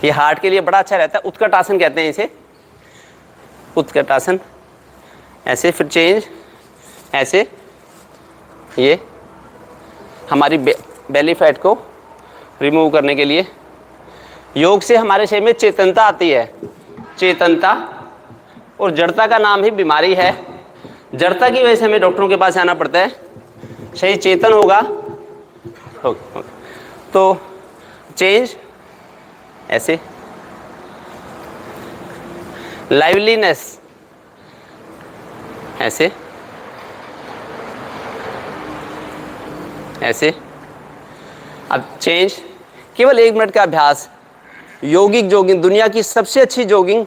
ये हार्ट के लिए बड़ा अच्छा रहता है। उत्कट आसन कहते हैं इसे, उत्कट आसन। ऐसे, फिर चेंज, ऐसे। ये हमारी बेली फैट को रिमूव करने के लिए योग से हमारे शरीर में चेतनता आती है। चेतनता और जड़ता का नाम ही बीमारी है। जड़ता की वजह से हमें डॉक्टरों के पास जाना पड़ता है। शरीर चेतन होगा तो चेंज, ऐसे। लाइवलीनेस, ऐसे ऐसे। अब चेंज, केवल 1 मिनट का अभ्यास। योगिक जॉगिंग, दुनिया की सबसे अच्छी जॉगिंग,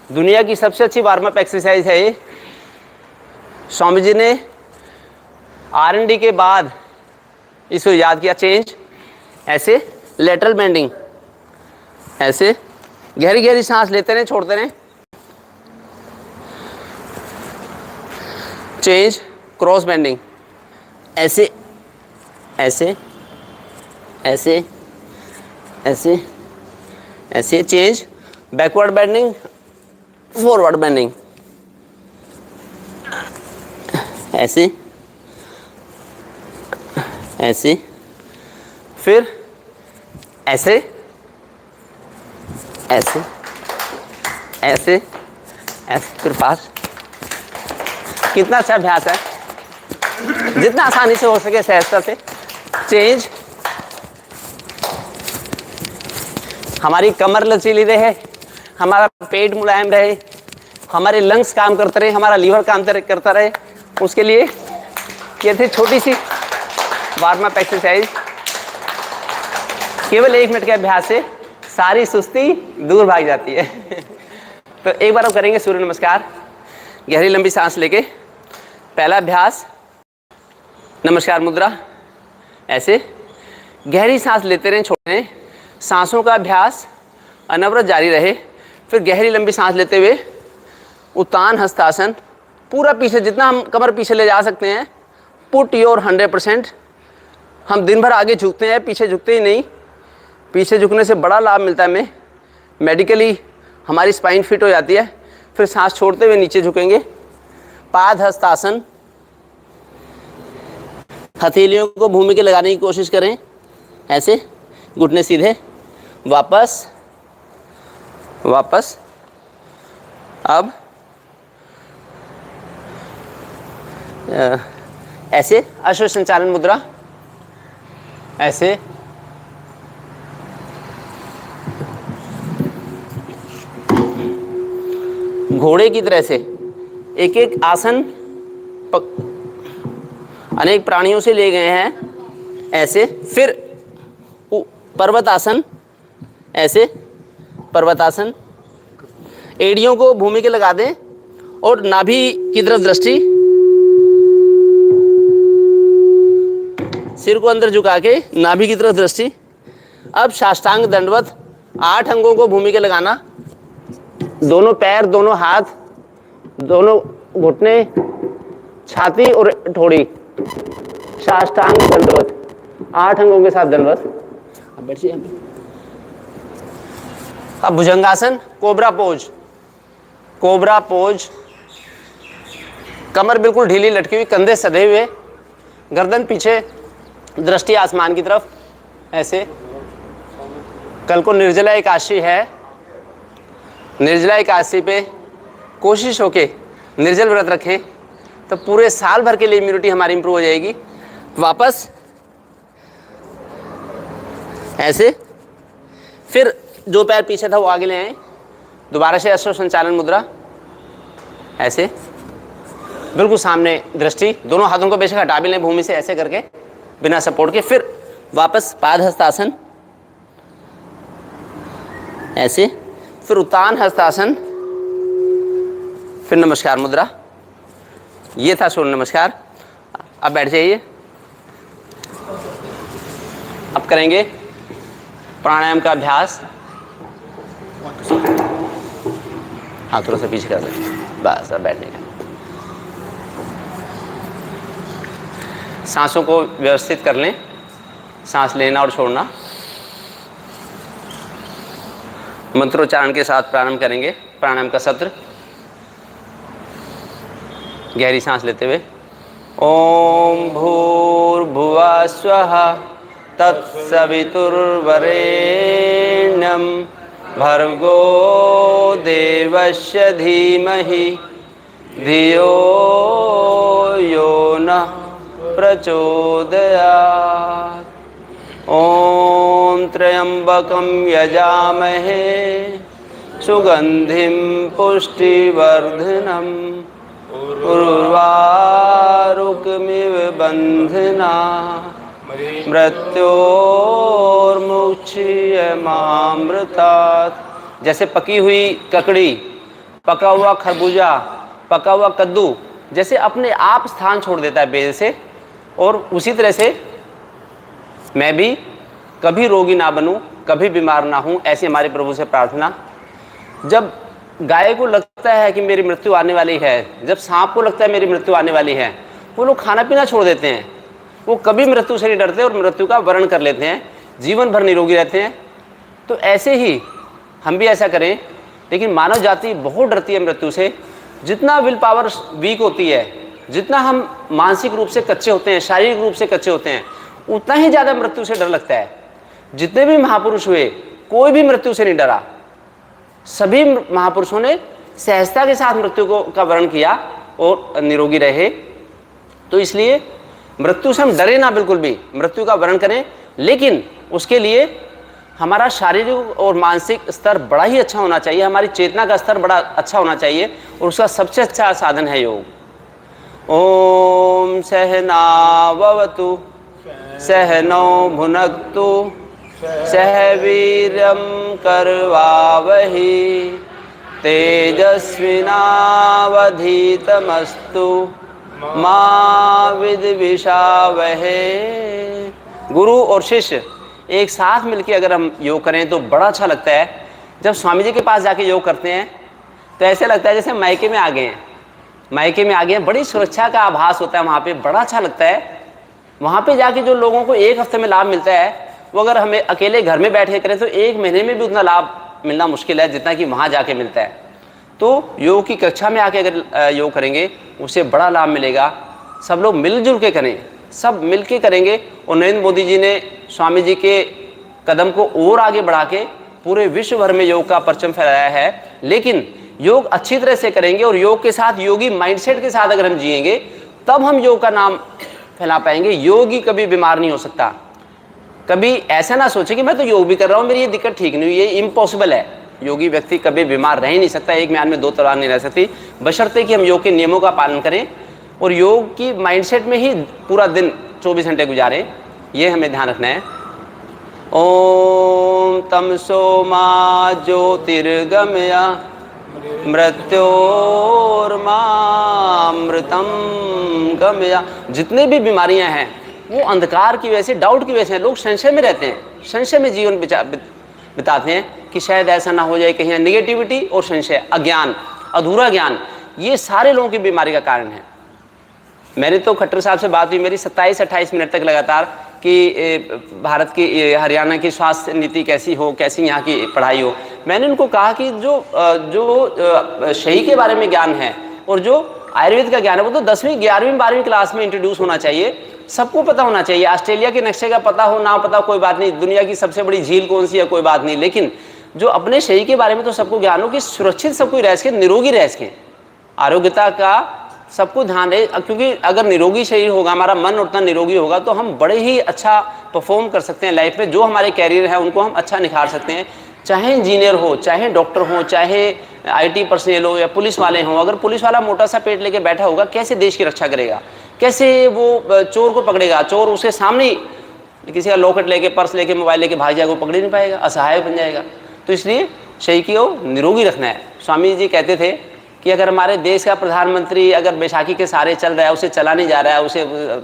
दुनिया की सबसे अच्छी वार्म अप एक्सरसाइज है ये। स्वामी जी ने R&D के बाद इसको याद किया। चेंज, ऐसे। लेटरल बेंडिंग, ऐसे। गहरी गहरी सांस लेते रहें, छोड़ते रहें। चेंज, क्रॉस बेंडिंग, ऐसे ऐसे ऐसे ऐसे ऐसे। Change, backward bending, forward bending, ऐसे ऐसे। फिर ऐसे ऐसे ऐसे ऐसे। फिर पास। कितना अच्छा अभ्यास है, जितना आसानी से हो सके सहजता से। चेंज, हमारी कमर लचीली रहे, हमारा पेट मुलायम रहे, हमारे लंग्स काम करते रहे, हमारा लीवर काम करता रहे, उसके लिए ये थी छोटी सी वार्म अप एक्सरसाइज। केवल 1 मिनट के अभ्यास से सारी सुस्ती दूर भाग जाती है। तो एक बार हम करेंगे सूर्य नमस्कार। गहरी लंबी सांस लेके पहला अभ्यास, नमस्कार मुद्रा, ऐसे। गहरी सांस लेते रहें, छोड़ते रहें। सांसों का अभ्यास अनवरत जारी रहे। फिर गहरी लंबी सांस लेते हुए उत्तान हस्तासन, पूरा पीछे, जितना हम कमर पीछे ले जा सकते हैं। Put your 100%। हम दिन भर आगे झुकते हैं, पीछे झुकते ही नहीं। पीछे झुकने से बड़ा लाभ मिलता है हमें, मेडिकली हमारी स्पाइन फिट हो जाती है। फिर सांस छोड़ते हुए नीचे झुकेंगे। पाद हस्तासन, हथेलियों को भूमि के लगाने की कोशिश करें, ऐसे। घुटने सीधे, वापस वापस। अब ऐसे अश्व संचालन मुद्रा, ऐसे। घोड़े की तरह से एक एक आसन अनेक प्राणियों से ले गए हैं, ऐसे। फिर पर्वत आसन, ऐसे पर्वत आसन। एड़ियों को भूमि के लगा दें और नाभि की तरफ दृष्टि, सिर को अंदर झुका के नाभि की तरफ दृष्टि। अब साष्टांग दंडवत, 8 अंगों को भूमि के लगाना। दोनों पैर, दोनों हाथ, दोनों घुटने, छाती और ठोड़ी। साष्टांग दंडवत, 8 अंगों के साथ दंडवत। अब बैठिए। अब भुजंगासन, कोबरा पोज। कोबरा पोज, कमर बिल्कुल ढीली लटकी हुई, कंधे सधे हुए, गर्दन पीछे, दृष्टि आसमान की तरफ, ऐसे। कल को निर्जला एकादशी है। निर्जला एकादशी पे कोशिश होके निर्जल व्रत रखें तो पूरे साल भर के लिए इम्यूनिटी हमारी इंप्रूव हो जाएगी। वापस, ऐसे। फिर जो पैर पीछे था वो आगे ले आए। दोबारा से अश्व संचालन मुद्रा, ऐसे। बिल्कुल सामने दृष्टि, दोनों हाथों को बेशक हटा भी लें भूमि से, ऐसे करके बिना सपोर्ट के। फिर वापस पाद हस्तासन, ऐसे। फिर उत्तान हस्तासन, फिर नमस्कार मुद्रा। ये था सूर्य नमस्कार। अब बैठ जाइए। अब करेंगे प्राणायाम का अभ्यास। हाँ, थोड़ा सा पीछे कर लें, बस। अब बैठने का, सांसों को व्यवस्थित कर लें, सांस लेना और छोड़ना। मंत्रोच्चारण के साथ प्रारंभ करेंगे प्राणायाम का सत्र। गहरी सांस लेते हुए ओम भूर्भुवः स्वः तत्सवितुर्वरेण्यं भर्गो देवस्य धीमहि धियो यो नः प्रचोदयात्। ओम त्र्यंबकं यजामहे सुगंधिं पुष्टिवर्धनम् उर्वारुकमिव बंधना मृत्योर्मुक्षीयमामृतात्। जैसे पकी हुई ककड़ी, पका हुआ खरबूजा, पका हुआ कद्दू जैसे अपने आप स्थान छोड़ देता है बेल से, और उसी तरह से मैं भी कभी रोगी ना बनूं, कभी बीमार ना हूं, ऐसी हमारे प्रभु से प्रार्थना। जब गाय को लगता है कि मेरी मृत्यु आने वाली है, जब सांप को लगता है मेरी मृत्यु आने वाली है, वो लोग खाना पीना छोड़ देते हैं। वो कभी मृत्यु से नहीं डरते और मृत्यु का वर्ण कर लेते हैं, जीवन भर निरोगी रहते हैं। तो ऐसे ही हम भी ऐसा करें। लेकिन मानव जाति बहुत डरती है मृत्यु से। जितना विल पावर वीक होती है, जितना हम मानसिक रूप से कच्चे होते हैं, शारीरिक रूप से कच्चे होते हैं, उतना ही ज़्यादा मृत्यु से डर लगता है। जितने भी महापुरुष हुए, कोई भी मृत्यु से नहीं डरा। सभी महापुरुषों ने सहजता के साथ मृत्यु का वर्ण किया और निरोगी रहे। तो इसलिए मृत्यु से हम डरे ना, बिल्कुल भी मृत्यु का वर्ण करें, लेकिन उसके लिए हमारा शारीरिक और मानसिक स्तर बड़ा ही अच्छा होना चाहिए, हमारी चेतना का स्तर बड़ा अच्छा होना चाहिए, और उसका सबसे अच्छा साधन है योग। ओम सहनावतु सहनौ भुनक्तु सह वीर्यं करवावहि तेजस्विनावधीतमस्तु मा विद्विषावहे। गुरु और शिष्य एक साथ मिलकर अगर हम योग करें तो बड़ा अच्छा लगता है। जब स्वामी जी के पास जाके योग करते हैं तो ऐसे लगता है जैसे मायके में आ गए हैं, मायके में आ गए हैं। बड़ी सुरक्षा का आभास होता है वहाँ पे, बड़ा अच्छा लगता है। वहाँ पे जाके जो लोगों को एक हफ्ते में लाभ मिलता है, वो अगर हमें अकेले घर में बैठे करें तो एक महीने में भी उतना लाभ मिलना मुश्किल है जितना कि वहाँ जाके मिलता है। तो योग की कक्षा में आके अगर योग करेंगे उससे बड़ा लाभ मिलेगा। सब लोग मिलजुल के करें, सब मिल के करेंगे। और नरेंद्र मोदी जी ने स्वामी जी के कदम को और आगे बढ़ा के पूरे विश्व भर में योग का परचम फैलाया है। लेकिन योग अच्छी तरह से करेंगे और योग के साथ योगी माइंडसेट के साथ अगर हम जिएंगे तब हम योग का नाम फैला पाएंगे। योगी कभी बीमार नहीं हो सकता। कभी ऐसा ना सोचे कि मैं तो योग भी कर रहा हूँ, मेरी ये दिक्कत ठीक नहीं हुई, ये इम्पॉसिबल है। योगी व्यक्ति कभी बीमार रह ही नहीं सकता, एक म्यान में दो तलवार नहीं रह सकती, बशर्ते कि हम योग के नियमों का पालन करें और योग की माइंडसेट में ही पूरा दिन 24 घंटे गुजारें। ये हमें ध्यान रखना है। ओम तमसो मा ज्योतिर्गमय मृत्योर्मामृतम गमय। जितने भी बीमारियां हैं वो अंधकार की वजह से, डाउट की वजह से, लोग संशय में रहते हैं, संशय में जीवन बिताते हैं कि शायद ऐसा ना हो जाए कहीं। नेगेटिविटी और संशय, अज्ञान, अधूरा ज्ञान, ये सारे लोगों की बीमारी का कारण है। मेरी तो खट्टर साहब से बात हुई मेरी 27-28 मिनट तक लगातार कि भारत की, हरियाणा की स्वास्थ्य नीति कैसी हो, कैसी यहाँ की पढ़ाई हो। मैंने उनको कहा कि जो शही के बारे में ज्ञान है और जो आयुर्वेद का ज्ञान है वो तो 10वीं 11वीं 12वीं क्लास में इंट्रोड्यूस होना चाहिए, सबको पता होना चाहिए। ऑस्ट्रेलिया के नक्शे का पता हो ना पता कोई बात नहीं, दुनिया की सबसे बड़ी झील कौन सी है कोई बात नहीं, लेकिन जो अपने शरीर के बारे में तो सबको ज्ञान हो कि सुरक्षित सबको रह सके, निरोगी रह सके, आरोग्यता का सबको ध्यान रहे। क्योंकि अगर निरोगी शरीर होगा, हमारा मन उतना निरोगी होगा तो हम बड़े ही अच्छा परफॉर्म कर सकते हैं लाइफ में। जो हमारे कैरियर है उनको हम अच्छा निखार सकते हैं, चाहे इंजीनियर हो, चाहे डॉक्टर हो, चाहे IT पर्सनल हो या पुलिस वाले हों। अगर पुलिस वाला मोटा सा पेट लेके बैठा होगा, कैसे देश की रक्षा करेगा, कैसे वो चोर को पकड़ेगा, चोर उसके सामने किसी का लॉकेट लेके, पर्स लेके, मोबाइल लेके भाग जाएगा, वो पकड़ नहीं पाएगा, असहाय बन जाएगा। तो इसलिए शरीर को निरोगी रखना है। स्वामी जी कहते थे कि अगर हमारे देश का प्रधानमंत्री अगर बैसाखी के सहारे चल रहा है, उसे चला नहीं जा रहा है, उसे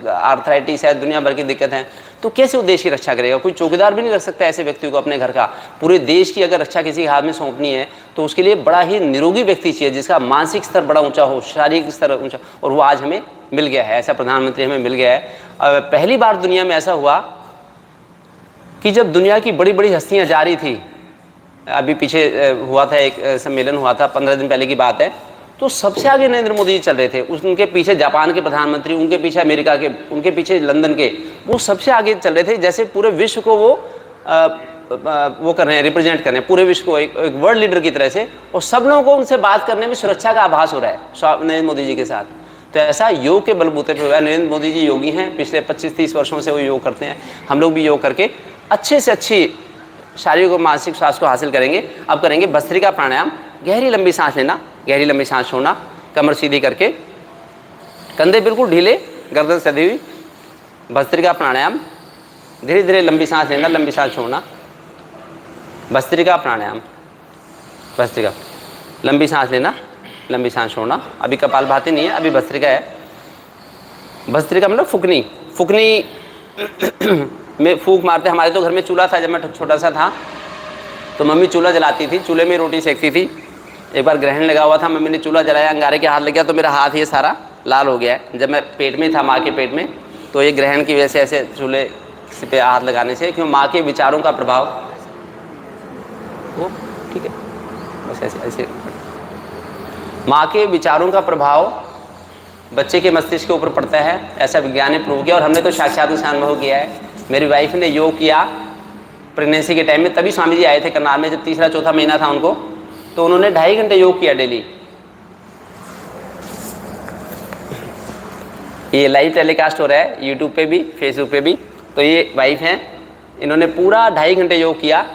आर्थराइटिस है, दुनिया भर की दिक्कत है, तो कैसे वो देश की रक्षा करेगा। कोई चौकीदार भी नहीं रख सकता ऐसे व्यक्ति को अपने घर का। पूरे देश की अगर रक्षा किसी के हाथ में सौंपनी है तो उसके लिए बड़ा ही निरोगी व्यक्ति चाहिए, जिसका मानसिक स्तर बड़ा ऊंचा हो, शारीरिक स्तर ऊंचा, और वो आज हमें मिल गया है, ऐसा प्रधानमंत्री हमें मिल गया है। पहली बार दुनिया में ऐसा हुआ कि जब दुनिया की बड़ी बड़ी हस्तियाँ जा रही थी अभी पीछे हुआ था एक सम्मेलन हुआ था, 15 दिन पहले की बात है, तो सबसे आगे नरेंद्र मोदी जी चल रहे थे। उनके पीछे जापान के प्रधानमंत्री, उनके पीछे अमेरिका के, उनके पीछे लंदन के, वो सबसे आगे चल रहे थे, जैसे पूरे विश्व को वो कर रहे हैं, रिप्रेजेंट कर रहे हैं पूरे विश्व को एक वर्ल्ड लीडर की तरह से। और सब लोगों को उनसे बात करने में सुरक्षा का आभास हो रहा है नरेंद्र मोदी जी के साथ। तो ऐसा योग के बलबूते पे हुआ है। नरेंद्र मोदी जी योगी हैं, पिछले 25-30 वर्षों से वो योग करते हैं। हम लोग भी योग करके अच्छे से अच्छी शारीरिक और मानसिक स्वास्थ्य को हासिल करेंगे। अब करेंगे भस्त्रिका प्राणायाम। गहरी लंबी सांस लेना, गहरी लंबी सांस छोड़ना, कमर सीधी करके, कंधे बिल्कुल ढीले, गर्दन सदी हुई। भस्त्रिका प्राणायाम, धीरे धीरे लंबी सांस लेना, लंबी सांस छोड़ना। भस्त्रिका प्राणायाम, भस्त्रिका, लंबी सांस लेना, लंबी सांस छोड़ना। अभी कपालभाति नहीं है, अभी भस्त्रिका है। भस्त्रिका मतलब फूकनी, फूकनी में फूक मारते। हमारे तो घर में चूल्हा था, जब मैं छोटा सा था तो मम्मी चूल्हा जलाती थी, चूल्हे में रोटी सेकती थी। एक बार ग्रहण लगा हुआ था, मम्मी ने चूल्हा जलाया, अंगारे के हाथ लग गया तो मेरा हाथ ये सारा लाल हो गया है। जब मैं पेट में था, माँ के पेट में, तो ये ग्रहण की वजह से ऐसे चूल्हे पे हाथ लगाने से, क्यों माँ के विचारों का प्रभाव, वो ठीक है, बस ऐसे ऐसे माँ के विचारों का प्रभाव बच्चे के मस्तिष्क के ऊपर पड़ता है, ऐसा विज्ञान ने प्रूव किया। और हमने तो साक्षात उसका अनुभव किया है। मेरी वाइफ ने योग किया प्रेगनेंसी के टाइम में, तभी स्वामी जी आए थे करनाल में, जब तीसरा चौथा महीना था उनको, तो उन्होंने 2.5 घंटे योग किया डेली। ये लाइव टेलीकास्ट हो रहा है यूट्यूब पे भी, फेसबुक पे भी। तो ये वाइफ हैं, इन्होंने पूरा 2.5 घंटे योग किया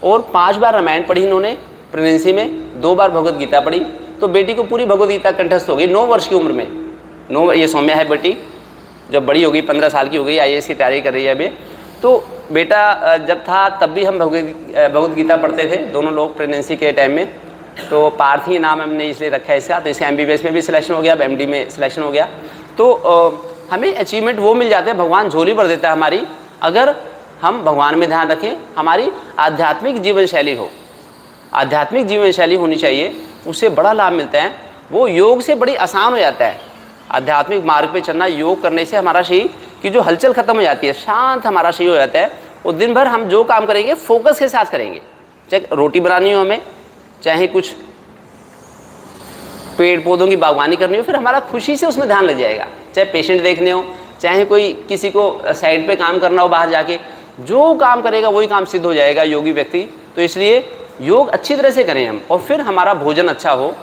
और 5 बार रामायण पढ़ी इन्होंने प्रेगनेंसी में, 2 बार भगवत गीता पढ़ी। तो बेटी को पूरी भगवत गीता कंठस्थ हो गई 9 वर्ष की उम्र में। 9, ये सौम्या है बेटी, जब बड़ी हो गई 15 साल की हो गई, IAS की तैयारी कर रही है अभी। तो बेटा जब था तब भी हम भगवत गीता पढ़ते थे दोनों लोग प्रेगनेंसी के टाइम में। तो पार्थी नाम हमने इसलिए रखा है इसका। तो इसका MBBS में भी सिलेक्शन हो गया, MD में सिलेक्शन हो गया। तो हमें अचीवमेंट वो मिल जाते हैं, भगवान झोली भर देता है हमारी, अगर हम भगवान में ध्यान रखें। हमारी आध्यात्मिक जीवन शैली हो, आध्यात्मिक जीवन शैली होनी चाहिए, उससे बड़ा लाभ मिलता है। वो योग से बड़ी आसान हो जाता है। आध्यात्मिक मार्ग पे चलना, योग करने से हमारा शरीर की जो हलचल खत्म हो जाती है, शांत हमारा शरीर हो जाता है। और दिन भर हम जो काम करेंगे फोकस के साथ करेंगे। चाहे रोटी बनानी हो हमें, चाहे कुछ पेड़ पौधों की बागवानी करनी हो, फिर हमारा खुशी से उसमें ध्यान लग जाएगा। चाहे पेशेंट देखने हो, चाहे कोई किसी को साइड पे काम करना हो बाहर जाके, जो काम करेगा वही काम सिद्ध हो जाएगा योगी व्यक्ति। तो इसलिए योग अच्छी तरह से करें हम, और फिर हमारा भोजन अच्छा हो।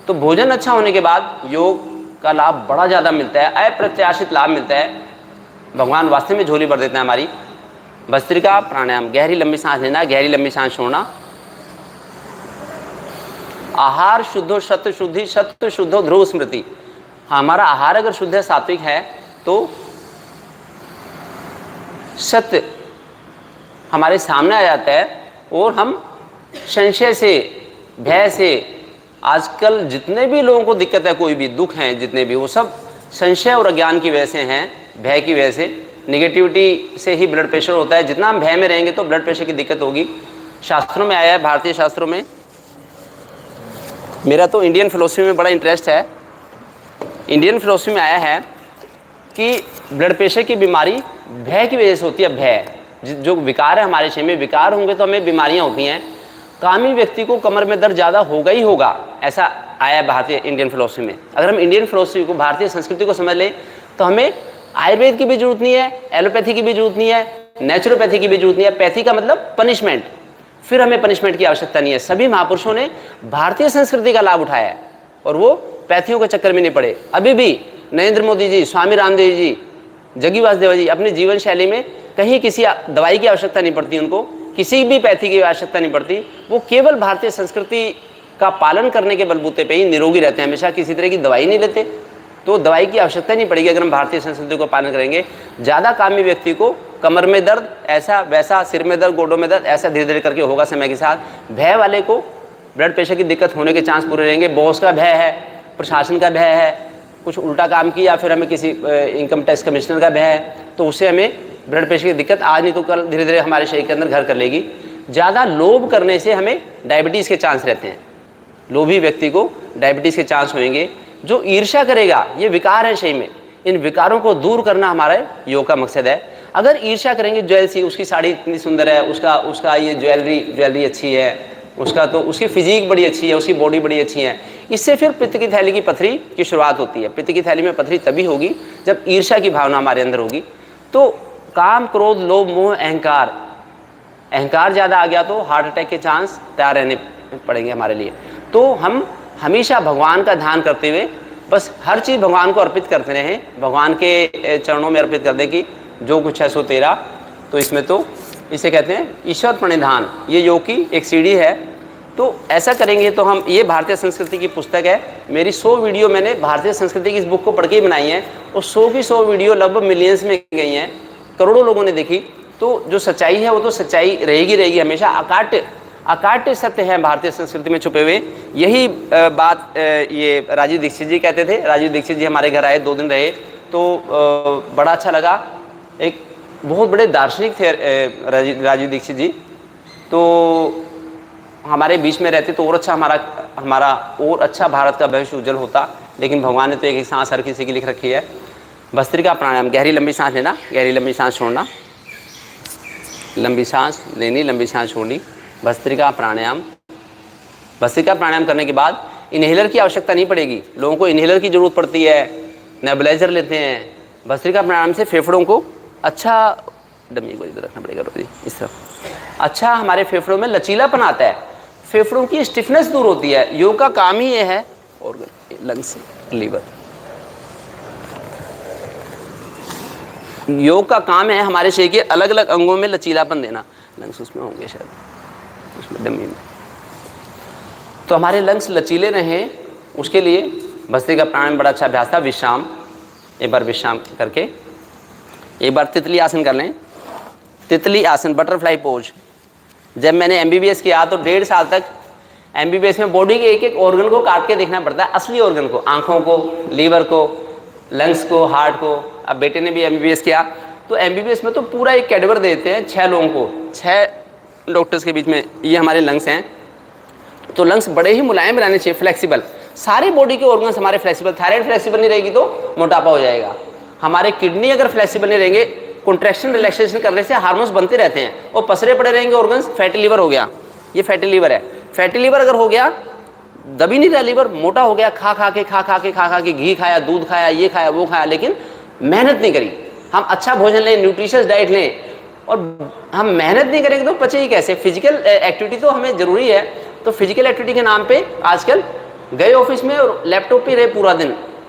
तो भोजन अच्छा होने के बाद योग का लाभ बड़ा ज़्यादा मिलता है, अप्रत्याशित लाभ मिलता है। भगवान वास्तव में झोली भर देते हैं हमारी। भस्त्रिका प्राणायाम, गहरी लंबी सांस लेना, गहरी लंबी सांस छोड़ना। आहार शुद्धो सत्य शुद्धि, सत्य शुद्धो ध्रुव स्मृति। हमारा आहार अगर शुद्ध है, सात्विक है, तो सत्य हमारे सामने आ जाता है और हम संशय से, भय से, आजकल जितने भी लोगों को दिक्कत है, कोई भी दुख है जितने भी, वो सब संशय और अज्ञान की वजह से हैं, भय की वजह से। निगेटिविटी से ही ब्लड प्रेशर होता है। जितना हम भय में रहेंगे तो ब्लड प्रेशर की दिक्कत होगी। शास्त्रों में आया है, भारतीय शास्त्रों में, मेरा तो इंडियन फिलोसफी में बड़ा इंटरेस्ट है। इंडियन फिलोसफी में आया है कि ब्लड प्रेशर की बीमारी भय की वजह से होती है। भय, जो विकार है हमारे शरीर में, विकार होंगे तो हमें बीमारियां होती हैं। कामी व्यक्ति को कमर में दर्द ज़्यादा होगा ही होगा, ऐसा आया है भारतीय इंडियन फिलोसफी में। अगर हम इंडियन फिलोसफी को, भारतीय संस्कृति को समझ लें, तो हमें आयुर्वेद की भी जरूरत नहीं है, एलोपैथी की भी जरूरत नहीं है, नेचुरोपैथी की भी जरूरत नहीं है। पैथी का मतलब पनिशमेंट, फिर हमें पनिशमेंट की आवश्यकता नहीं है। सभी महापुरुषों ने भारतीय संस्कृति का लाभ उठाया है और वो पैथियों के चक्कर में नहीं पड़े। अभी भी नरेंद्र मोदी जी, स्वामी रामदेव जी, जग्गी वासुदेव जी अपनी जीवन शैली में कहीं किसी दवाई की आवश्यकता नहीं पड़ती, उनको किसी भी पैथी की आवश्यकता नहीं पड़ती। वो केवल भारतीय संस्कृति का पालन करने के बलबूते पे ही निरोगी रहते हैं, हमेशा किसी तरह की दवाई नहीं लेते। तो दवाई की आवश्यकता नहीं पड़ेगी अगर हम भारतीय संस्कृति को पालन करेंगे। ज़्यादा कामी व्यक्ति को कमर में दर्द ऐसा वैसा, सिर में दर्द, गोडों में दर्द ऐसा धीरे धीरे करके होगा समय के साथ। भय वाले को ब्लड प्रेशर की दिक्कत होने के चांस पूरे रहेंगे। बॉस का भय है, प्रशासन का भय है, कुछ उल्टा काम किया, फिर हमें किसी इनकम टैक्स कमिश्नर का भय है, तो उससे हमें ब्लड प्रेशर की दिक्कत आज नहीं तो कल धीरे धीरे हमारे शरीर के अंदर घर कर लेगी। ज़्यादा लोभ करने से हमें डायबिटीज़ के चांस रहते हैं। लोभी व्यक्ति को डायबिटीज़ के चांस होंगे। जो ईर्ष्या करेगा, ये विकार है शरीर में, इन विकारों को दूर करना हमारे योग का मकसद है। अगर ईर्ष्या करेंगे, ज्वेलसी, उसकी साड़ी इतनी सुंदर है, उसका ये ज्वेलरी अच्छी है, उसका तो उसकी फिजिक बड़ी अच्छी है, उसकी बॉडी बड़ी अच्छी है, इससे फिर पित्त की थैली की पथरी की शुरुआत होती है। पित्त की थैली में पथरी तभी होगी जब ईर्ष्या की भावना हमारे अंदर होगी। तो काम, क्रोध, लोभ, मोह, अहंकार, अहंकार ज़्यादा आ गया तो हार्ट अटैक के चांस तैयार रहने पड़ेंगे हमारे लिए। तो हम हमेशा भगवान का ध्यान करते हुए बस हर चीज़ भगवान को अर्पित करते रहें, भगवान के चरणों में अर्पित कर दें कि जो कुछ है सो तेरा। तो इसमें तो इसे कहते हैं ईश्वर प्रणिधान, ये योग की एक सीढ़ी है। तो ऐसा करेंगे तो हम, ये भारतीय संस्कृति की पुस्तक है, मेरी 100 वीडियो मैंने भारतीय संस्कृति की इस बुक को पढ़ के ही बनाई है, और 100 की 100 वीडियो लगभग मिलियंस में गई हैं, करोड़ों लोगों ने देखी। तो जो सच्चाई है वो तो सच्चाई रहेगी हमेशा, अकाट्य सत्य है भारतीय संस्कृति में छुपे हुए। यही बात ये राजीव दीक्षित जी कहते थे। राजीव दीक्षित जी हमारे घर आए, 2 दिन रहे, तो बड़ा अच्छा लगा। एक बहुत बड़े दार्शनिक थे राजीव दीक्षित जी, तो हमारे बीच में रहते तो और अच्छा हमारा और अच्छा भारत का भविष्य उज्जवल होता। लेकिन भगवान ने तो एक सांस हर किसी की लिख रखी है। भस्त्रिका प्राणायाम, गहरी लंबी सांस लेना, गहरी लंबी सांस छोड़ना, लंबी सांस लेनी, लंबी सांस छोड़नी। भस्त्रिका प्राणायाम, भस्त्रिका प्राणायाम करने के बाद इनहेलर की आवश्यकता नहीं पड़ेगी। लोगों को इनहेलर की जरूरत पड़ती है, नेबुलाइजर लेते हैं। भस्त्रिका प्राणायाम से फेफड़ों को अच्छा, डमी को इधर रखना पड़ेगा इस तरफ, अच्छा हमारे फेफड़ों में लचीलापन आता है, फेफड़ों की स्टिफनेस दूर होती है। योग का काम ही ये है, ऑर्गन, लंग्स, लीवर, योग का काम है हमारे शरीर के अलग अलग अंगों में लचीलापन देना। लंग्स उसमें होंगे शायद, उसमें डमी में, तो हमारे लंग्स लचीले रहें, उसके लिए भस्त्रिका प्राणायाम बड़ा अच्छा अभ्यास था। विश्राम, एक बार विश्राम करके एक बार तितली आसन कर लें। तितली आसन, बटरफ्लाई पोज। जब मैंने MBBS किया तो 1.5 साल तक MBBS में बॉडी के एक एक ऑर्गन को काट के देखना पड़ता है, असली ऑर्गन को, आंखों को, लीवर को, लंग्स को, हार्ट को। अब बेटे ने भी MBBS किया, तो MBBS में तो पूरा एक कैडेवर देते हैं 6 लोगों को, 6 डॉक्टर्स के बीच में। ये हमारे लंग्स हैं, तो लंग्स बड़े ही मुलायम रहने चाहिए, फ्लेक्सिबल। सारी बॉडी के ऑर्गन्स हमारे फ्लेक्सिबल, थायराइड फ्लेक्सिबल नहीं रहेगी तो मोटापा हो जाएगा। हमारे किडनी अगर फ्लेक्सिबल नहीं रहेंगे, कॉन्ट्रैक्शन रिलैक्सेशन करने से हार्मोन्स बनते रहते हैं, और पसरे पड़े रहेंगे ऑर्गन्स। फैटी लीवर हो गया, ये फैटी लीवर है। फैटी लीवर अगर हो गया, दबी नहीं रहा लीवर, मोटा हो गया, खा खा के घी खाया, दूध खाया, ये खाया, वो खाया, लेकिन मेहनत नहीं करी। हम अच्छा भोजन लें, न्यूट्रिशियस डाइट लें, और हम मेहनत नहीं करेंगे तो पचे ही कैसे। फिजिकल एक्टिविटी तो हमें जरूरी है। तो फिजिकल एक्टिविटी के नाम पे आजकल गए ऑफिस में और लैपटॉप पे रहे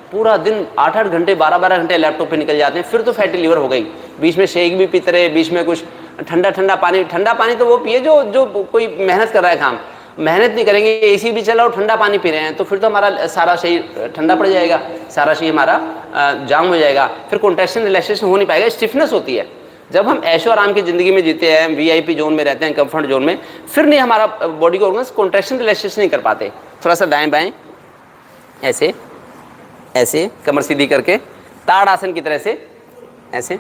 पूरा दिन 8-8 घंटे, 12-12 घंटे लैपटॉप पे निकल जाते हैं, फिर तो फैटी लीवर हो गई। बीच में शेक भी पीते रहे, बीच में कुछ ठंडा पानी तो वो पिए जो कोई मेहनत कर रहा है काम। मेहनत नहीं करेंगे, AC भी चला और ठंडा पानी पी रहे हैं, तो फिर तो हमारा सारा शरीर ठंडा पड़ जाएगा, सारा शरीर हमारा जाम हो जाएगा, फिर कॉन्ट्रैक्शन रिलैक्सेशन हो नहीं पाएगा, स्टिफनेस होती है। जब हम ऐशो आराम की ज़िंदगी में जीते हैं, VIP जोन में रहते हैं, कंफर्ट जोन में, फिर नहीं हमारा बॉडी को ऑर्गन्स कॉन्ट्रैक्शन रिलैक्सेशन नहीं कर पाते। थोड़ा सा दाएं बाएं ऐसे ऐसे, कमर सीधी करके, ताड़ आसन की तरह से ऐसे,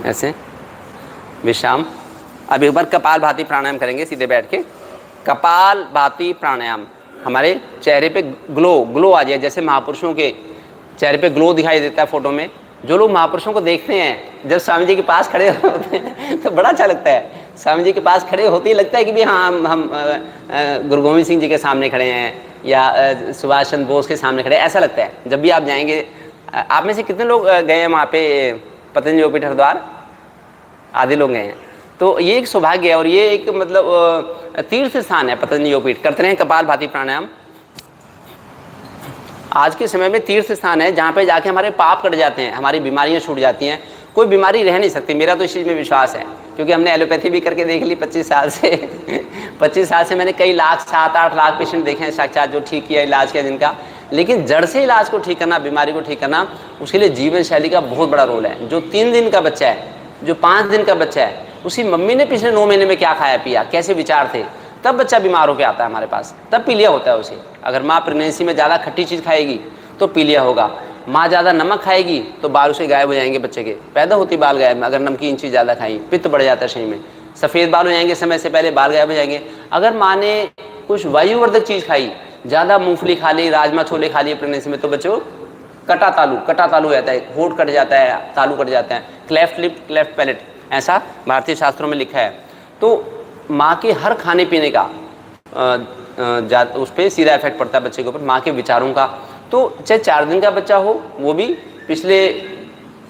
ऐसे, विश्राम। अब एक बार कपाल भाती प्राणायाम करेंगे, सीधे बैठ के कपाल भाती प्राणायाम। हमारे चेहरे पे ग्लो आ जाए, जैसे महापुरुषों के चेहरे पे ग्लो दिखाई देता है फोटो में। जो लोग महापुरुषों को देखते हैं, जब स्वामी जी के पास खड़े होते हैं तो बड़ा अच्छा लगता है। स्वामी जी के पास खड़े होते ही लगता है कि भी हाँ, हम गुरु गोविंद सिंह जी के सामने खड़े हैं, या सुभाष चंद्र बोस के सामने खड़े हैं, ऐसा लगता है। जब भी आप जाएंगे, आप में से कितने लोग गए हैं वहाँ पे पतंजलि योगपीठ हरिद्वार? आधे लोग गए हैं। तो ये एक सौभाग्य है, और ये एक मतलब तीर्थ स्थान है पतंजलि योगपीठ। करते रहें कपाल भाती प्राणायाम। आज के समय में तीर्थ स्थान है जहाँ पे जाके हमारे पाप कट जाते हैं, हमारी बीमारियाँ छूट जाती हैं। कोई बीमारी रह नहीं सकती, मेरा तो इस चीज़ में विश्वास है, क्योंकि हमने एलोपैथी भी करके देख ली 25 साल से 25 साल से मैंने कई लाख, 7-8 लाख पेशेंट देखे हैं साक्षात, जो ठीक किया, इलाज किया जिनका। लेकिन जड़ से इलाज को ठीक करना, बीमारी को ठीक करना, उसके लिए जीवन शैली का बहुत बड़ा रोल है। जो 3 दिन का बच्चा है, जो 5 दिन का बच्चा है, उसकी मम्मी ने पिछले 9 महीने में क्या खाया पिया, कैसे विचार थे, तब बच्चा बीमार होकर आता है हमारे पास, तब पीलिया होता है उसे। अगर माँ प्रेगनेंसी में ज़्यादा खट्टी चीज़ खाएगी तो पीलिया होगा, माँ ज़्यादा नमक खाएगी तो बाल उसे गायब हो जाएंगे, बच्चे के पैदा होती बाल गायब। अगर नमकीन चीज़ ज़्यादा खाई, पित्त बढ़ जाता है शरीर में, सफ़ेद बाल हो जाएंगे, समय से पहले बाल गायब हो जाएंगे। अगर माँ ने कुछ वायुवर्धक चीज़ खाई, ज़्यादा मूंगफली खा ली, राजमा छोले खा लिए प्रेगनेंसी में, तो बच्चों कटा तालू रहता है, होठ कट जाता है, तालू कट जाता है, क्लेफ्ट लिप, क्लेफ्ट पैलेट, ऐसा भारतीय शास्त्रों में लिखा है। तो माँ के हर खाने पीने का उस पर सीधा इफेक्ट पड़ता है बच्चे के ऊपर, माँ के विचारों का। तो चाहे 4 दिन का बच्चा हो, वो भी पिछले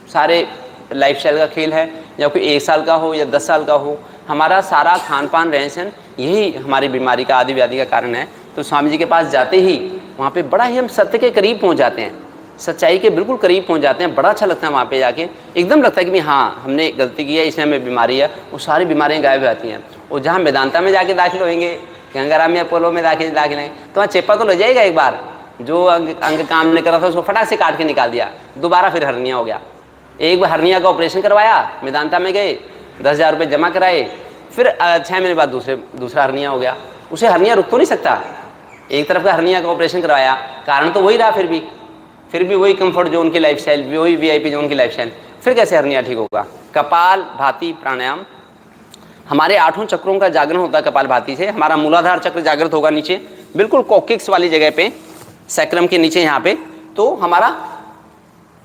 सारे लाइफस्टाइल का खेल है, या कोई 1 साल का हो या 10 साल का हो, हमारा सारा खान पान रहन सहन यही हमारी बीमारी का, आदि व्याधि का कारण है। तो स्वामी जी के पास जाते ही वहाँ पे बड़ा ही हम सत्य के करीब पहुँच जाते हैं, सच्चाई के बिल्कुल करीब पहुँच जाते हैं। बड़ा अच्छा लगता है वहाँ पे जाके, एकदम लगता है कि भाई हाँ हमने गलती की है, इसमें हमें बीमारी है, वो सारी बीमारियाँ गायब हो जाती हैं। और जहाँ वेदांता में जाके दाखिल होंगे, गंगाराम या अपोलो में दाखिल हैं, तो वहाँ चेपा तो लग जाएगा। एक बार जो अंग काम नहीं कर रहा था उसको फटाक से काट के निकाल दिया, दोबारा फिर हर्निया हो गया। एक बार हर्निया का ऑपरेशन करवाया, वेदांता में गए, 10,000 रुपये जमा कराए, फिर 6 महीने बाद दूसरा हर्निया हो गया। उसे हर्निया रुक तो नहीं सकता, एक तरफ का हर्निया का ऑपरेशन करवाया, कारण तो वही रहा, फिर भी वही कंफर्ट जोन की लाइफस्टाइल, वही वीआईपी जोन की लाइफस्टाइल, फिर कैसे हर्निया ठीक होगा। कपाल भाती प्राणायाम, हमारे 8 चक्रों का जागरण होता है कपाल भाती से। हमारा मूलाधार चक्र जागृत होगा नीचे, बिल्कुल कोक्सिक्स वाली जगह पे, सैक्रम के नीचे यहाँ पे। तो हमारा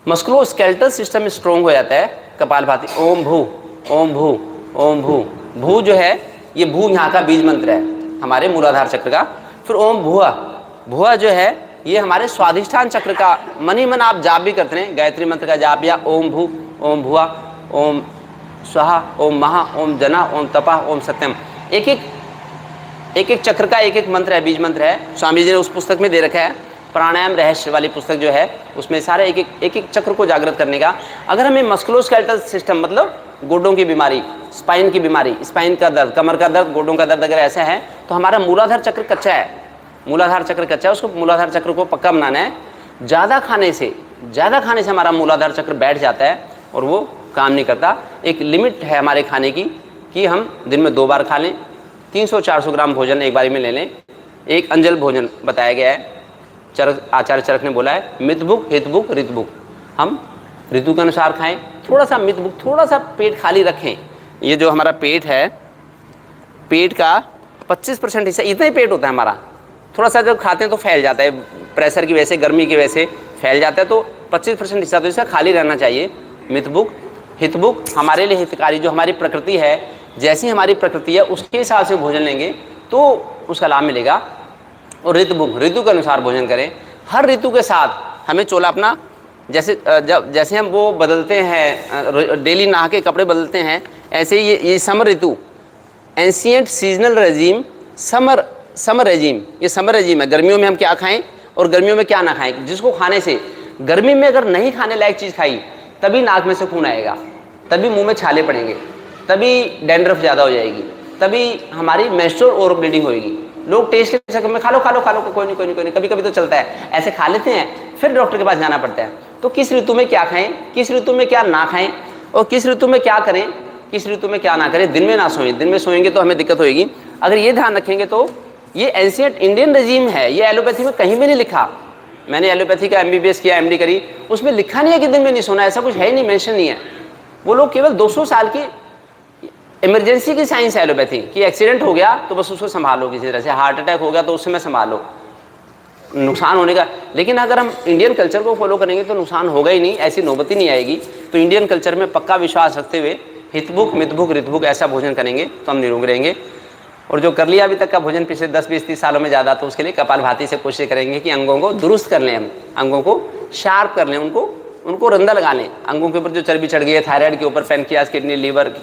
मस्कुलोस्केलेटल सिस्टम स्ट्रॉन्ग हो जाता है कपाल भाती। ओम भू ओम भू ओम भू, भू जो है ये भू यहाँ का बीज मंत्र है हमारे मूलाधार चक्र का। फिर ओम भुआ, भुआ जो है ये हमारे स्वाधिष्ठान चक्र का, मन ही मन आप जाप भी करते हैं, गायत्री मंत्र का जाप, या ओम भू ओम भुआ ओम स्वाहा ओम महा ओम जना ओम तपा ओम सत्यम, एक चक्र का एक मंत्र है, बीज मंत्र है। स्वामी जी ने उस पुस्तक में दे रखा है, प्राणायाम रहस्य वाली पुस्तक जो है, उसमें सारे एक चक्र को जागृत करने का। अगर हमें मस्कुलोस्केलेटल सिस्टम मतलब गोडों की बीमारी, स्पाइन की बीमारी, स्पाइन का दर्द, कमर का दर्द, गोडों का दर्द अगर ऐसा है, तो हमारा मूलाधार चक्र कच्चा है, मूलाधार चक्र कच्चा है, उसको मूलाधार चक्र को पक्का बनाना है। ज़्यादा खाने से हमारा मूलाधार चक्र बैठ जाता है और वो काम नहीं करता। एक लिमिट है हमारे खाने की कि हम दिन में 2 बार खा लें, 300-400 ग्राम भोजन एक बारी में ले लें। एक अंजल भोजन बताया गया है, आचार्य चरक ने बोला है, मितभुक हितभुक ऋतभुक, हम ऋतु के अनुसार खाएं। थोड़ा सा मितभुक, थोड़ा सा पेट खाली रखें। ये जो हमारा पेट है, पेट का 25% हिस्सा, इतना ही पेट होता है हमारा। थोड़ा सा जब खाते हैं तो फैल जाता है, प्रेशर की वजह से, गर्मी की वजह से फैल जाता है, तो 25% हिस्सा तो इसका खाली रहना चाहिए। मितभुक हितभुक, हमारे लिए हितकारी, जो हमारी प्रकृति है, जैसी हमारी प्रकृति है उसके हिसाब से भोजन लेंगे तो उसका लाभ मिलेगा। और ऋतुभुक, ऋतु के अनुसार भोजन करें। हर ऋतु के साथ हमें चोला अपना, जैसे हम वो बदलते हैं, डेली नहा के कपड़े बदलते हैं, ऐसे ही ये समर ऋतु, ancient seasonal regime, summer regime, ये समर रेजिम है। गर्मियों में हम क्या खाएं और गर्मियों में क्या ना खाएं, जिसको खाने से, गर्मी में अगर नहीं खाने लायक चीज़ खाई तभी नाक में से खून आएगा, तभी मुंह में छाले पड़ेंगे, तभी डैंड्रफ ज़्यादा हो जाएगी, तभी हमारी मेंस्ट्रुअल ओवर ब्लीडिंग होएगी। लोग टेस्ट के चक्कर में खा लो कोई नहीं, कभी कभी तो चलता है, ऐसे खा लेते हैं, फिर डॉक्टर के पास जाना पड़ता है। तो किस ऋतु में क्या खाएं, किस ऋतु में क्या ना खाएं, और किस ऋतु में क्या करें, किस ऋतु में क्या ना करें। दिन में ना सोएं, दिन में सोएंगे तो हमें दिक्कत होगी। अगर ये ध्यान रखेंगे तो ये एंशिएंट इंडियन रेजिम है, ये एलोपैथी में कहीं भी नहीं लिखा। मैंने एलोपैथी का MBBS किया, MD करी, उसमें लिखा नहीं है कि दिन में नहीं सोना, ऐसा कुछ है ही नहीं, मेंशन नहीं है। वो लोग केवल 200 साल की इमरजेंसी की साइंस है एलोपैथी, कि एक्सीडेंट हो गया तो बस उसको संभालो, किसी तरह से हार्ट अटैक हो गया तो उससे मैं संभालो, नुकसान होने का। लेकिन अगर हम इंडियन कल्चर को फॉलो करेंगे तो नुकसान होगा ही नहीं, ऐसी नौबत ही नहीं आएगी। तो इंडियन कल्चर में पक्का विश्वास रखते हुए हितभुक मितभुक ऋतभुक ऐसा भोजन करेंगे तो हम निरोग रहेंगे। और जो कर लिया अभी तक का भोजन पिछले 10, 20, 30 सालों में ज़्यादा, तो उसके लिए कपालभाति से कोशिश करेंगे कि अंगों को दुरुस्त कर लें, हम अंगों को शार्प कर लें, उनको रंदा लगा लें। अंगों के ऊपर जो चर्बी चढ़ गई है, थायराइड के ऊपर, पैनक्रियाज, किडनी, लीवर,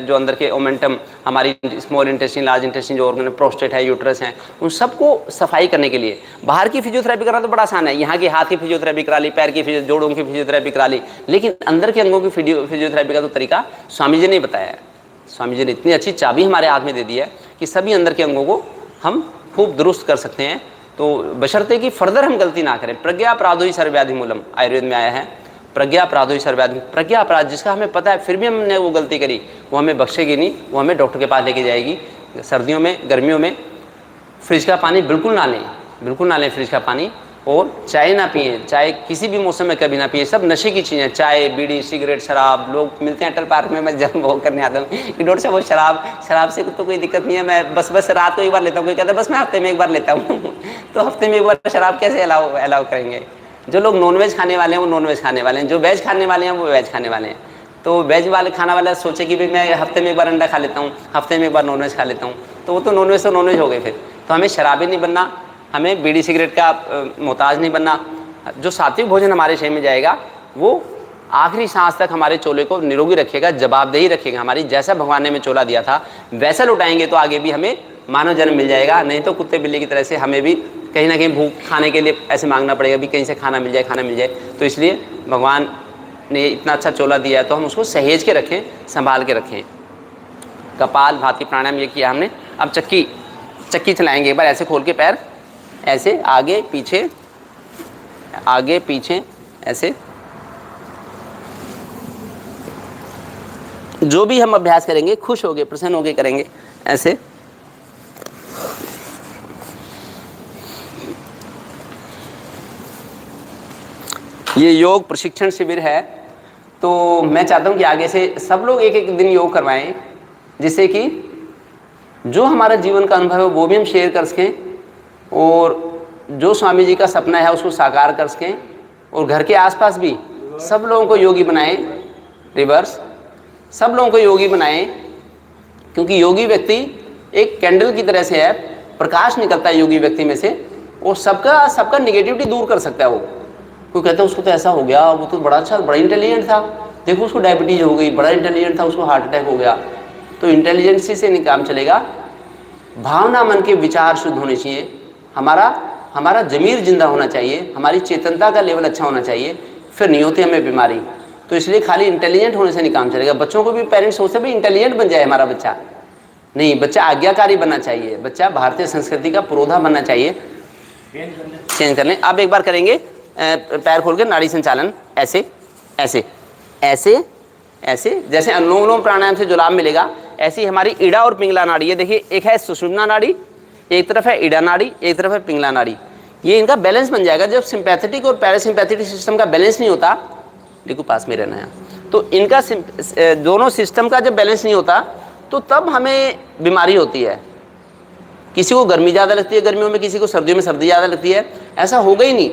जो अंदर के ओमेंटम, हमारी स्मॉल इंटेस्टिन, लार्ज इंटेस्टिन जो ऑर्गन है, प्रोस्टेट है, यूट्रस है, उन सबको सफाई करने के लिए बाहर की फिजियोथेरेपी करना तो बड़ा आसान है। यहाँ की हाथ की फिजियोथेरेपी करा ली, पैर की जोड़ों की फिजियोथेरेपी करा ली, लेकिन अंदर के अंगों की फिजियोथेरेपी का तो तरीका स्वामी जी ने बताया है। स्वामी जी ने इतनी अच्छी चाबी हमारे हाथ में दे दी है कि सभी अंदर के अंगों को हम खूब दुरुस्त कर सकते हैं। तो बशर्ते कि फर्दर हम गलती ना करें। प्रज्ञा अपराधो ही सर्वव्याधि मूलम, आयुर्वेद में आया है, प्रज्ञा अपराधो ही सर्वव्याधि। प्रज्ञा अपराध जिसका हमें पता है फिर भी हमने वो गलती करी, वो हमें बख्शेगी नहीं, वो हमें डॉक्टर के पास लेके जाएगी। सर्दियों में, गर्मियों में फ्रिज का पानी बिल्कुल ना लें फ्रिज का पानी। और चाय ना पिए, चाय किसी भी मौसम में कभी ना पिए, सब नशे की चीज़ें, चाय, बीड़ी, सिगरेट, शराब। लोग मिलते हैं अटल पार्क में, मैं जब वो करने आता हूँ कि डॉक्टर साहब वो शराब से तो कोई दिक्कत नहीं है, मैं बस रात को एक बार लेता हूँ। कोई कहता है बस मैं हफ्ते में एक बार लेता हूँ तो हफ्ते में एक बार शराब कैसे अलाउ करेंगे। जो लोग नॉनवेज खाने वाले हैं वो नॉनवेज खाने वाले हैं, जो वेज खाने वाले हैं वो वेज खाने वाले हैं। तो वेज वाले खाना वाला सोचे कि भाई मैं हफ्ते में एक बार अंडा खा लेता हूँ, हफ्ते में एक बार नॉनवेज खा लेता हूँ, तो वो तो नॉनवेज तो नॉनवेज हो गए फिर। तो हमें शराबी नहीं बनना, हमें बीड़ी सिगरेट का मोहताज नहीं बनना। जो सात्विक भोजन हमारे शरीर में जाएगा वो आखिरी सांस तक हमारे चोले को निरोगी रखेगा, जवाबदेही रखेगा हमारी। जैसा भगवान ने हमें चोला दिया था वैसा लुटाएंगे तो आगे भी हमें मानव जन्म मिल जाएगा, नहीं तो कुत्ते बिल्ली की तरह से हमें भी कहीं ना कहीं भूख खाने के लिए ऐसे मांगना पड़ेगा भी कहीं से खाना मिल जाए, खाना मिल जाए। तो इसलिए भगवान ने इतना अच्छा चोला दिया है तो हम उसको सहेज के रखें, संभाल के रखें। कपाल भाती प्राणायाम ये किया हमने। अब चक्की चलाएंगे एक बार, ऐसे खोल के पैर, ऐसे आगे पीछे आगे पीछे, ऐसे जो भी हम अभ्यास करेंगे खुश होके प्रसन्न होके करेंगे ऐसे। ये योग प्रशिक्षण शिविर है, तो मैं चाहता हूँ कि आगे से सब लोग एक एक दिन योग करवाएं, जिससे कि जो हमारा जीवन का अनुभव है वो भी हम शेयर कर सकें, और जो स्वामी जी का सपना है उसको साकार कर सकें, और घर के आसपास भी सब लोगों को योगी बनाएं। रिवर्स, सब लोगों को योगी बनाएं, क्योंकि योगी व्यक्ति एक कैंडल की तरह से है, प्रकाश निकलता है योगी व्यक्ति में से, और सबका निगेटिविटी दूर कर सकता है। वो कोई कहता है उसको तो ऐसा हो गया, वो तो बड़ा अच्छा, बड़ा इंटेलिजेंट था, देखो उसको डायबिटीज हो गई, बड़ा इंटेलिजेंट था उसको हार्ट अटैक हो गया। तो इंटेलिजेंसी से नहीं काम चलेगा, भावना मन के विचार शुद्ध होने चाहिए, हमारा जमीर जिंदा होना चाहिए, हमारी चेतनता का लेवल अच्छा होना चाहिए, फिर नहीं होती हमें बीमारी। तो इसलिए खाली इंटेलिजेंट होने से नहीं काम चलेगा। बच्चों को भी पेरेंट्स सोचते भाई इंटेलिजेंट बन जाए हमारा बच्चा, नहीं, बच्चा आज्ञाकारी बनना चाहिए, बच्चा भारतीय संस्कृति का पुरोधा बनना चाहिए। चेंज कर लें। अब एक बार करेंगे पैर खोल के नाड़ी संचालन, ऐसे ऐसे ऐसे ऐसे, जैसे अनुलोम विलोम प्राणायाम से जो लाभ मिलेगा, ऐसी हमारी ईड़ा और पिंगला नाड़ी है। देखिए, एक है सुषुम्ना नाड़ी, एक तरफ है ईड़ा नाड़ी, एक तरफ है पिंगला नाड़ी। ये इनका बैलेंस बन जाएगा। जब सिंपैथेटिक और पैरासिम्पैथेटिक सिस्टम का बैलेंस नहीं होता, देखो पास में रहना है, तो इनका दोनों सिस्टम का जब बैलेंस नहीं होता तो तब हमें बीमारी होती है। किसी को गर्मी ज़्यादा लगती है गर्मियों में, किसी को सर्दियों में सर्दी ज़्यादा लगती है, ऐसा होगा ही नहीं।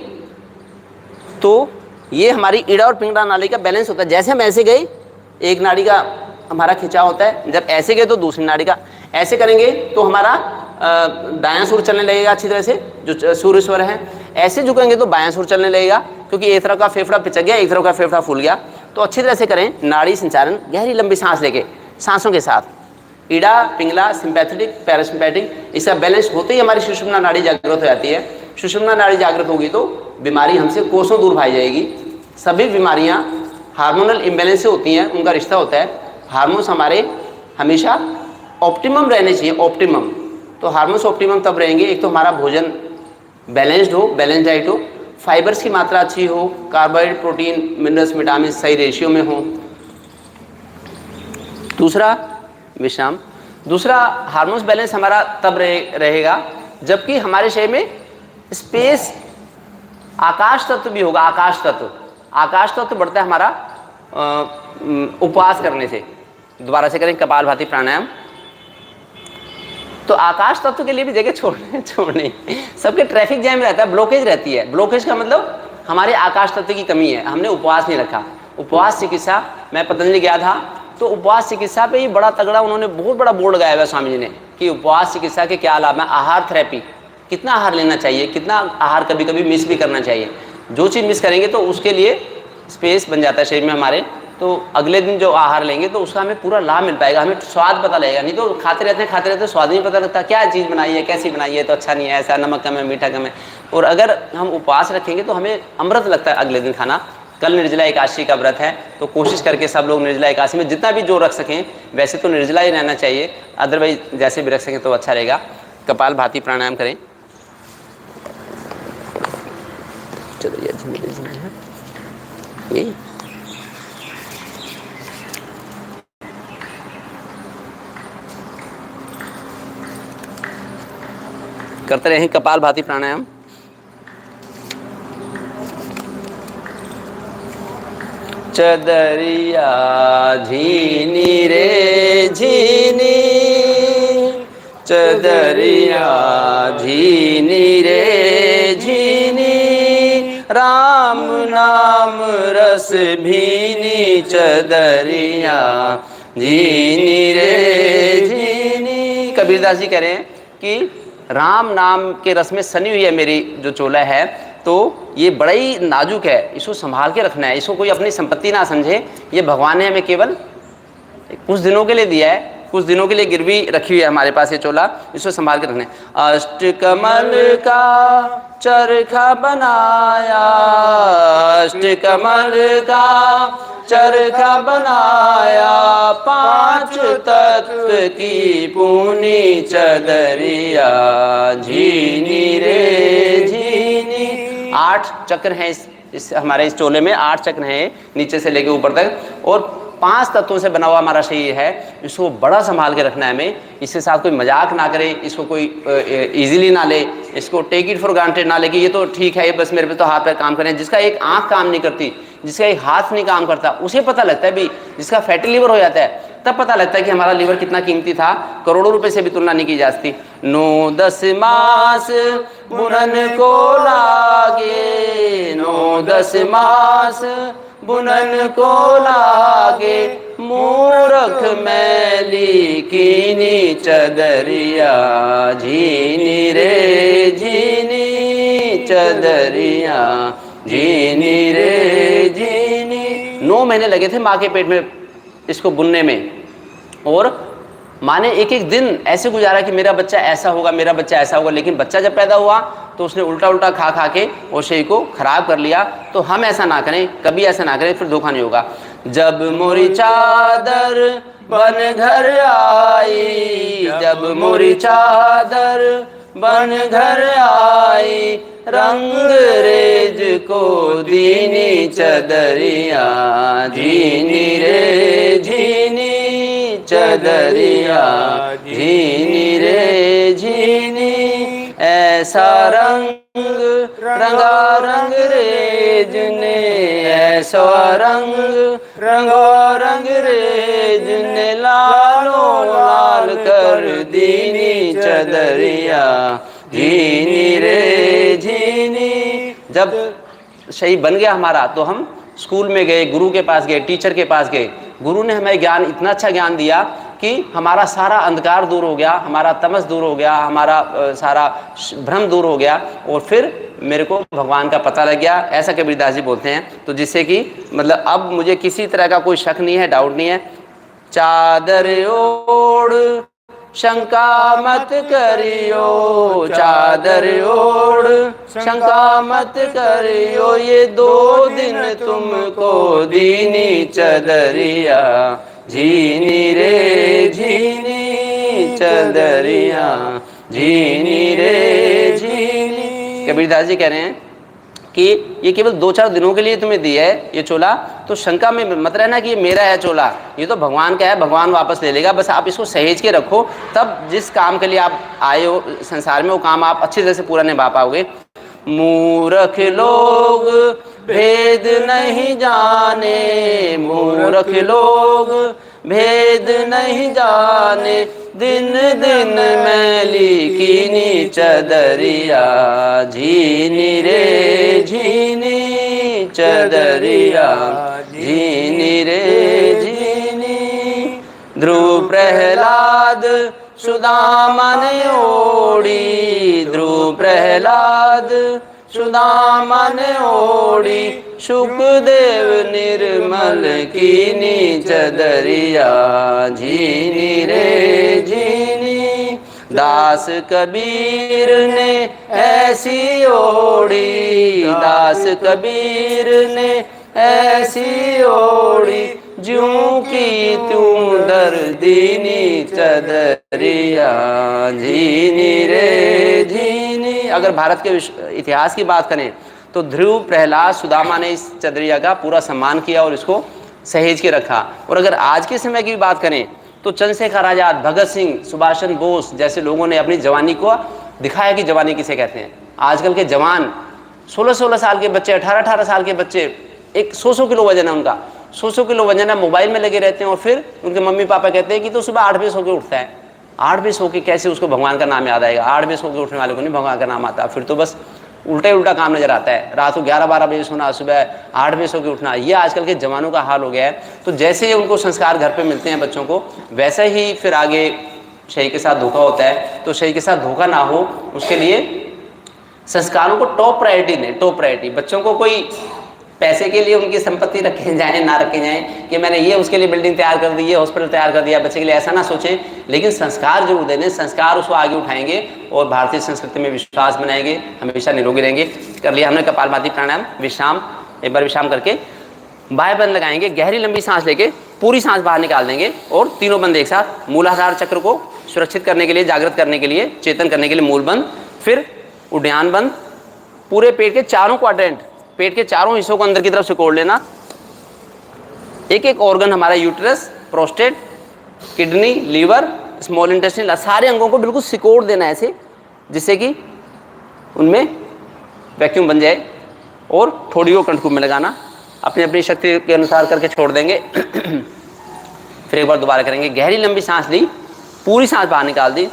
तो ये हमारी ईड़ा और पिंगला नाड़ी का बैलेंस होता है। जैसे हम ऐसे गए, एक नाड़ी का हमारा खिंचाव होता है, जब ऐसे गए तो दूसरी नाड़ी का, ऐसे करेंगे तो हमारा दायां सुर चलने लगेगा अच्छी तरह से, जो सूर्य स्वर है। ऐसे झुकेंगे तो बायां सुर चलने लगेगा, क्योंकि एक तरफ का फेफड़ा पिचक गया, एक तरफ का फेफड़ा फूल गया। तो अच्छी तरह से करें नाड़ी संचालन, गहरी लंबी सांस लेके, सांसों के साथ, ईड़ा पिंगला सिंपैथेटिक पैरासिम्पैथिक, इसका बैलेंस होते ही हमारी सुषुम्ना नाड़ी जागृत हो जाती है। सुषुम्ना नाड़ी जागृत होगी तो बीमारी हमसे कोसों दूर भाई जाएगी। सभी बीमारियां हार्मोनल इम्बैलेंस से होती हैं, उनका रिश्ता होता है। हार्मोन्स हमारे हमेशा ऑप्टिमम रहने चाहिए, ऑप्टिमम। तो हार्मोन्स ऑप्टिमम तब रहेंगे, एक तो हमारा भोजन बैलेंस्ड हो, बैलेंस डाइट हो, फाइबर्स की मात्रा अच्छी हो, कार्बोहाइड्रेट प्रोटीन मिनरल्स विटामिन सही रेशियो में हो। दूसरा विश्राम। दूसरा, हार्मोन्स बैलेंस हमारा तब रहेगा जबकि हमारे शरीर में स्पेस, आकाश तत्व भी होगा। आकाश तत्व बढ़ता है हमारा उपवास करने से। दोबारा से करें कपाल भाती प्राणायाम। तो आकाश तत्व के लिए भी जगह छोड़ने सबके ट्रैफिक जैम रहता है, ब्लॉकेज रहती है। ब्लॉकेज का मतलब हमारे आकाश तत्व की कमी है, हमने उपवास नहीं रखा। उपवास चिकित्सा, मैं पतंजलि गया था तो उपवास चिकित्सा पे ही बड़ा तगड़ा उन्होंने बहुत बड़ा बोर्ड लगाया हुआ स्वामी जी ने कि उपवास चिकित्सा के क्या लाभ है। आहार थेरेपी, कितना आहार लेना चाहिए, कितना आहार कभी कभी मिस भी करना चाहिए। जो चीज़ मिस करेंगे तो उसके लिए स्पेस बन जाता है शरीर में हमारे, तो अगले दिन जो आहार लेंगे तो उसका हमें पूरा लाभ मिल पाएगा, हमें स्वाद पता लगेगा। नहीं तो खाते रहते स्वाद नहीं पता लगता, क्या चीज़ बनाई है, कैसी बनाई है, तो अच्छा नहीं है, ऐसा नमक कम है, मीठा कम है। और अगर हम उपवास रखेंगे तो हमें अमृत लगता है अगले दिन खाना। कल निर्जला एकादशी का व्रत है, तो कोशिश करके सब लोग निर्जला एकादशी में जितना भी जो रख सकें, वैसे तो निर्जला ही रहना चाहिए, अदरवाइज जैसे भी रख सकें तो अच्छा रहेगा। कपाल भाती प्राणायाम करें। चलो ये करते रहें कपाल भाती प्राणायाम। चदरिया झीनी रे झीनी, चदरिया झीनी रे झीनी, राम नाम रस भीनी चदरिया झीनी रे झीनी। कबीरदास जी कह रहे हैं कि राम नाम के रस में सनी हुई है मेरी जो चोला है, तो ये बड़ा ही नाजुक है, इसको संभाल के रखना है, इसको कोई अपनी संपत्ति ना समझे। ये भगवान ने हमें केवल कुछ दिनों के लिए दिया है, कुछ दिनों के लिए गिरवी रखी हुई है हमारे पास ये चोला, इसको संभाल के रखना है। अष्टकमल का चरखा बनाया, अष्टकमल का चरखा बनाया, पांच तत्व की पूनी चदरिया झीनी रे झीनी। 8 चक्र हैं इस हमारे इस चोले में, 8 चक्र हैं नीचे से लेके ऊपर तक, और 5 तत्वों से बना हुआ हमारा शरीर है। इसको बड़ा संभाल के रखना है हमें, इसके साथ कोई मजाक ना करे, इसको कोई इजीली ना ले, इसको टेक इट फॉर ग्रांटेड ना ले कि ये तो ठीक है, ये बस मेरे पे तो हाथ पैर काम करें। जिसका एक आंख काम नहीं करती, जिसका एक हाथ नहीं काम करता, उसे पता लगता है भी, जिसका फैटी लीवर हो जाता है तब पता लगता है कि हमारा लीवर कितना कीमती था, करोड़ों रुपए से भी तुलना नहीं की जा सकती। 9-10 मास बुनन को लागे, 9-10 मास बुनन को लागे, मूरख मैली कीनी चदरिया झीनी रे झीनी चदरिया झीनी रे झीनी। 9 महीने लगे थे माँ के पेट में इसको बुनने में, और माँ ने एक एक दिन ऐसे गुजारा कि मेरा बच्चा ऐसा होगा, मेरा बच्चा ऐसा होगा। लेकिन बच्चा जब पैदा हुआ तो उसने उल्टा उल्टा खा खा के और शरीर को खराब कर लिया। तो हम ऐसा ना करें, कभी ऐसा ना करें, फिर धोखा नहीं होगा। जब मोरी चादर बन घर आई, जब मोरी चादर बन घर आई, रंग रेज को दीनी चदरिया झीनी रे झीनी चदरिया झीनी रे झीनी। ऐसा रंग रंगा रंग रेज ने, ऐसा रंग रंगा रंग रेज ने, लालो लाल कर दीनी चदरिया झीनी रे झीनी। जब शरीर बन गया हमारा तो हम स्कूल में गए, गुरु के पास गए, टीचर के पास गए। गुरु ने हमें ज्ञान, इतना अच्छा ज्ञान दिया कि हमारा सारा अंधकार दूर हो गया, हमारा तमस दूर हो गया, हमारा सारा भ्रम दूर हो गया, और फिर मेरे को भगवान का पता लग गया। ऐसा कबीरदास जी बोलते हैं। तो जिससे कि मतलब अब मुझे किसी तरह का कोई शक नहीं है, डाउट नहीं है। चादर ओढ़ शंका मत करियो, चादर ओढ़ शंका मत करियो, ये 2 दिन तुमको दीनी चदरिया झीनी रे झीनी चदरिया झीनी रे झीनी। कबीरदास जी कह रहे हैं कि ये केवल 2-4 दिनों के लिए तुम्हें दिया है ये चोला, तो शंका में मत रहना कि ये मेरा है चोला, ये तो भगवान का है, भगवान वापस ले लेगा। बस आप इसको सहेज के रखो, तब जिस काम के लिए आप आए हो संसार में वो काम आप अच्छी तरह से पूरा निभा पाओगे। मूर्ख लोग भेद नहीं जाने, मूर्ख लोग भेद नहीं जाने, दिन दिन मैली कीनी चदरिया झीनी रे झीनी चदरिया झीनी रे झीनी। ध्रुव प्रहलाद सुदामा ने ओढ़ी, ध्रुव प्रहलाद सुदामा ने ओढ़ी, शुकदेव निर्मल कीनी चदरिया झीनी रे झीनी। दास कबीर ने ऐसी ओढ़ी, दास कबीर ने ऐसी ओढ़ी, ज्यों की तू दर्दीनी चदरिया झीनी रे झीनी। अगर भारत के इतिहास की बात करें तो ध्रुव, प्रहलाद, सुदामा ने इस चदरिया का पूरा सम्मान किया और इसको सहेज के रखा। और अगर आज के समय की बात करें तो चंद्रशेखर आजाद, भगत सिंह, सुभाष चंद्र बोस जैसे लोगों ने अपनी जवानी को दिखाया कि जवानी किसे कहते हैं। आजकल के जवान 16-16 साल के बच्चे, 18-18 साल के बच्चे, एक 100 किलो वजन है उनका, 100 किलो वजन है, मोबाइल में लगे रहते हैं। और फिर उनके मम्मी पापा कहते हैं कि तो सुबह 8 बजे सो के उठता है। 8 बजे सो के कैसे उसको भगवान का नाम याद आएगा? 8 बजे सो के उठने वाले को नहीं भगवान का नाम आता। फिर तो बस उल्टा ही उल्टा काम नजर आता है। रात को 11-12 बजे सोना, सुबह 8 बजे सो के उठना, ये आजकल के जवानों का हाल हो गया है। तो जैसे ही उनको संस्कार घर पे मिलते हैं बच्चों को, वैसे ही फिर आगे शरीर के साथ धोखा होता है। तो शरीर के साथ धोखा ना हो उसके लिए संस्कारों को टॉप प्रायोरिटी दें, टॉप प्रायोरिटी। बच्चों को कोई पैसे के लिए उनकी संपत्ति रखे जाएं ना रखे जाएं कि मैंने ये उसके लिए बिल्डिंग तैयार कर दी, ये हॉस्पिटल तैयार कर दिया बच्चे के लिए, ऐसा ना सोचें। लेकिन संस्कार जरूर दे दें, संस्कार उसको आगे उठाएंगे और भारतीय संस्कृति में विश्वास बनाएंगे, हमेशा निरोगी रहेंगे। कर लिया हमने कपालभाति प्राणायाम, विश्राम, एक बार विश्राम करके बाएं बंद लगाएंगे, गहरी लंबी सांस लेके पूरी सांस बाहर निकाल देंगे और तीनों बंद एक साथ। मूलाधार चक्र को सुरक्षित करने के लिए, जागृत करने के लिए, चेतन करने के लिए मूल बंद, फिर उद्यान बंद। पूरे पेट के चारों क्वाड्रेंट, पेट के चारों हिस्सों को अंदर की तरफ सिकोड़ लेना। एक एक ऑर्गन हमारा, uterus, prostate, kidney, liver, small intestine, सारे अंगों को बिल्कुल सिकोड़ देना ऐसे, जिससे कि उनमें वैक्यूम बन जाए। और थोड़ी को कंठकूप में लगाना, अपनी अपनी शक्ति के अनुसार करके छोड़ देंगे। फिर एक बार दोबारा करेंगे। गहरी लंबी सांस ली, पूरी सांस बाहर निकाल दी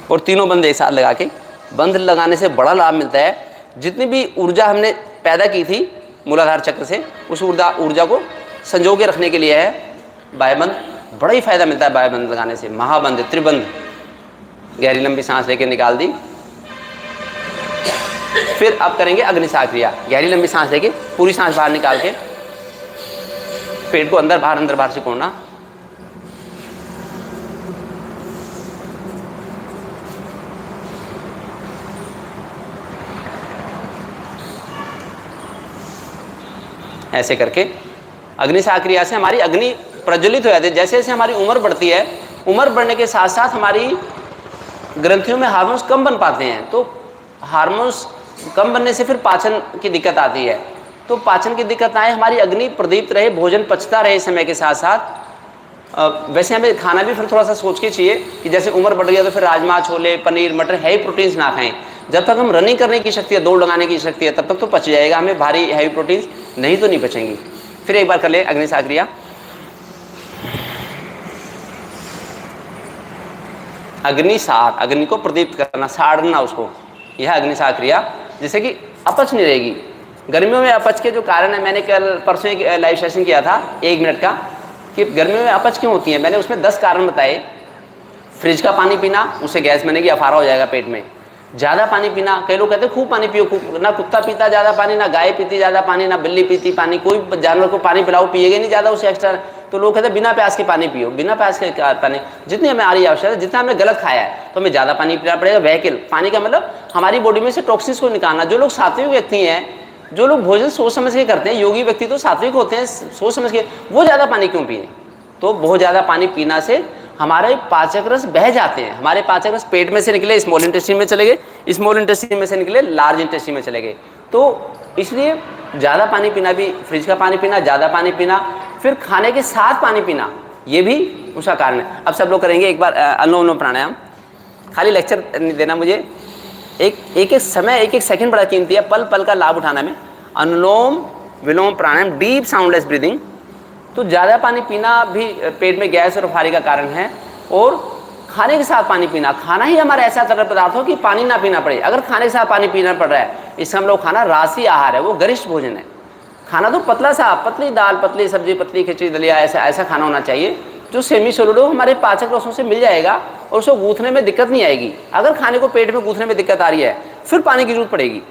और तीनों बंद एक साथ लगा के, बंद लगाने से बड़ा लाभ मिलता है। जितनी भी ऊर्जा हमने पैदा की थी मूलाधार चक्र से, उस ऊर्जा को संजो के रखने के लिए है बायबंद। बड़ा ही फायदा मिलता है बायबंद लगाने से। महाबंद, त्रिबंद, गहरी लंबी सांस लेके निकाल दी। फिर अब करेंगे अग्निसार क्रिया। गहरी लंबी सांस लेके पूरी सांस बाहर निकाल के पेट को अंदर बाहर सिकोड़ना। ऐसे करके अग्निसार क्रिया से हमारी अग्नि प्रज्वलित हो जाती है। जैसे जैसे हमारी उम्र बढ़ती है, उम्र बढ़ने के साथ साथ हमारी ग्रंथियों में हार्मोन्स कम बन पाते हैं। तो हार्मोन्स कम बनने से फिर पाचन की दिक्कत आती है। तो पाचन की दिक्कत आए, हमारी अग्नि प्रदीप्त रहे, भोजन पचता रहे समय के साथ साथ। वैसे हमें खाना भी फिर थोड़ा सा सोच के चाहिए कि जैसे उम्र बढ़ गया तो फिर राजमा, छोले, पनीर, मटर, हैवी प्रोटीन्स ना खाएं। जब तक हम रनिंग करने की शक्ति है, दौड़ लगाने की शक्ति है, तब तक तो पच जाएगा हमें भारी हैवी प्रोटीन्स, नहीं तो नहीं बचेंगी। फिर एक बार कर ले अग्निसार क्रिया। अग्निसार, अग्नि को प्रदीप्त करना, साड़ना उसको, यह अग्निसार क्रिया, जिससे कि अपच नहीं रहेगी। गर्मियों में अपच के जो कारण है, मैंने कल परसों एक लाइव सेशन किया था 1 मिनट का, कि गर्मियों में अपच क्यों होती है। मैंने उसमें 10 कारण बताए। फ्रिज का पानी पीना, उससे गैस बनेगी, अफारा हो जाएगा पेट में। ज़्यादा पानी पीना, कई लोग कहते हैं खूब पानी पियो, ना कुत्ता पीता ज़्यादा पानी, ना गाय पीती ज़्यादा पानी, ना बिल्ली पीती पानी, कोई जानवर को पानी पिलाओ पिएगा नहीं ज़्यादा उससे एक्स्ट्रा। तो लोग कहते हैं बिना प्यास के पानी पियो, बिना प्यास के पानी, जितनी हमें आ रही है आवश्यकता, जितना हमने गलत खाया है तो हमें ज़्यादा पानी पीना पड़ेगा। व्हीकल पानी का मतलब हमारी बॉडी में से टॉक्सिन्स को निकालना। जो लोग सात्विक व्यक्ति हैं, जो लोग भोजन सोच समझ के करते हैं, योगी व्यक्ति तो सात्विक होते हैं, सोच समझ के, वो ज़्यादा पानी क्यों पिए। तो बहुत ज़्यादा पानी पीना से हमारे पाचक रस बह जाते हैं। हमारे पाचक रस पेट में से निकले स्मॉल इंटेस्टाइन में चले गए, स्मॉल इंटेस्टाइन में से निकले लार्ज इंटेस्टाइन में चले गए। तो इसलिए ज़्यादा पानी पीना भी, फ्रिज का पानी पीना, ज़्यादा पानी पीना, फिर खाने के साथ पानी पीना, ये भी उसका कारण है। अब सब लोग करेंगे एक बार अनुलोम विलोम प्राणायाम। खाली लेक्चर नहीं देना मुझे, एक समय, एक सेकंड बड़ा कीमती है, पल पल का लाभ उठाना में। अनुलोम विलोम प्राणायाम, डीप साउंडलेस ब्रीदिंग। तो ज़्यादा पानी पीना भी पेट में गैस और उफारी का कारण है। और खाने के साथ पानी पीना, खाना ही हमारा ऐसा तरल पदार्थ हो कि पानी ना पीना पड़े। अगर खाने के साथ पानी पीना पड़ रहा है, इससे हम लोग खाना राशि आहार है, वो गरिष्ठ भोजन है। खाना तो पतला सा, पतली दाल, पतली सब्जी, पतली खिचड़ी, दलिया, ऐसा खाना होना चाहिए जो सेमी सॉलिड हो, हमारे पाचक रसों से मिल जाएगा और उसको गूंथने में दिक्कत नहीं आएगी। अगर खाने को पेट में गूंथने में दिक्कत आ रही है, फिर पानी की जरूरत पड़ेगी,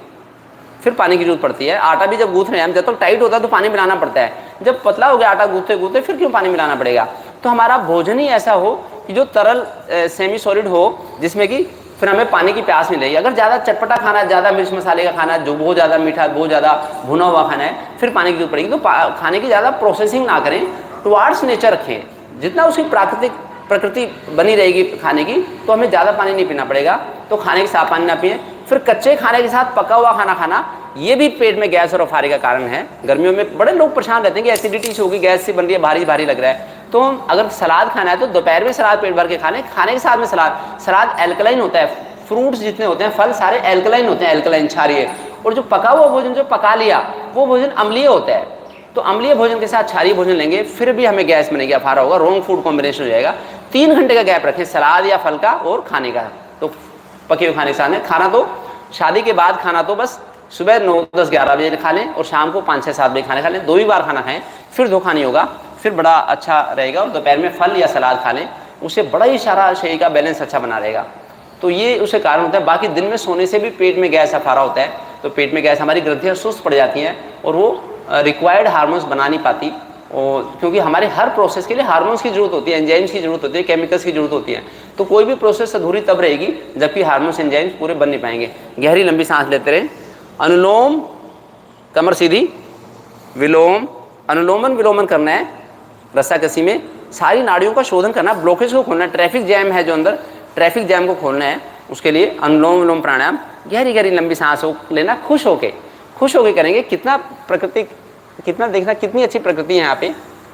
फिर पानी की जरूरत पड़ती है। आटा भी जब गूंथ रहे हैं हम, जब तक टाइट होता है तो पानी मिलाना पड़ता है, जब पतला हो गया आटा गूंथते गूंथते फिर क्यों पानी मिलाना पड़ेगा। तो हमारा भोजन ही ऐसा हो कि जो तरल सेमी सॉलिड हो, जिसमें कि फिर हमें पानी की प्यास नहीं लगेगी। अगर ज़्यादा चटपटा खाना, ज़्यादा मिर्च मसाले का खाना, जो बहुत ज़्यादा मीठा, बहुत ज़्यादा भुना हुआ खाना है, फिर पानी की जरूरत पड़ेगी। तो खाने की ज़्यादा प्रोसेसिंग ना करें, टुवार्ड्स नेचर रखें। जितना उसकी प्राकृतिक प्रकृति बनी रहेगी खाने की, तो हमें ज़्यादा पानी नहीं पीना पड़ेगा। तो खाने के साथ पानी ना पिए। फिर कच्चे खाने के साथ पका हुआ खाना खाना, ये भी पेट में गैस और उफारी का कारण है। गर्मियों में बड़े लोग परेशान रहते हैं कि एसिडिटी से होगी, गैस से बन रही है, भारी भारी लग रहा है। तो अगर सलाद खाना है तो दोपहर में सलाद पेट भर के खाने के साथ में सलाद एल्कलाइन होता है। फ्रूट्स जितने होते हैं, फल सारे एल्कलाइन होते हैं, एल्कलाइन क्षारीय। और जो पका हुआ भोजन, जो पका लिया, वो भोजन अम्लीय होता है। तो अम्लीय भोजन के साथ क्षारीय भोजन लेंगे, फिर भी हमें गैस बनेगी, अफारा होगा, रॉन्ग फूड कॉम्बिनेशन हो जाएगा। 3 घंटे का गैप रखें सलाद या फल का और खाने का। तो पके हुए खाने के साथ में खाना तो शादी के बाद खाना तो बस सुबह 9, 10, 11 बजे खा लें और शाम को 5, 6, 7 बजे खाना खा लें, 2 ही बार खाना खाएं, फिर धोखा नहीं होगा, फिर बड़ा अच्छा रहेगा। और दोपहर में फल या सलाद खा लें, उससे बड़ा ही सारा शरीर का बैलेंस अच्छा बना रहेगा। तो ये उसके कारण होता है। बाकी दिन में सोने से भी पेट में गैस अफारा होता है, तो पेट में गैस, हमारी ग्रंथियाँ सुस्त पड़ जाती हैं और वो रिक्वायर्ड हार्मोन्स बना नहीं पाती। और क्योंकि हमारे हर प्रोसेस के लिए हार्मोन्स की जरूरत होती है, एंजाइम्स की जरूरत होती है, केमिकल्स की जरूरत होती है। तो कोई भी प्रोसेस अधूरी तब रहेगी जबकि हार्मोन्स एंजाइम्स पूरे बन नहीं पाएंगे। गहरी लंबी सांस लेते रहें, अनुलोम, कमर सीधी, विलोम, अनुलोमन विलोमन करना है, रस्साकसी में सारी नाड़ियों का शोधन करना, ब्लॉकेज को खोलना है। ट्रैफिक जैम है जो अंदर, ट्रैफिक जैम को खोलना है, उसके लिए अनुलोम विलोम प्राणायाम। गहरी गहरी लंबी सांस लेना, खुश होके करेंगे। कितना प्रकृति, कितना देखना, कितनी अच्छी प्रकृति है यहाँ पे।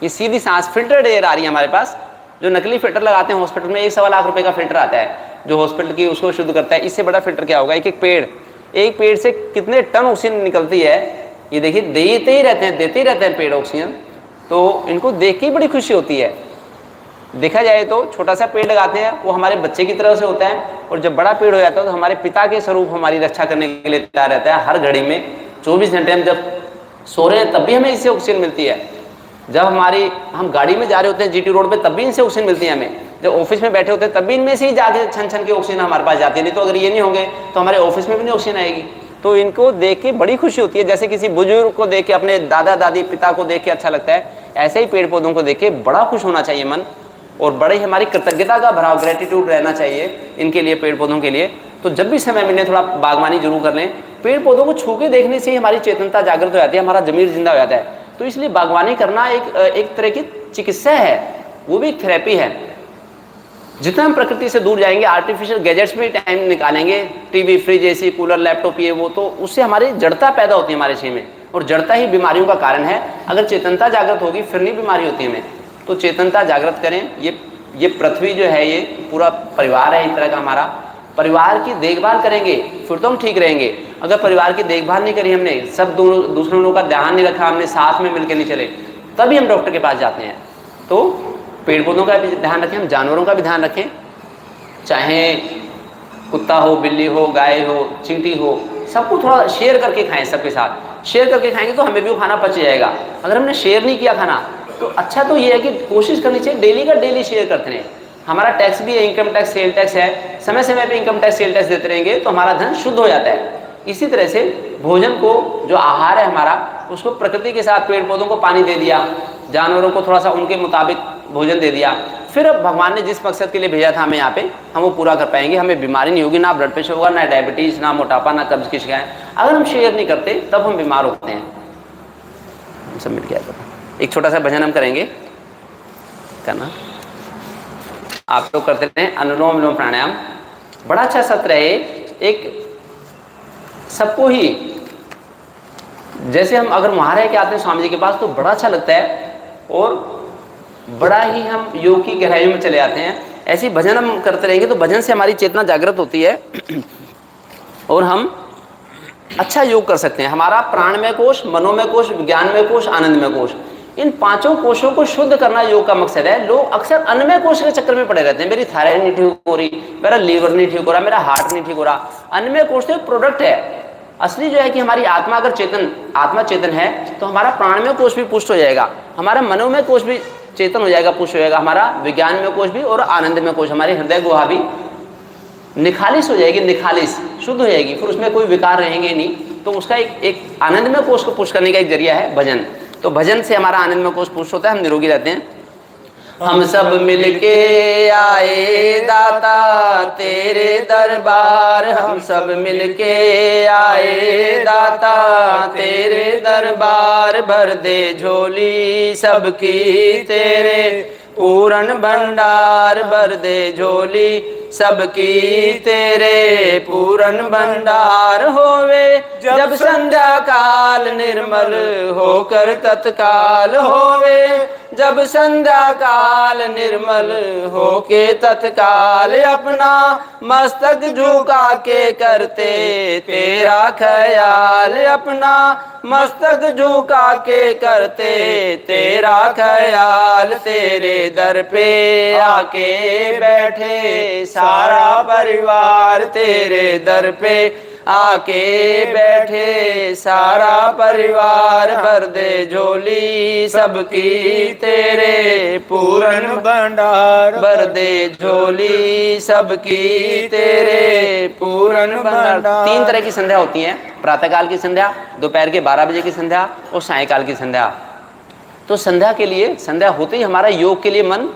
ये सीधी सांस, फिल्टर्ड एयर आ रही है हमारे पास। जो नकली फिल्टर लगाते हैं हॉस्पिटल में, 1-1.25 लाख रुपए का फिल्टर आता है जो हॉस्पिटल की उसको शुद्ध करता है। इससे बड़ा फिल्टर क्या होगा? एक पेड़ से कितने टन ऑक्सीजन निकलती है, ये देखिए। देते ही रहते हैं पेड़ ऑक्सीजन। तो इनको देख के बड़ी खुशी होती है। देखा जाए तो छोटा सा पेड़ लगाते हैं, वो हमारे बच्चे की तरह से होता है, और जब बड़ा पेड़ हो जाता है तो हमारे पिता के स्वरूप हमारी रक्षा करने के लिए तैयार रहता है। हर घड़ी में 24 घंटे हम जब सो रहे हैं तब भी हमें इससे ऑक्सीजन मिलती है। जब हम गाड़ी में जा रहे होते हैं जीटी रोड पे, तब भी इनसे ऑक्सीजन मिलती है हमें। जब ऑफिस में बैठे होते हैं तब भी इनमें से ही जाके छन के ऑक्सीजन हमारे पास जाती है। नहीं तो अगर ये नहीं होंगे तो हमारे ऑफिस में भी नहीं ऑक्सीजन आएगी। तो इनको देख के बड़ी खुशी होती है। जैसे किसी बुजुर्ग को देख के, अपने दादा दादी पिता को देख के अच्छा लगता है, ऐसे ही पेड़ पौधों को देख के बड़ा खुश होना चाहिए मन, और बड़े हमारी कृतज्ञता का भरा ग्रेटिट्यूड रहना चाहिए इनके लिए, पेड़ पौधों के लिए। तो जब भी समय मिले थोड़ा बागवानी जरूर कर लें। पेड़ पौधों को छू के देखने से ही हमारी चेतनता जागृत हो जाती है, हमारा जमीर जिंदा हो जाता है। तो इसलिए बागवानी करना एक तरह की चिकित्सा है, वो भी एक थेरेपी है। जितना हम प्रकृति से दूर जाएंगे, आर्टिफिशियल गैजेट्स में टाइम निकालेंगे, TV, fridge, AC, cooler, laptop, ये वो, तो उससे हमारी जड़ता पैदा होती है हमारे शरीर में, और जड़ता ही बीमारियों का कारण है। अगर चेतनता जागृत होगी फिर नहीं बीमारी होती हमें। तो चेतनता जागृत करें। ये पृथ्वी जो है, ये पूरा परिवार है एक तरह का हमारा। परिवार की देखभाल करेंगे फिर तो हम ठीक रहेंगे। अगर परिवार की देखभाल नहीं करी हमने, सब दूसरों लोगों का ध्यान नहीं रखा हमने, साथ में मिलकर नहीं चले, तभी हम डॉक्टर के पास जाते हैं। तो पेड़ पौधों का भी ध्यान रखें, हम जानवरों का भी ध्यान रखें, चाहे कुत्ता हो, बिल्ली हो, गाय हो, चींटी हो, सबको थोड़ा शेयर करके खाएं। सबके साथ शेयर करके खाएंगे तो हमें भी वो खाना पच जाएगा। अगर हमने शेयर नहीं किया खाना, तो अच्छा तो ये है कि कोशिश करनी चाहिए डेली का डेली शेयर करते रहें। हमारा टैक्स भी है, इनकम टैक्स, सेल टैक्स है, समय समय पे इनकम टैक्स, सेल टैक्स देते रहेंगे तो हमारा धन शुद्ध हो जाता है। इसी तरह से भोजन को, जो आहार है हमारा, उसको प्रकृति के साथ, पेड़ पौधों को पानी दे दिया, जानवरों को थोड़ा सा उनके मुताबिक भोजन दे दिया, फिर अब भगवान ने जिस मकसद के लिए भेजा था हमें यहाँ पे, हम वो पूरा कर पाएंगे। हमें बीमारी नहीं होगी, ना ब्लड प्रेशर होगा, ना डायबिटीज, ना मोटापा, ना कब्ज की शिकायत। अगर हम शेयर नहीं करते तब हम बीमार होते हैं। सब मिल गया। एक छोटा सा भजन हम करेंगे, करना आप लोग करते रहे, अनुलोम विलोम प्राणायाम। बड़ा अच्छा सत्र है। एक सबको ही, जैसे हम अगर महाराज के आते हैं स्वामी जी के पास तो बड़ा अच्छा लगता है, और बड़ा ही हम योग की गहराइयों में चले जाते हैं। ऐसी भजन हम करते रहेंगे तो भजन से हमारी चेतना जागृत होती है और हम अच्छा योग कर सकते हैं। हमारा प्राणमय कोश, मनोमय कोश, विज्ञानमय कोश, आनंदमय कोश, इन पांचों कोशों को शुद्ध करना योग का मकसद है। लोग अक्सर अन्नमय कोश के चक्कर में पड़े रहते हैं। मेरी थायराइड नहीं ठीक हो रही, मेरा लीवर नहीं ठीक हो रहा, मेरा हार्ट नहीं ठीक हो रहा। अन्नमय कोश तो एक प्रोडक्ट है। असली जो है कि हमारी आत्मा अगर आत्मा चेतन है तो हमारा प्राणमय कोश भी पुष्ट हो जाएगा, हमारा मनोमय कोश भी चेतन हो जाएगा, पुष्ट हो जाएगा, हमारा विज्ञानमय कोश भी, और आनंदमय कोश, हमारी हृदय गुहा भी निखालिस हो जाएगी, निखालिस शुद्ध हो जाएगी, फिर उसमें कोई विकार रहेंगे नहीं। तो उसका एक आनंदमय कोश को पुष्ट करने का एक जरिया है भजन। तो भजन से हमारा आनंदमय कोश पुष्ट होता है, हम निरोगी रहते हैं। हम सब मिलके आए दाता तेरे दरबार, हम सब मिलके आए दाता तेरे दरबार, भर दे झोली सबकी तेरे पूरन भंडार, भर दे झोली सबकी तेरे पूरन भंडार। होवे जब संध्या काल निर्मल होकर तत्काल, होवे जब संध्या काल निर्मल होके तत्काल, अपना मस्तक झुका के करते तेरा ख्याल, अपना मस्तक झुका के करते तेरा ख्याल, तेरे दर पे आके बैठे सारा परिवार, तेरे दर पे आके बैठे सारा परिवार, भर दे झोली सबकी तेरे पूरन भंडार, भर दे झोली सबकी तेरे पूरन भंडार। 3 तरह की संध्या होती हैं, प्रातःकाल की संध्या, दोपहर के 12 बजे की संध्या और सायंकाल की संध्या। तो संध्या के लिए, संध्या होते ही हमारा योग के लिए मन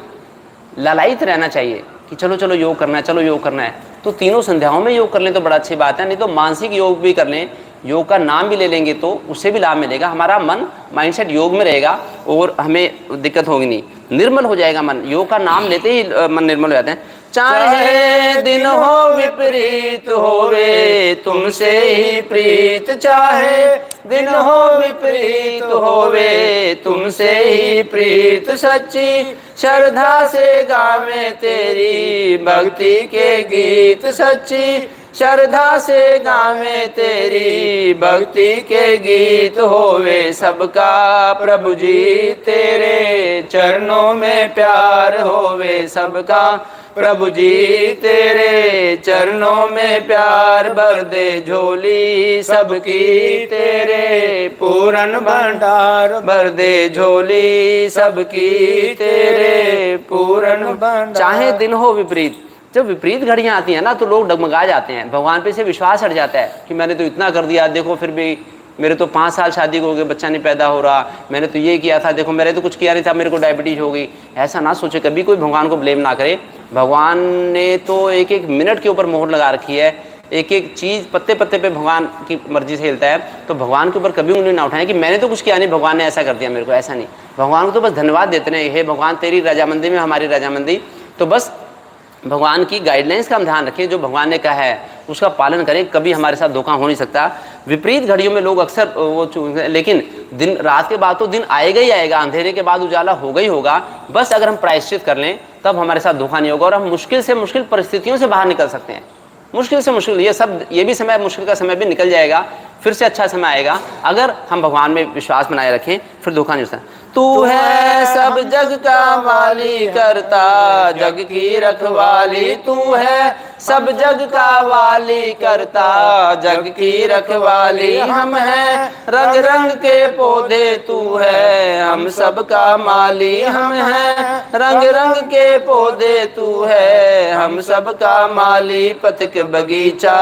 लालायित रहना चाहिए कि चलो चलो योग करना है, चलो योग करना है। तो तीनों संध्याओं में योग कर लें तो बड़ा अच्छी बात है, नहीं तो मानसिक योग भी कर लें, योग का नाम भी ले लेंगे तो उससे भी लाभ मिलेगा। हमारा मन माइंडसेट योग में रहेगा और हमें दिक्कत होगी नहीं, निर्मल हो जाएगा मन। योग का नाम लेते ही मन निर्मल हो जाते हैं। चाहे दिन हो विपरीत होवे तुमसे ही प्रीत, चाहे दिन हो विपरीत होवे तुमसे ही प्रीत, सच्ची श्रद्धा से गावे तेरी भक्ति के गीत, सच्ची श्रद्धा से गावे तेरी भक्ति के गीत, होवे सबका प्रभु जी तेरे चरणों में प्यार, होवे सबका प्रभु जी तेरे चरणों में प्यार, भर दे झोली सबकी तेरे पूरन भंडार, भर दे झोली सबकी तेरे पूरन भंडार। चाहे दिन हो विपरीत, जब विपरीत घड़ियां आती हैं ना तो लोग डगमगा जाते हैं, भगवान पे से विश्वास हट जाता है कि मैंने तो इतना कर दिया, देखो फिर भी मेरे तो 5 साल शादी हो गए, बच्चा नहीं पैदा हो रहा, मैंने तो ये किया था, देखो मैंने तो कुछ किया नहीं था, मेरे को डायबिटीज हो गई। ऐसा ना सोचे कभी, कोई भगवान को ब्लेम ना करे। भगवान ने तो एक एक मिनट के ऊपर मोहर लगा रखी है, एक एक चीज़ पत्ते पत्ते पे भगवान की मर्जी से हिलता है। तो भगवान के ऊपर कभी उंगली ना उठाएं कि मैंने तो कुछ किया नहीं, भगवान ने ऐसा कर दिया मेरे को, ऐसा नहीं। भगवान को तो बस धन्यवाद देते हैं, हे भगवान तेरी रजामंदी में हमारी रजामंदी। तो बस भगवान की गाइडलाइंस का हम ध्यान रखें, जो भगवान ने कहा है उसका पालन करें, कभी हमारे साथ धोखा हो नहीं सकता। विपरीत घड़ियों में लोग अक्सर वो, लेकिन दिन रात के बाद तो दिन आएगा ही आएगा, अंधेरे के बाद उजाला होगा ही होगा। बस अगर हम प्रायश्चित कर लें तब हमारे साथ धोखा नहीं होगा और हम मुश्किल से मुश्किल परिस्थितियों से बाहर निकल सकते हैं। मुश्किल से मुश्किल ये भी समय, मुश्किल का समय भी निकल जाएगा, फिर से अच्छा समय आएगा अगर हम भगवान में विश्वास बनाए रखें, फिर धोखा नहीं होता। तू है सब जग का माली करता जग की रखवाली, तू है सब जग का वाली करता जग की रखवाली, हम हैं रंग रंग के पौधे तू है हम सब का माली, हम हैं रंग रंग के पौधे तू है हम सब का माली, पथिक बगीचा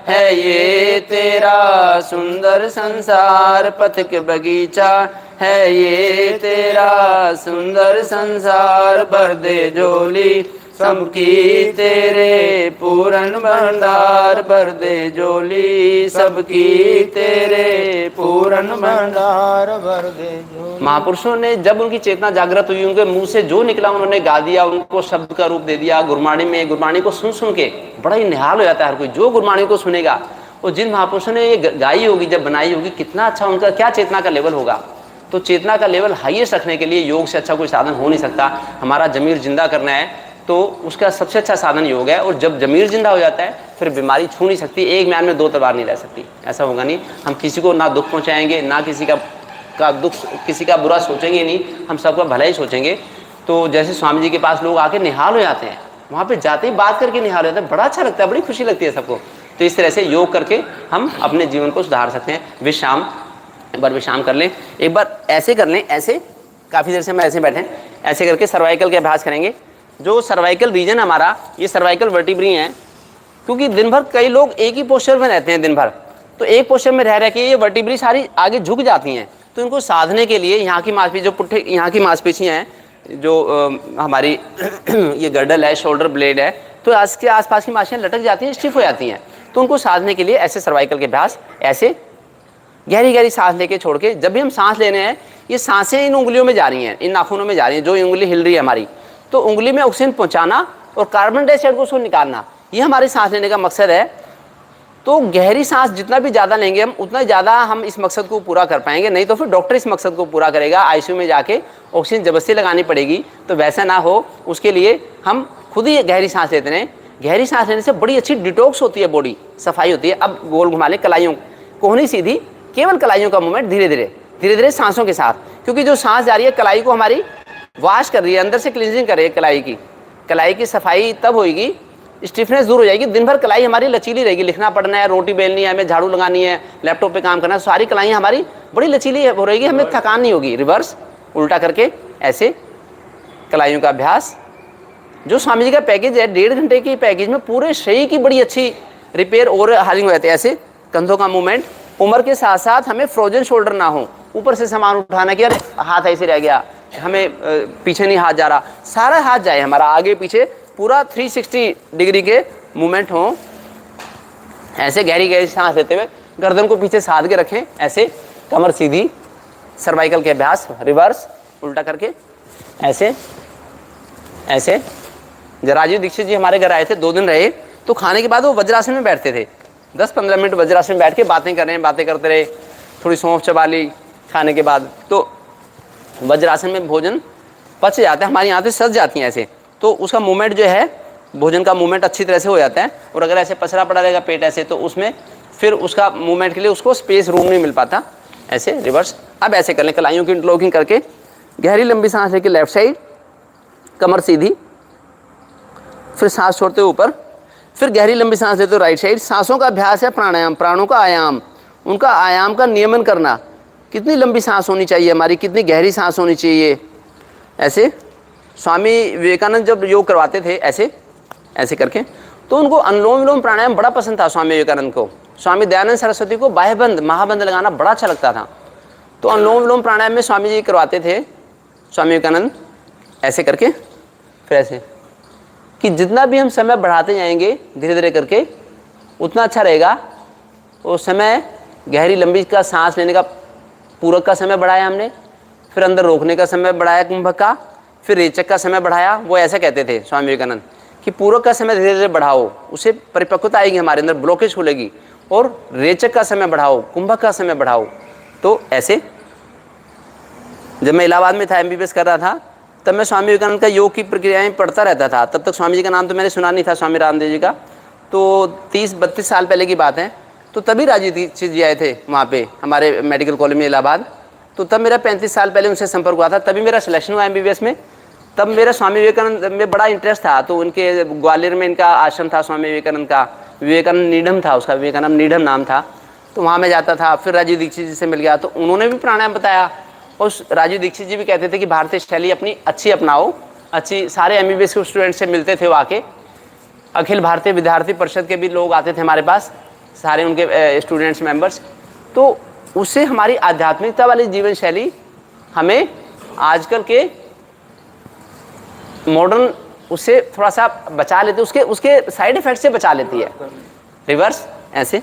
है ये तेरा सुंदर संसार, पथिक बगीचा है ये तेरा सुंदर संसार, भर दे झोली सबकी तेरे पूरन भंडार, भर दे झोली सबकी तेरे पूरन भंडार, भर दे झोली। महापुरुषों ने जब उनकी चेतना जागृत हुई, उनके मुंह से जो निकला उन्होंने गा दिया, उनको शब्द का रूप दे दिया गुरबाणी में। गुरबाणी को सुन सुन के बड़ा ही निहाल हो जाता है हर कोई, जो गुरबाणी को सुनेगा। और जिन महापुरुषों ने ये गाई होगी, जब बनाई होगी, कितना अच्छा उनका क्या चेतना का लेवल होगा। तो चेतना का लेवल हाईएस्ट रखने के लिए योग से अच्छा कोई साधन हो नहीं सकता। हमारा जमीर जिंदा करना है तो उसका सबसे अच्छा साधन योग है। और जब जमीर जिंदा हो जाता है फिर बीमारी छू नहीं सकती, एक म्यान में 2 तलवार नहीं रह सकती, ऐसा होगा नहीं। हम किसी को ना दुख पहुंचाएंगे, ना किसी का दुख, किसी का बुरा सोचेंगे नहीं, हम सबका भला ही सोचेंगे। तो जैसे स्वामी जी के पास लोग आके निहाल हो जाते हैं, वहाँ पे जाते ही बात करके निहाल हो जाता है, बड़ा अच्छा लगता है, बड़ी खुशी लगती है सबको। तो इस तरह से योग करके हम अपने जीवन को सुधार सकते हैं। विश्राम, एक बार विश्राम कर लें, एक बार ऐसे कर लें, ऐसे काफ़ी देर से हम ऐसे बैठे, ऐसे करके सर्वाइकल के अभ्यास करेंगे। जो सर्वाइकल रीजन हमारा, ये सर्वाइकल वर्टिब्री हैं, क्योंकि दिन भर कई लोग एक ही पोस्चर में रहते हैं दिन भर, तो एक पोस्चर में रह के ये वर्टिब्री सारी आगे झुक जाती हैं। तो इनको साधने के लिए यहाँ की मांसपेशी, जो पुट्ठे यहाँ की मांसपेशियाँ हैं, जो हमारी ये गर्डल है, शोल्डर ब्लेड है, तो इसके आसपास की मांसपेशियाँ लटक जाती हैं, स्टिफ हो जाती हैं। तो उनको साधने के लिए ऐसे सर्वाइकल के अभ्यास, ऐसे गहरी गहरी सांस लेके छोड़ के, जब भी हम सांस ले रहे हैं ये सांसें इन उंगलियों में जा रही हैं, इन नाखूनों में जा रही हैं, जो उंगली हिल रही है हमारी, तो उंगली में ऑक्सीजन पहुंचाना और कार्बन डाइऑक्साइड को उसको निकालना, ये हमारे सांस लेने का मकसद है। तो गहरी सांस जितना भी ज़्यादा लेंगे हम, उतना ज़्यादा हम इस मकसद को पूरा कर पाएंगे। नहीं तो फिर डॉक्टर इस मकसद को पूरा करेगा, आईसीयू में जाके ऑक्सीजन जबरदस्ती लगानी पड़ेगी। तो वैसा ना हो, उसके लिए हम खुद ही गहरी सांस लेते रहें। गहरी सांस लेने से बड़ी अच्छी डिटॉक्स होती है, बॉडी सफाई होती है। अब गोल घुमा लें, कलाइयों कोहनी सीधी, केवल कलाइयों का मूवमेंट धीरे धीरे सांसों के साथ, क्योंकि जो सांस जा रही है कलाई को हमारी वॉश कर रही है, अंदर से क्लींजिंग कर रही है। कलाई की सफाई तब होगी स्टिफनेस दूर हो जाएगी, दिन भर कलाई हमारी लचीली रहेगी, लिखना पढ़ना है, रोटी बेलनी है, हमें झाड़ू लगानी है, लैपटॉप पे काम करना है, सारी कलाई हमारी बड़ी लचीली हो रहेगी, हमें थकान नहीं होगी। रिवर्स उल्टा करके ऐसे कलाइयों का अभ्यास। जो स्वामी जी का पैकेज है 1.5 घंटे की पैकेज में पूरे शरीर की बड़ी अच्छी रिपेयर और हालिंग हो जाती है। ऐसे कंधों का मूवमेंट, उम्र के साथ साथ हमें फ्रोजन शोल्डर ना हो, ऊपर से सामान उठाना कि यार हाथ ऐसे रह गया, हमें पीछे नहीं हाथ जा रहा, सारा हाथ जाए हमारा आगे पीछे, पूरा 360 डिग्री के मूवमेंट हो। ऐसे गहरी गहरी सांस लेते हुए गर्दन को पीछे साध के रखें, ऐसे कमर सीधी, सर्वाइकल के अभ्यास। रिवर्स उल्टा करके ऐसे ऐसे। राजीव दीक्षित जी हमारे घर आए थे, 2 दिन रहे, तो खाने के बाद वो वज्रासन में बैठते थे, 10-15 मिनट वज्रासन में बैठ के बातें कर रहे हैं, बातें करते रहे, थोड़ी सौंफ चबा ली खाने के बाद, तो वज्रासन में भोजन पच जाता है, हमारी आंतें सज जाती हैं ऐसे, तो उसका मूवमेंट जो है, भोजन का मूवमेंट अच्छी तरह से हो जाता है। और अगर ऐसे पसरा पड़ा रहेगा पेट ऐसे, तो उसमें फिर उसका मूवमेंट के लिए उसको स्पेस, रूम नहीं मिल पाता। ऐसे रिवर्स। अब ऐसे कर लें, कलाइयों की इंटरलॉकिंग करके, गहरी लंबी सांस लेके लेफ्ट साइड, कमर सीधी, फिर सांस छोड़ते ऊपर, फिर गहरी लंबी सांस लेते राइट साइड। सांसों का अभ्यास है प्राणायाम, प्राणों का आयाम, उनका आयाम का नियमन करना, कितनी लंबी सांस होनी चाहिए हमारी, कितनी गहरी सांस होनी चाहिए। ऐसे स्वामी विवेकानंद जब योग करवाते थे ऐसे ऐसे करके, तो उनको अनुलोम विलोम प्राणायाम बड़ा पसंद था स्वामी विवेकानंद को। स्वामी दयानंद सरस्वती को बाह्यबंद, महाबंद लगाना बड़ा अच्छा लगता था, तो अनुलोम विलोम प्राणायाम में स्वामी जी करवाते थे, स्वामी विवेकानंद ऐसे करके, फिर ऐसे, कि जितना भी हम समय बढ़ाते जाएंगे धीरे धीरे करके उतना अच्छा रहेगा। वो समय गहरी लंबी का सांस लेने का, पूरक का समय बढ़ाया हमने, फिर अंदर रोकने का समय बढ़ाया कुंभक का, फिर रेचक का समय बढ़ाया। वो ऐसा कहते थे स्वामी विवेकानंद कि पूरक का समय धीरे धीरे बढ़ाओ, उससे परिपक्वता आएगी, हमारे अंदर ब्लॉकेज खुलेगी, और रेचक का समय बढ़ाओ, कुंभक का समय बढ़ाओ। तो ऐसे जब मैं इलाहाबाद में था, MBBS कर रहा था, तब मैं स्वामी विवेकानंद का योग की प्रक्रियाएं पढ़ता रहता था। तब तक स्वामी जी का नाम तो मैंने सुना नहीं था, स्वामी रामदेव जी का, तो 30-32 साल पहले की बात है। तो तभी राजीव दीक्षित जी आए थे वहाँ पे हमारे मेडिकल कॉलेज में इलाहाबाद, तो तब मेरा 35 साल पहले उनसे संपर्क हुआ था, तभी मेरा सिलेक्शन हुआ MBBS में। तब मेरा स्वामी विवेकानंद में बड़ा इंटरेस्ट था, तो उनके ग्वालियर में इनका आश्रम था स्वामी विवेकानंद का, विवेकानंद नीडम था उसका, विवेकानंद नीडम नाम था, तो वहाँ मैं जाता था। फिर राजीव दीक्षित जी से मिल गया, तो उन्होंने भी प्राणायाम बताया, और राजीव दीक्षित जी भी कहते थे कि भारतीय शैली अपनी अच्छी अपनाओ, अच्छी। सारे MBBS के स्टूडेंट से मिलते थे वो आके, अखिल भारतीय विद्यार्थी परिषद के भी लोग आते थे हमारे पास, सारे उनके स्टूडेंट्स मेंबर्स। तो उससे हमारी आध्यात्मिकता वाली जीवन शैली हमें आजकल के मॉडर्न उससे थोड़ा सा बचा लेती है, उसके साइड इफेक्ट से बचा लेती है। रिवर्स ऐसे,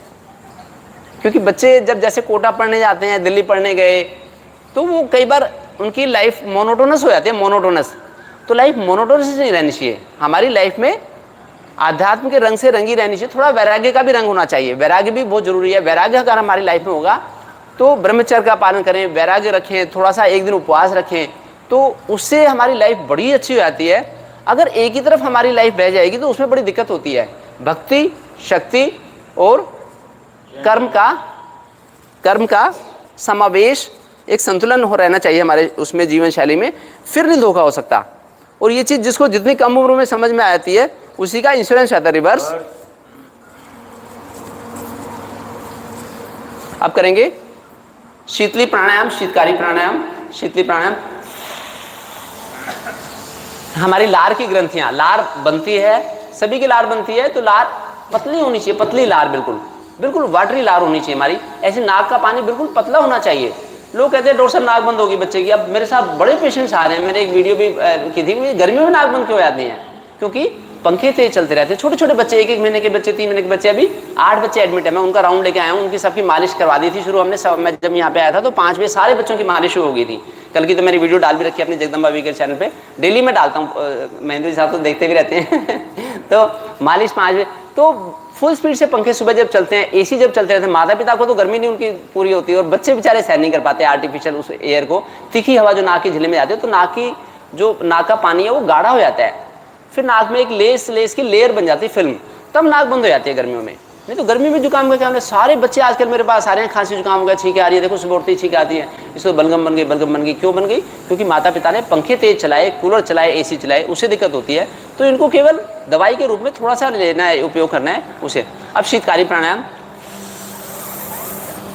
क्योंकि बच्चे जब जैसे कोटा पढ़ने जाते हैं, दिल्ली पढ़ने गए, तो वो कई बार उनकी लाइफ मोनोटोनस हो जाती है, मोनोटोनस। तो लाइफ मोनोटोनस नहीं रहनी चाहिए, हमारी लाइफ में आध्यात्म के रंग से रंगी रहनी चाहिए, थोड़ा वैराग्य का भी रंग होना चाहिए, वैराग्य भी बहुत जरूरी है। वैराग्य अगर हमारी लाइफ में होगा तो ब्रह्मचर्य का पालन करें, वैराग्य रखें, थोड़ा सा एक दिन उपवास रखें, तो उससे हमारी लाइफ बड़ी अच्छी हो जाती है। अगर एक ही तरफ हमारी लाइफ बह जाएगी तो उसमें बड़ी दिक्कत होती है। भक्ति, शक्ति और कर्म का समावेश, एक संतुलन हो रहना चाहिए हमारे उसमें जीवन शैली में, फिर नहीं धोखा हो सकता। और ये चीज़ जिसको जितनी कम उम्र में समझ में आती है उसी का इंश्योरेंस आता है। रिवर्स अब करेंगे शीतली प्राणायाम, शीतकारी प्राणायाम। शीतली प्राणायाम, हमारी लार की ग्रंथियां, लार बनती है, सभी की लार बनती है, तो लार पतली होनी चाहिए, पतली लार, बिल्कुल बिल्कुल वाटरी लार होनी चाहिए हमारी। ऐसे नाक का पानी बिल्कुल पतला होना चाहिए। लोग कहते हैं डॉक्टर साहब नाक बंद होगी बच्चे की। अब मेरे साथ बड़े पेशेंट्स आ रहे हैं, मैंने एक वीडियो भी की थी, गर्मियों में नाक बंद क्यों हो जाती हैं, क्योंकि पंखे तेज चलते रहते हैं। छोटे छोटे बच्चे, 1-1 महीने के बच्चे, 3 महीने के बच्चे, अभी 8 बच्चे एडमिट है। मैं उनका राउंड लेके आया हूँ, उनकी सबकी मालिश करवा दी थी शुरू हमने। मैं जब यहाँ पे आया था तो 5 बजे सारे बच्चों की मालिश हो गई थी। कल की तो मैंने वीडियो डाल भी रखी है अपने जगदम्बा वी के चैनल पे, डेली मैं डालता हूँ, महेंद्र जी साहब तो देखते भी रहते हैं। तो मालिश 5 बजे, तो फुल स्पीड से पंखे सुबह जब चलते हैं, AC जब चलते रहते हैं, माता पिता को तो गर्मी नहीं उनकी पूरी होती है, और बच्चे बेचारे सहन नहीं कर पाते आर्टिफिशियल उस एयर को। तीखी हवा जो नाक की झिल्ली में जाती है, तो नाक का पानी है वो गाढ़ा हो जाता है, फिर नाक में एक लेस की लेयर बन जाती है, फिल्म, तब नाक बंद हो जाती है गर्मियों में। नहीं तो गर्मी में जुकाम का क्या होना, सारे बच्चे आजकल मेरे पास आ रहे हैं, खांसी जुकाम का, छींकें आ रही है, देखो सुबह उठती छींकें आती है, इसको बलगम बन गई, बलगम बन गई। क्यों बन गई? क्योंकि माता पिता ने पंखे तेज चलाए, कूलर चलाए, एसी चलाए, उससे दिक्कत होती है। तो इनको केवल दवाई के रूप में थोड़ा सा लेना है, उपयोग करना है उसे। अब शीतकारी प्राणायाम,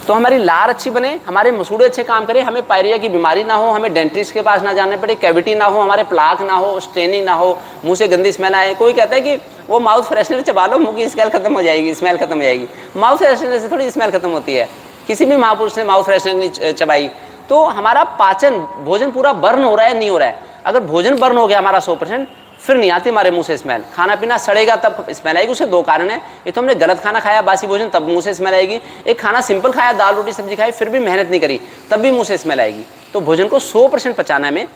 तो हमारी लार अच्छी बने, हमारे मसूड़े अच्छे काम करें, हमें पायरिया की बीमारी ना हो, हमें डेंटिस्ट के पास ना जाने पड़े, कैविटी ना हो, हमारे प्लाक ना हो, स्ट्रेनिंग ना हो, मुंह से गंदी स्मेल आए। कोई कहता है कि वो माउथ फ्रेशनर चबा लो, मुंह की स्मेल खत्म हो जाएगी, स्मेल खत्म हो जाएगी। माउथ फ्रेशनर से थोड़ी स्मेल खत्म होती है। किसी भी महापुरुष ने माउथ फ्रेशनर नहीं चबाई। तो हमारा पाचन, भोजन पूरा बर्न हो रहा है, नहीं हो रहा है। अगर भोजन बर्न हो गया हमारा 100%, फिर नहीं आती हमारे मुंह से स्मेल। खाना पीना सड़ेगा तब स्मेल आएगी। उसके 2 कारण है, ये तो हमने गलत खाना खाया, बासी भोजन, तब मुंह से स्मेल आएगी। एक खाना सिंपल खाया, दाल रोटी सब्जी खाई, फिर भी मेहनत नहीं करी, तब भी मुंह से स्मेल आएगी। तो भोजन को 100% पचाना है।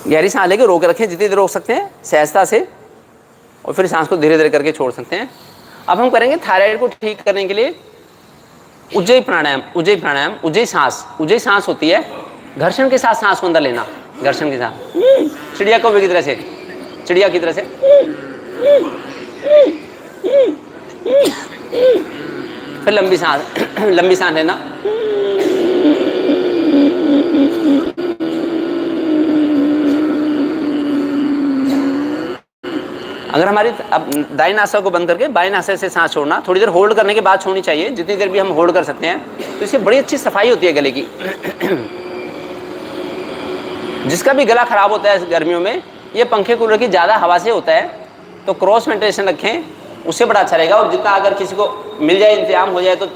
गहरी सांस लेके रोक रखें, जितनी देर रोक सकते हैं सहजता से, और फिर सांस को धीरे धीरे करके छोड़ सकते हैं। अब हम करेंगे थायराइड को ठीक करने के लिए उज्जयी प्राणायाम। उज्जयी प्राणायाम, उज्जयी सांस। उज्जयी सांस होती है घर्षण के साथ सांस को अंदर लेना, घर्षण के साथ, चिड़िया कौवे की तरह से, चिड़िया की तरह से। फिर लंबी सांस, लंबी सांस लेना। अगर हमारी, अब दाई नासा को बंद करके बाई नासा से सांस छोड़ना, थोड़ी देर होल्ड करने के बाद छोड़नी चाहिए, जितनी देर भी हम होल्ड कर सकते हैं। तो इससे बड़ी अच्छी सफाई होती है गले की। जिसका भी गला खराब होता है गर्मियों में, ये पंखे कूलर की ज़्यादा हवा से होता है। तो क्रॉस वेंटिलेशन रखें, उससे बड़ा अच्छा रहेगा। और जितना अगर किसी को मिल जाए, इंतजाम हो जाए, तो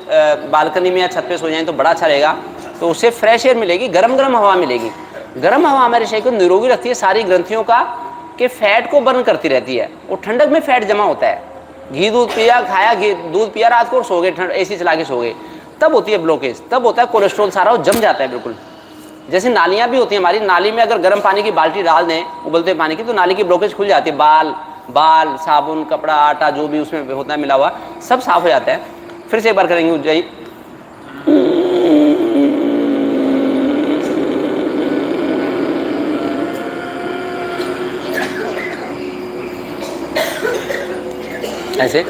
बालकनी में या छत पे सो जाए तो बड़ा अच्छा रहेगा। तो उससे फ्रेश एयर मिलेगी, गर्म गर्म हवा मिलेगी। गर्म हवा हमारे शरीर को निरोगी रखती है, सारी ग्रंथियों का के फैट को बर्न करती रहती है। और ठंडक में फैट जमा होता है। घी दूध पिया, खाया, घी दूध पिया रात को, सो गए, एसी चला के सो गए, तब होती है ब्लॉकेज, तब होता है कोलेस्ट्रॉल सारा जम जाता है बिल्कुल। जैसे नालियां भी होती हैं हमारी, नाली में अगर गर्म पानी की बाल्टी डाल दें, उबलते पानी की, तो नाली की ब्लॉकेज खुल जाती है। बाल, साबुन, कपड़ा, आटा, जो भी उसमें होता है मिला हुआ, सब साफ हो जाता है। फिर से एक बार करेंगे उज्जयी। ऐसे।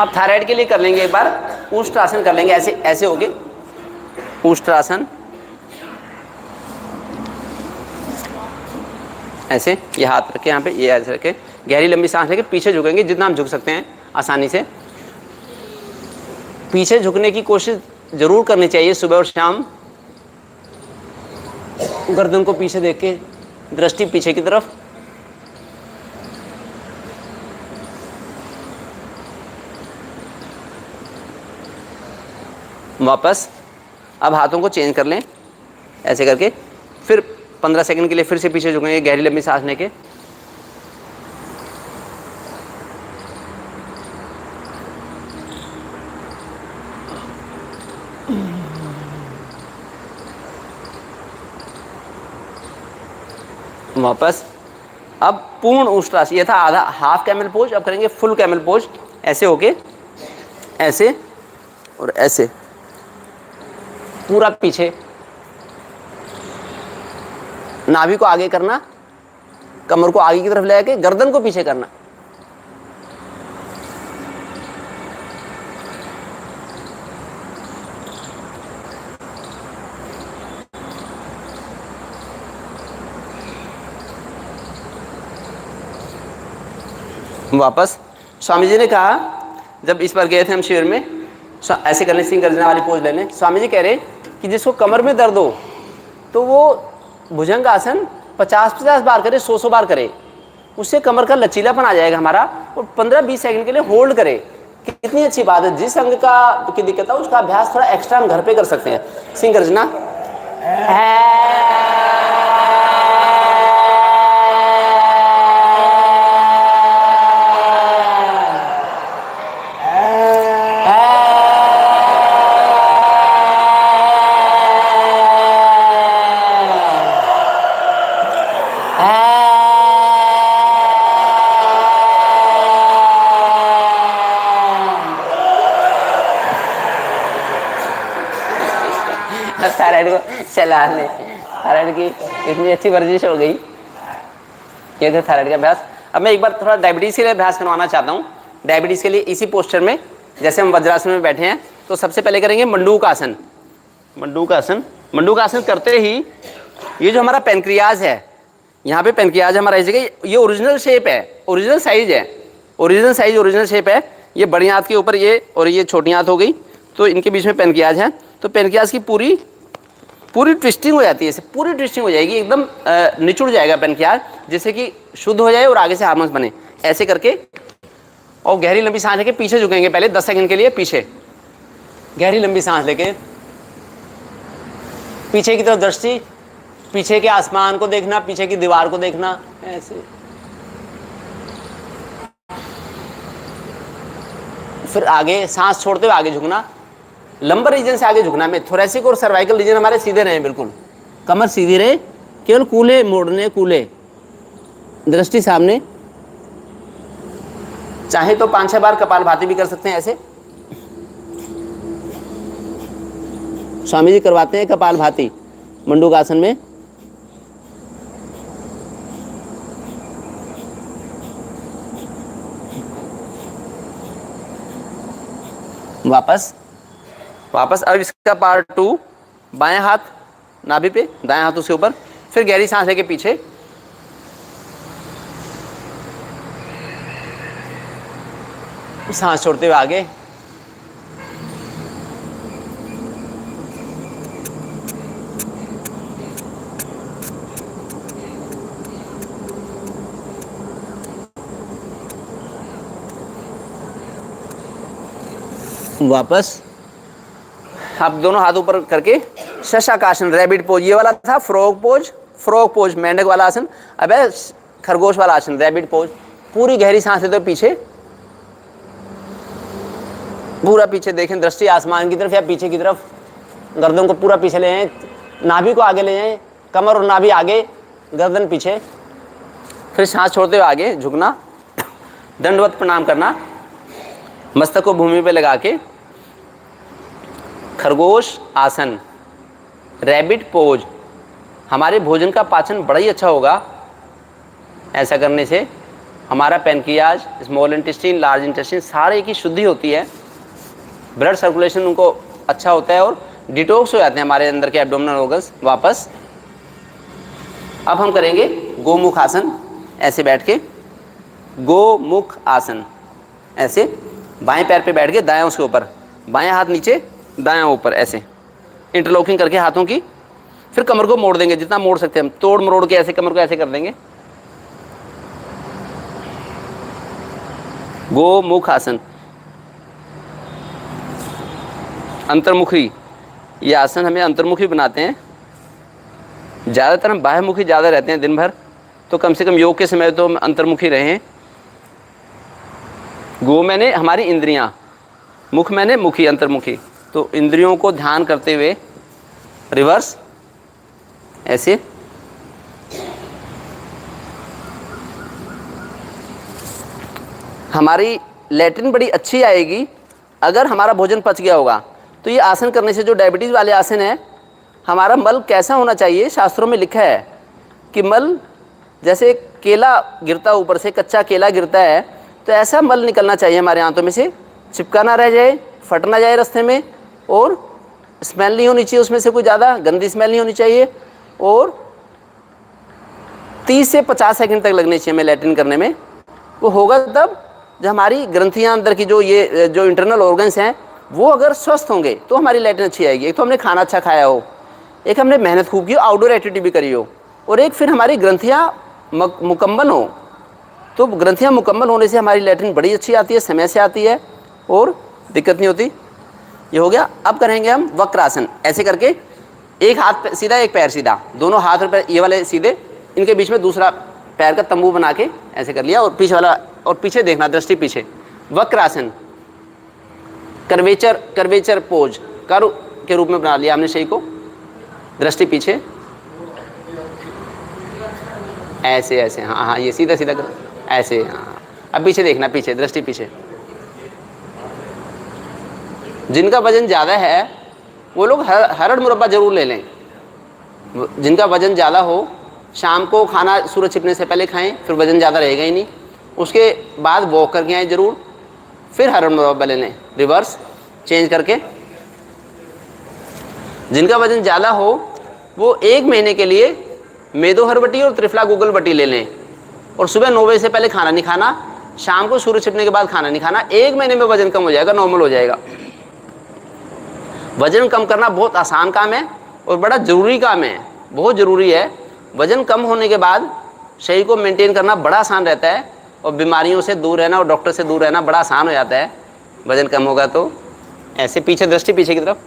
अब थायराइड के लिए कर लेंगे एक बार उष्ट्रासन कर लेंगे, ऐसे ऐसे हो गए उष्ट्रासन, ऐसे। ये हाथ रखे यहाँ पे, ये ऐसे रखे, गहरी लंबी सांस लेके पीछे झुकेंगे, जितना हम झुक सकते हैं आसानी से। पीछे झुकने की कोशिश जरूर करनी चाहिए सुबह और शाम। गर्दन को पीछे देख के, दृष्टि पीछे की तरफ। वापस। अब हाथों को चेंज कर लें ऐसे करके, फिर 15 सेकंड के लिए फिर से पीछे झुकेंगे, गहरी लंबी सांस लेके। वापस। अब पूर्ण उष्ट्रासन, ये था आधा हाफ कैमल पोज, अब करेंगे फुल कैमल पोज। ऐसे होके, ऐसे और ऐसे, पूरा पीछे, नाभि को आगे करना, कमर को आगे की तरफ ले आके गर्दन को पीछे करना। वापस। स्वामी जी ने कहा, जब इस बार गए थे हम शिविर में, ऐसे करने, सिंह गर्जना वाली पोज लेने, स्वामी जी कह रहे कि जिसको कमर में दर्द हो तो वो भुजंग आसन 50-50 बार करे, 100-100 बार करे, उससे कमर का लचीलापन आ जाएगा हमारा। और 15-20 सेकंड के लिए होल्ड करे। कितनी अच्छी बात है। जिस अंग का की दिक्कत है उसका अभ्यास थोड़ा एक्स्ट्रा हम घर पे कर सकते हैं। सिंह गर्जना। थायराइड को चला ले, थायराइड की इतनी अच्छी वर्जिश हो गई। ये थे थायराइड का अभ्यास। अब मैं एक बार थोड़ा डायबिटीज के लिए अभ्यास करवाना चाहता हूँ। डायबिटीज़ के लिए इसी पोस्चर में, जैसे हम वज्रासन में बैठे हैं, तो सबसे पहले करेंगे मंडूक आसन। मंडूक आसन, मंडूक आसन करते ही ये जो हमारा पेनक्रियाज है, यहाँ पे पेनक्रियाज हमारा इस जगह, ये ओरिजिनल शेप है, ओरिजिनल साइज है, ओरिजिनल साइज ओरिजिनल शेप है। ये बड़ी हाथ के ऊपर ये और ये छोटी हाथ हो गई, तो इनके बीच में पेनक्रियाज है। तो पेनक्रियाज की पूरी ट्विस्टिंग हो जाती है, इसे पूरी ट्विस्टिंग हो जाएगी, एकदम निचुड़ जाएगा पेनक्रियाज, जिससे कि शुद्ध हो जाए और आगे से हार्मोन्स बने। ऐसे करके और गहरी लंबी सांस लेके पीछे झुकेंगे पहले 10 सेकंड के लिए, पीछे गहरी लंबी सांस लेके पीछे की तरफ दृष्टि, पीछे के आसमान को देखना, पीछे की दीवार को देखना, ऐसे। फिर आगे सांस छोड़ते हुए आगे झुकना, लंबर रीजन से आगे झुकना में, थोरेसिक और सर्वाइकल रीजन हमारे सीधे रहे, बिल्कुल कमर सीधी रहे, केवल कूल्हे मोड़ने, कूल्हे, दृष्टि सामने। चाहे तो 5-6 बार कपालभाति भी कर सकते हैं ऐसे, स्वामी जी करवाते हैं कपालभाति मंडूक आसन में। वापस वापस अब इसका पार्ट 2, बाएं हाथ नाभि पे, दाएं हाथ उसके ऊपर, फिर गहरी सांस लेके पीछे, सांस छोड़ते हुए आगे, वापस। आप दोनों हाथ ऊपर करके शशाकासन, रैबिट पोज, ये वाला था फ्रॉग पोज, फ्रॉग पोज मेंढक वाला आसन, अब है खरगोश वाला आसन, रैबिट पोज। पूरी गहरी सांस लेते हुए पीछे, पूरा पीछे देखें, दृष्टि आसमान की तरफ या पीछे की तरफ, गर्दन को पूरा पीछे ले जाएं, नाभि को आगे ले जाएं, कमर और नाभि आगे, गर्दन पीछे। फिर सांस छोड़ते हुए आगे झुकना, दंडवत प्रणाम करना, मस्तक को भूमि पे लगा के, खरगोश आसन, रैबिट पोज। हमारे भोजन का पाचन बड़ा ही अच्छा होगा ऐसा करने से। हमारा pancreas, small intestine, large intestine सारे की शुद्धि होती है, ब्लड सर्कुलेशन उनको अच्छा होता है और डिटॉक्स हो जाते हैं हमारे अंदर के एब्डोमिनल ऑर्गन्स। वापस अब हम करेंगे गोमुख आसन, ऐसे बैठ के गोमुख आसन, ऐसे बाएं पैर पे बैठ के, दायां उसके ऊपर, बाएं हाथ नीचे, दायां ऊपर, ऐसे इंटरलॉकिंग करके हाथों की। फिर कमर को मोड़ देंगे, जितना मोड़ सकते हैं हम, तोड़ मरोड़ के ऐसे कमर को ऐसे कर देंगे। गोमुख आसन, अंतर्मुखी, ये आसन हमें अंतर्मुखी बनाते हैं। ज़्यादातर हम बाह्यमुखी ज़्यादा रहते हैं दिन भर, तो कम से कम योग के समय तो हम अंतर्मुखी रहें। गो मैंने हमारी इंद्रियां, मुख मैंने मुखी, अंतर्मुखी, तो इंद्रियों को ध्यान करते हुए रिवर्स ऐसे। हमारी लैट्रिन बड़ी अच्छी आएगी अगर हमारा भोजन पच गया होगा। तो ये आसन करने से, जो डायबिटीज़ वाले आसन है, हमारा मल कैसा होना चाहिए, शास्त्रों में लिखा है कि मल जैसे केला गिरता, ऊपर से कच्चा केला गिरता है, तो ऐसा मल निकलना चाहिए हमारे आंतों में से, चिपका ना रह जाए, फट ना जाए रास्ते में, और स्मेल नहीं होनी चाहिए उसमें से कोई ज़्यादा गंदी स्मेल नहीं होनी चाहिए, और 30 से 50 सेकंड तक लगने चाहिए हमें लैट्रिन करने में। वो होगा तब जब हमारी ग्रंथियां अंदर की जो इंटरनल ऑर्गन्स हैं वो अगर स्वस्थ होंगे तो हमारी लैट्रिन अच्छी आएगी। एक तो हमने खाना अच्छा खाया हो, एक हमने मेहनत खूब की हो, आउटडोर एक्टिविटी भी करी हो, और एक फिर हमारी ग्रंथियां मुकम्मल हो। तो ग्रंथियां मुकम्मल होने से हमारी लैट्रिन बड़ी अच्छी आती है, समय से आती है और दिक्कत नहीं होती। ये हो गया। अब करेंगे हम वक्रासन, ऐसे करके एक हाथ सीधा, एक पैर सीधा, दोनों हाथ और पैर ये वाले सीधे, इनके बीच में दूसरा पैर का तंबू बना के ऐसे कर लिया, और पीछे वाला, और पीछे देखना, दृष्टि पीछे। वक्रासन, कर्वेचर पोज, कर्व के रूप में बना लिया हमने शरीर को, दृष्टि पीछे, ऐसे ऐसे, हाँ हाँ, ये सीधा सीधा कर, ऐसे, हाँ। अब पीछे देखना, पीछे, दृष्टि पीछे। जिनका वजन ज़्यादा है वो लोग हरड़ मुरब्बा जरूर ले लें। जिनका वजन ज़्यादा हो, शाम को खाना सूरज छिपने से पहले खाएं, फिर वजन ज़्यादा रहेगा ही नहीं। उसके बाद वॉक करके आएँ ज़रूर, फिर हर मुरब्बा ले लें, रिवर्स चेंज करके। जिनका वजन ज़्यादा हो वो 1 महीने के लिए मेदो हरबटी और त्रिफला गूगल बटी ले लें, और सुबह 9 बजे से पहले खाना नहीं खाना, शाम को सूर्य छिपने के बाद खाना नहीं खाना। 1 महीने में वजन कम हो जाएगा, नॉर्मल हो जाएगा। वजन कम करना बहुत आसान काम है और बड़ा ज़रूरी काम है, बहुत ज़रूरी है। वजन कम होने के बाद शरीर को मेंटेन करना बड़ा आसान रहता है, और बीमारियों से दूर रहना और डॉक्टर से दूर रहना बड़ा आसान हो जाता है वजन कम होगा तो। ऐसे पीछे दृष्टि पीछे की तरफ।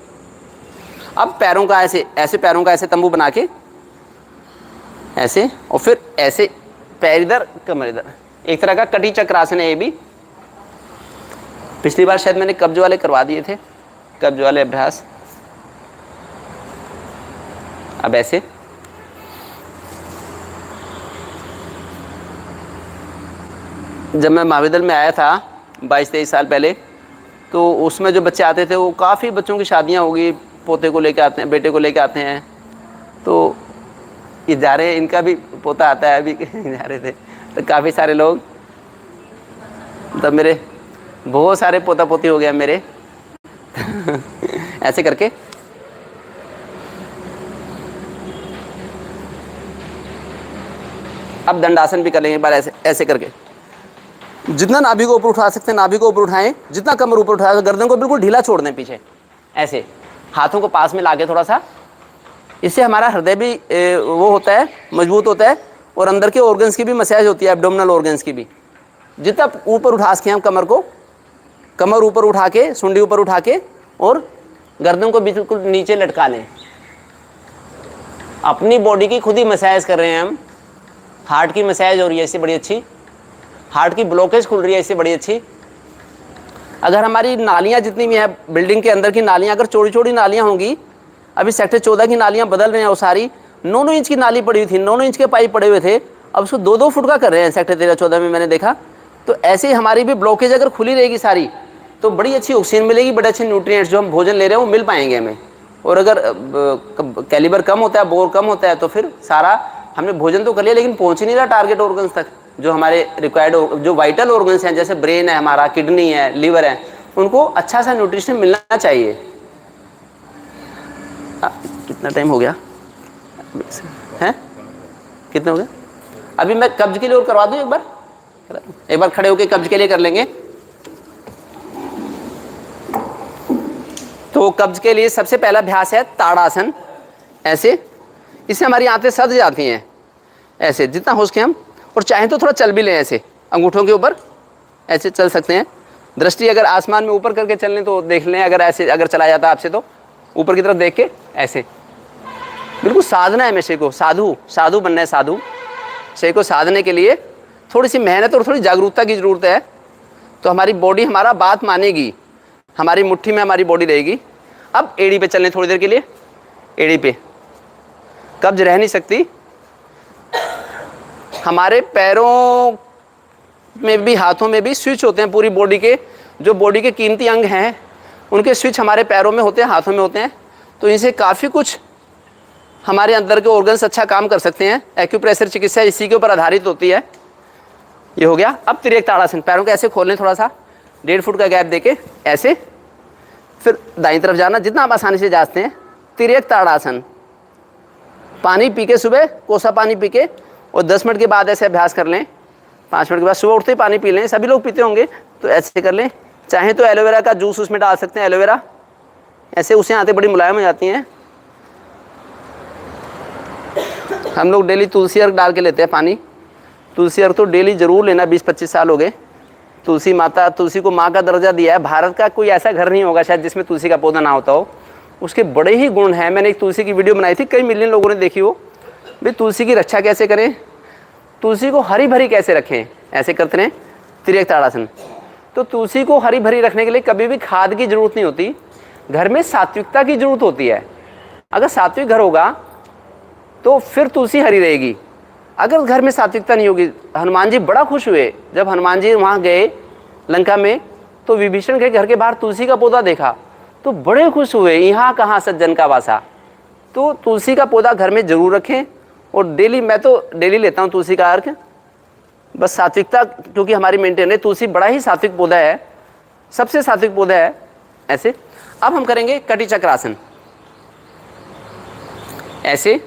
अब पैरों का ऐसे ऐसे पैरों का ऐसे तंबू बना के ऐसे, और फिर ऐसे पैर इधर कमर इधर, एक तरह का कटी चक्रासन है ये भी। पिछली बार शायद मैंने कब्ज वाले करवा दिए थे, कब्ज वाले अभ्यास। अब ऐसे जब मैं महाविद्यालय में आया था 22-23 साल पहले, तो उसमें जो बच्चे आते थे वो काफ़ी बच्चों की शादियां होगी, पोते को लेके आते हैं, बेटे को लेके आते हैं। तो ये जा रहे हैं, इनका भी पोता आता है, अभी जा रहे थे तो काफ़ी सारे लोग, तब मेरे बहुत सारे पोता पोती हो गया मेरे ऐसे करके। अब दंडासन भी कर लेंगे एक बार, ऐसे ऐसे करके। जितना नाभि को ऊपर उठा सकते हैं नाभि को ऊपर उठाएं, जितना कमर ऊपर उठाएं, गर्दन को बिल्कुल ढीला छोड़ दें पीछे, ऐसे हाथों को पास में लाके थोड़ा सा। इससे हमारा हृदय भी वो होता है, मजबूत होता है, और अंदर के ऑर्गन्स की भी मसाज होती है, एब्डोमिनल ऑर्गन्स की भी। जितना ऊपर उठा सकें हम कमर को, कमर ऊपर उठा के, सुंडी ऊपर उठा के, और गर्दन को बिल्कुल नीचे लटका लें। अपनी बॉडी की खुद ही मसाज कर रहे हैं हम। हार्ट की मसाज हो रही है इससे बड़ी अच्छी, हार्ट की ब्लॉकेज खुल रही है इससे बड़ी अच्छी। अगर हमारी नालियाँ जितनी भी हैं बिल्डिंग के अंदर की नालियाँ, अगर चौड़ी चौड़ी नालियाँ होंगी, अभी सेक्टर 14 की नालियाँ बदल रहे हैं, वो सारी 9-9 इंच की नाली पड़ी हुई थी, 9-9 इंच के पाइप पड़े हुए थे, अब उसको 2-2 फुट का कर रहे हैं सेक्टर 13-14 में मैंने देखा। तो ऐसे ही हमारी भी ब्लॉकेज अगर खुली रहेगी सारी, तो बड़ी अच्छी ऑक्सीजन मिलेगी, बड़े अच्छे न्यूट्रिएंट्स जो हम भोजन ले रहे हैं वो मिल पाएंगे हमें। और अगर कैलिबर कम होता है, बोर कम होता है, तो फिर सारा हमने भोजन तो कर लिया लेकिन पहुँच ही नहीं रहा टारगेट ऑर्गन्स तक, जो हमारे रिक्वायर्ड, जो वाइटल ऑर्गन्स हैं, जैसे ब्रेन है हमारा, किडनी है, लीवर है, उनको अच्छा सा न्यूट्रिशन मिलना चाहिए। कितना टाइम हो गया है, कितना हो गया? अभी मैं कब्ज के लिए और करवा दूं, एक बार खड़े होकर कब्ज के लिए कर लेंगे। तो कब्ज के लिए सबसे पहला अभ्यास है ताड़ासन। ऐसे, इससे हमारी आंतें सज जाती हैं, ऐसे जितना हो सके हम, और चाहें तो थोड़ा चल भी लें, ऐसे अंगूठों के ऊपर ऐसे चल सकते हैं। दृष्टि अगर आसमान में ऊपर करके चल लें तो देख लें, अगर ऐसे अगर चला जाता है आपसे तो ऊपर की तरफ देख के ऐसे। बिल्कुल साधना है हमेशा को, साधु बनना है, साधु। शरीर को साधने के लिए थोड़ी सी मेहनत और थोड़ी जागरूकता की ज़रूरत है, तो हमारी बॉडी हमारा बात मानेगी, हमारी मुट्ठी में हमारी बॉडी रहेगी। अब एड़ी पे चलने थोड़ी देर के लिए, एड़ी पे कब्ज रह नहीं सकती। हमारे पैरों में भी, हाथों में भी स्विच होते हैं पूरी बॉडी के, जो बॉडी के कीमती अंग हैं उनके स्विच हमारे पैरों में होते हैं, हाथों में होते हैं। तो इनसे काफ़ी कुछ हमारे अंदर के ऑर्गन्स अच्छा काम कर सकते हैं। एक्यूप्रेशर चिकित्सा इसी के ऊपर आधारित होती है। ये हो गया। अब तिर्यक ताड़ासन, पैरों को ऐसे खोल लें, थोड़ा सा 1.5 फुट का गैप देके ऐसे, फिर दाईं तरफ जाना जितना आप आसानी से जाते हैं। तिर्यक ताड़ासन, पानी पी के, सुबह कोसा पानी पी के, और 10 मिनट के बाद ऐसे अभ्यास कर लें। 5 मिनट के बाद सुबह उठते ही पानी पी लें, सभी लोग पीते होंगे, तो ऐसे कर लें। चाहें तो एलोवेरा का जूस उसमें डाल सकते हैं, एलोवेरा ऐसे, उससे आंतें बड़ी मुलायम हो जाती हैं। हम लोग डेली तुलसी अर्क डाल के लेते हैं पानी। तुलसी अर्क तो डेली ज़रूर लेना, 20-25 साल हो गए। तुलसी माता, तुलसी को माँ का दर्जा दिया है। भारत का कोई ऐसा घर नहीं होगा शायद जिसमें तुलसी का पौधा ना होता हो। उसके बड़े ही गुण हैं। मैंने एक तुलसी की वीडियो बनाई थी, कई मिलियन लोगों ने देखी हो। भाई तुलसी की रक्षा कैसे करें, तुलसी को हरी भरी कैसे रखें, ऐसे करते रहें। तिर्यक ताड़ासन। तो तुलसी को हरी भरी रखने के लिए कभी भी खाद की ज़रूरत नहीं होती, घर में सात्विकता की ज़रूरत होती है। अगर सात्विक घर होगा तो फिर तुलसी हरी रहेगी। अगर घर में सात्विकता नहीं होगी, हनुमान जी बड़ा खुश हुए जब हनुमान जी वहाँ गए लंका में, तो विभीषण के घर के बाहर तुलसी का पौधा देखा तो बड़े खुश हुए, यहाँ कहाँ सज्जन का वासा। तो तुलसी का पौधा घर में ज़रूर रखें। और डेली, मैं तो डेली लेता हूँ तुलसी का अर्घ, बस सात्विकता क्योंकि हमारी मेंटेन है। तुलसी बड़ा ही सात्विक पौधा है, सबसे सात्विक पौधा है ऐसे। अब हम करेंगे कटी चक्रासन, ऐसे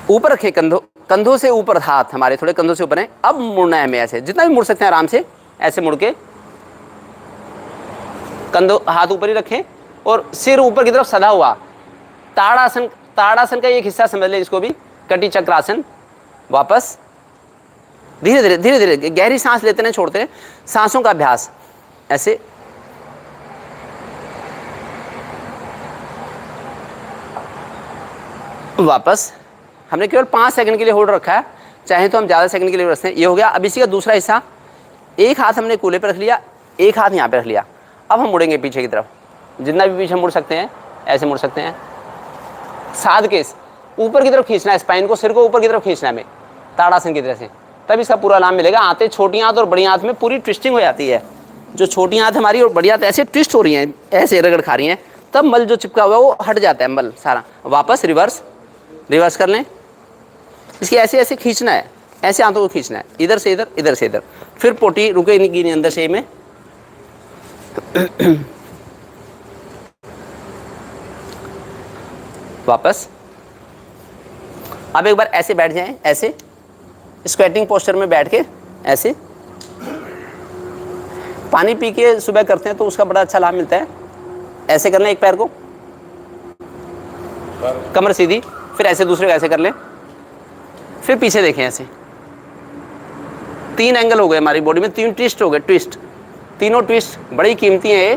ऊपर रखे, कंधों से ऊपर, हाथ हमारे थोड़े कंधों से ऊपर हैं। अब मुड़ना है हमें ऐसे, जितना भी मुड़ सकते हैं आराम से, ऐसे मुड़ के कंधों, हाथ ऊपर ही रखें और सिर ऊपर की तरफ सदा हुआ। ताड़ासन, ताड़ासन का एक हिस्सा समझ लें इसको भी, कटी चक्रासन। वापस धीरे धीरे धीरे धीरे गहरी सांस लेते हैं, छोड़ते हैं, सांसों का अभ्यास ऐसे। वापस हमने केवल 5 सेकंड के लिए होल्ड रखा है, चाहे तो हम ज़्यादा सेकंड के लिए रखते हैं। ये हो गया। अब इसी का दूसरा हिस्सा, एक हाथ हमने कूल्हे पर रख लिया, एक हाथ यहाँ पे रख लिया। अब हम मुड़ेंगे पीछे की तरफ, जितना भी पीछे मुड़ सकते हैं ऐसे मुड़ सकते हैं। साध के ऊपर की तरफ खींचना है, स्पाइन को, सिर को ऊपर की तरफ खींचना है हमें, ताड़ासन की तरह से, तब इसका पूरा लाभ मिलेगा। आते छोटी हाथ और बड़ी हाथ में पूरी ट्विस्टिंग हो जाती है। जो छोटी हाथ हमारी और बड़ी हाथ ऐसे ट्विस्ट हो रही हैं, ऐसे रगड़ खा रही हैं, तब मल जो चिपका हुआ है वो हट जाता है, मल सारा। वापस रिवर्स, रिवर्स कर लें। इसकी ऐसे ऐसे खींचना है, ऐसे हाथों को खींचना है, इधर से इधर, इधर से इधर। फिर पोटी रुकेगी नहीं अंदर से में। वापस। अब एक बार ऐसे बैठ जाएं, ऐसे स्क्वेटिंग पोस्चर में बैठ के ऐसे। पानी पी के सुबह करते हैं तो उसका बड़ा अच्छा लाभ मिलता है। ऐसे करना एक पैर को, कमर सीधी, फिर ऐसे दूसरे को ऐसे कर लें, फिर पीछे देखें ऐसे। 3 एंगल हो गए हमारी बॉडी में, 3 ट्विस्ट हो गए, ट्विस्ट, तीनों ट्विस्ट बड़ी कीमती है।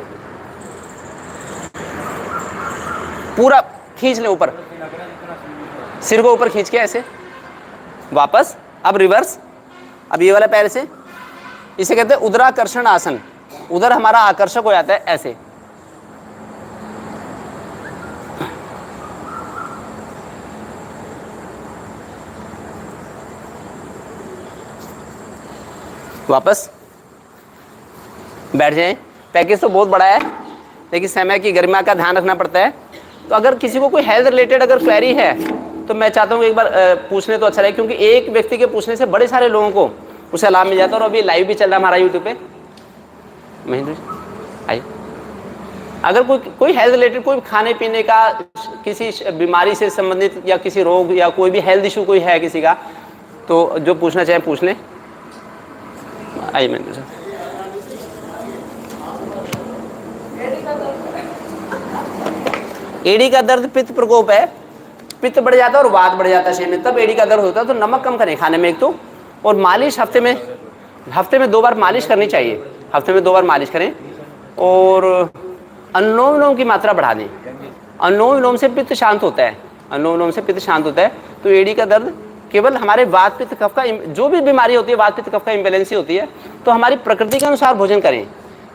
पूरा खींच लें ऊपर, सिर को ऊपर खींच के ऐसे। वापस। अब रिवर्स। अब ये वाला पैर से, इसे कहते हैं उदराकर्षण आसन। उधर हमारा आकर्षक हो जाता है ऐसे। वापस बैठ जाएं। पैकेज तो बहुत बड़ा है, लेकिन समय की गरिमा का ध्यान रखना पड़ता है। तो अगर किसी को कोई हेल्थ रिलेटेड अगर क्वेरी है तो मैं चाहता हूँ एक बार पूछने तो अच्छा रहे, क्योंकि एक व्यक्ति के पूछने से बड़े सारे लोगों को उसे लाभ मिल जाता है। और अभी लाइव भी चल रहा है हमारा यूट्यूब पे। महेंद्र आइए। अगर कोई हेल्थ रिलेटेड, कोई खाने पीने का, किसी बीमारी से संबंधित या किसी रोग या कोई भी हेल्थ इशू कोई है किसी का, तो जो पूछना चाहे पूछ लें। आइए महेंद्र सर। एड़ी का दर्द पित्त प्रकोप है, पित्त बढ़ जाता है और वात बढ़ जाता है शरीर में, तब एड़ी का दर्द होता है। तो नमक कम करें खाने में एक तो, और मालिश हफ्ते में 2 बार मालिश करनी चाहिए। हफ्ते में 2 बार मालिश करें। और अनुलोम विलोम की मात्रा बढ़ा दें। अनुलोम विलोम से पित्त शांत होता है, अनुलोम विलोम से पित्त शांत होता है। तो एड़ी का दर्द केवल हमारे वात पित्त कफ का, जो भी बीमारी होती है वात पित्त कफ का इम्बैलेंसी होती है, तो हमारी प्रकृति के अनुसार भोजन करें।